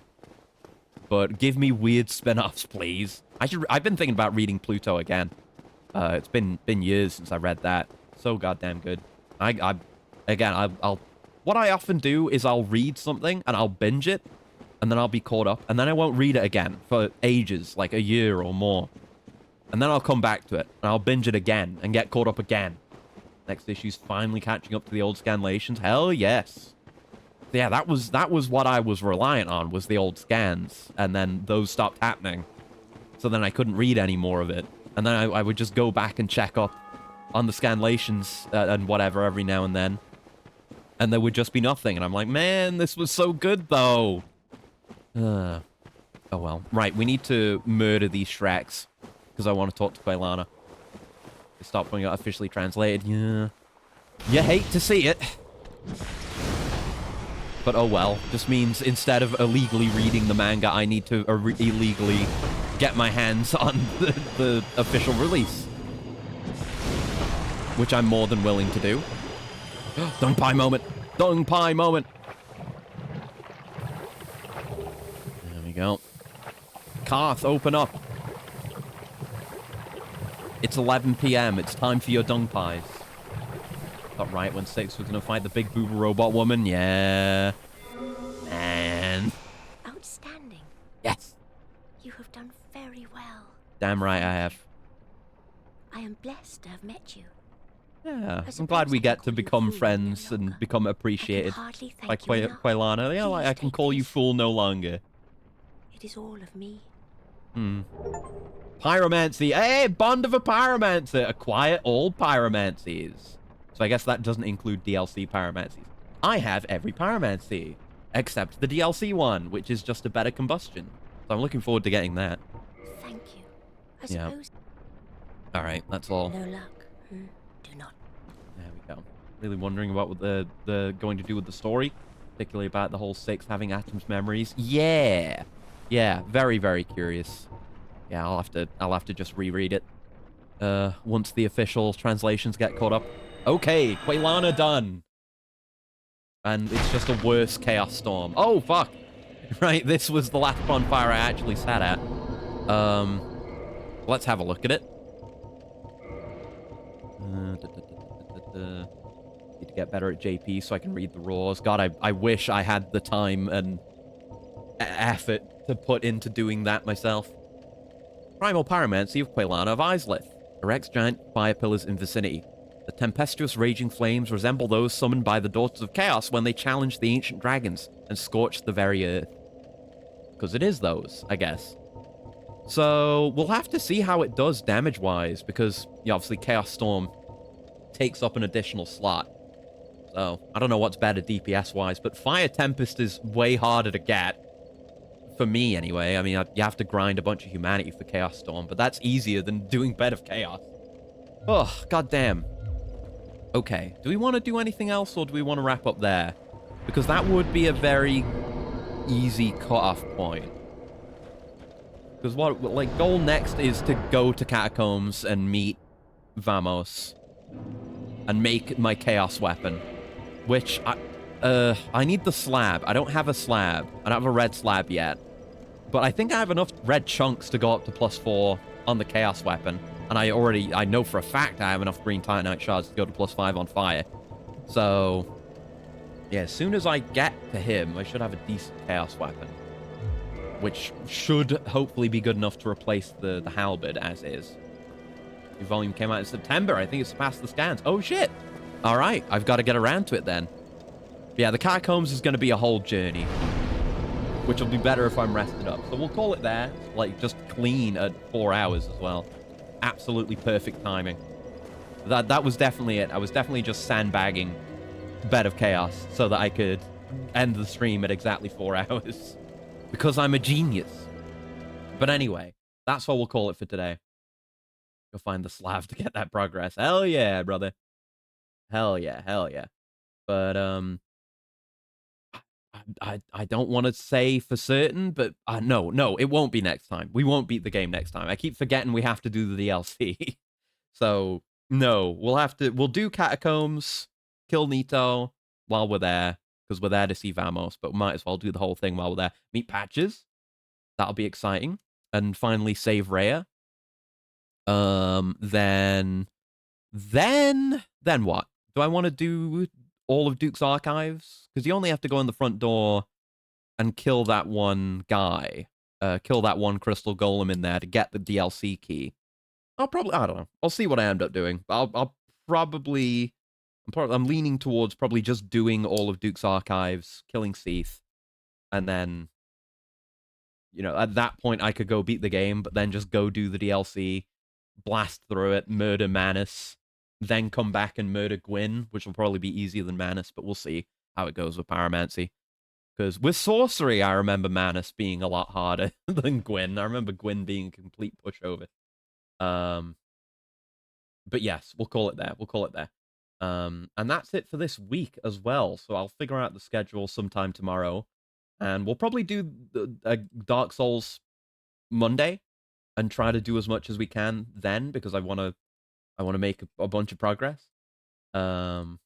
But give me weird spin-offs, please. I've been thinking about reading Pluto again. It's been years since I read that. So goddamn good. I'll what I often do is I'll read something and I'll binge it, and then I'll be caught up, and then I won't read it again for ages, like a year or more. And then I'll come back to it, and I'll binge it again, and get caught up again. Next issue's finally catching up to the old scanlations. Hell yes. Yeah, that was what I was reliant on, was the old scans, and then those stopped happening. So then I couldn't read any more of it. And then I would just go back and check up on the scanlations and whatever every now and then. And there would just be nothing, and I'm like, man, this was so good, though. Oh, well. Right, we need to murder these Shreks, because I want to talk to Quaylana. Stop putting it officially translated. Yeah. You hate to see it. But oh well. Just means instead of illegally reading the manga, I need to illegally get my hands on the official release. Which I'm more than willing to do. Dung Pie moment. Dung Pie moment. There we go. Karth, open up. It's 11 p.m. It's time for your dung pies. Got right when 6 was gonna fight the big booba robot woman. Yeah. Man. Outstanding. Yes. You have done very well. Damn right I have. I am blessed to have met you. Yeah. I'm glad we get to become friends and become appreciated by Quaylana. Yeah, like I can call you fool no longer. It is all of me. Pyromancy. Hey, bond of a pyromancer. Acquire all pyromancies. So I guess that doesn't include DLC pyromancies. I have every pyromancy, except the DLC one, which is just a better combustion. So I'm looking forward to getting that. Thank you. I suppose... All right, that's all. No luck. Do not. There we go. Really wondering about what they're going to do with the story, particularly about the whole Six having Atom's memories. Yeah, yeah, very, very curious. Yeah, I'll have to just reread it. Once the official translations get caught up. Okay, Quaylana done. And it's just a worse Chaos Storm. Oh, fuck. Right, this was the last bonfire I actually sat at. Let's have a look at it. Need to get better at JP so I can read the roars. God, I wish I had the time and effort to put into doing that myself. Primal Pyromancy of Quaylana of Islith. Erects giant fire pillars in vicinity. The tempestuous raging flames resemble those summoned by the Daughters of Chaos when they challenged the ancient dragons and scorched the very earth. Because it is those, I guess. So, we'll have to see how it does damage-wise, because, yeah, obviously Chaos Storm takes up an additional slot. So, I don't know what's better DPS-wise, but Fire Tempest is way harder to get. For me, anyway. I mean, you have to grind a bunch of humanity for Chaos Storm, but that's easier than doing Bed of Chaos. Oh, goddamn. Okay, do we want to do anything else, or do we want to wrap up there? Because that would be a very easy cut-off point. Because what, like, goal next is to go to Catacombs and meet Vamos. And make my Chaos Weapon. Which, I need the slab. I don't have a slab. I don't have a red slab yet. But I think I have enough red chunks to go up to +4 on the Chaos Weapon. And I know for a fact I have enough green Titanite shards to go to +5 on fire. So, yeah, as soon as I get to him, I should have a decent Chaos Weapon. Which should hopefully be good enough to replace the Halberd as is. The volume came out in September. I think it surpassed the scans. Oh, shit. All right, I've got to get around to it then. Yeah, the Catacombs is going to be a whole journey, which will be better if I'm rested up. So we'll call it there. Like, just clean at 4 hours as well. Absolutely perfect timing. That was definitely it. I was definitely just sandbagging Bed of Chaos so that I could end the stream at exactly 4 hours. Because I'm a genius. But anyway, that's what we'll call it for today. Go find the slab to get that progress. Hell yeah, brother. Hell yeah, hell yeah. But, I don't want to say for certain, but no, it won't be next time. We won't beat the game next time. I keep forgetting we have to do the DLC. So, no, we'll do Catacombs, kill Nito while we're there, because we're there to see Vamos, but we might as well do the whole thing while we're there. Meet Patches. That'll be exciting. And finally save Rhea. Then what? Do I want to do all of Duke's Archives? Because you only have to go in the front door and kill that one guy. Kill that one crystal golem in there to get the DLC key. I don't know. I'll see what I end up doing. I'm leaning towards probably just doing all of Duke's Archives, killing Seath, and then, you know, at that point I could go beat the game, but then just go do the DLC, blast through it, murder Manus, then come back and murder Gwyn, which will probably be easier than Manus, but we'll see how it goes with Pyromancy. Because with Sorcery, I remember Manus being a lot harder than Gwyn. I remember Gwyn being a complete pushover. But yes, we'll call it there. We'll call it there. And that's it for this week as well. So I'll figure out the schedule sometime tomorrow. And we'll probably do Dark Souls Monday and try to do as much as we can then, because I want to make a bunch of progress. And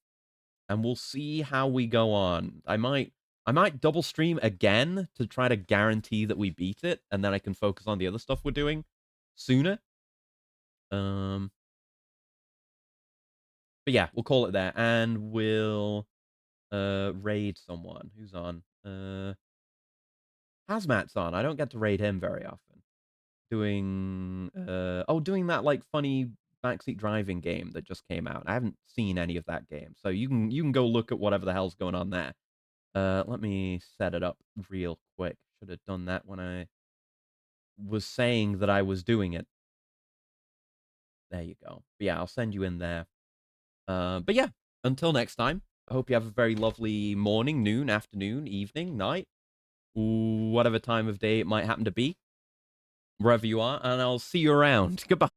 we'll see how we go on. I might double stream again to try to guarantee that we beat it, and then I can focus on the other stuff we're doing sooner. But yeah, we'll call it there, and we'll raid someone. Who's on? Hazmat's on. I don't get to raid him very often. Doing that like funny backseat driving game that just came out. I haven't seen any of that game, so you can go look at whatever the hell's going on there. Let me set it up real quick. Should have done that when I was saying that I was doing it. There you go. But yeah, I'll send you in there. But yeah, until next time, I hope you have a very lovely morning, noon, afternoon, evening, night, whatever time of day it might happen to be, wherever you are, and I'll see you around. Goodbye.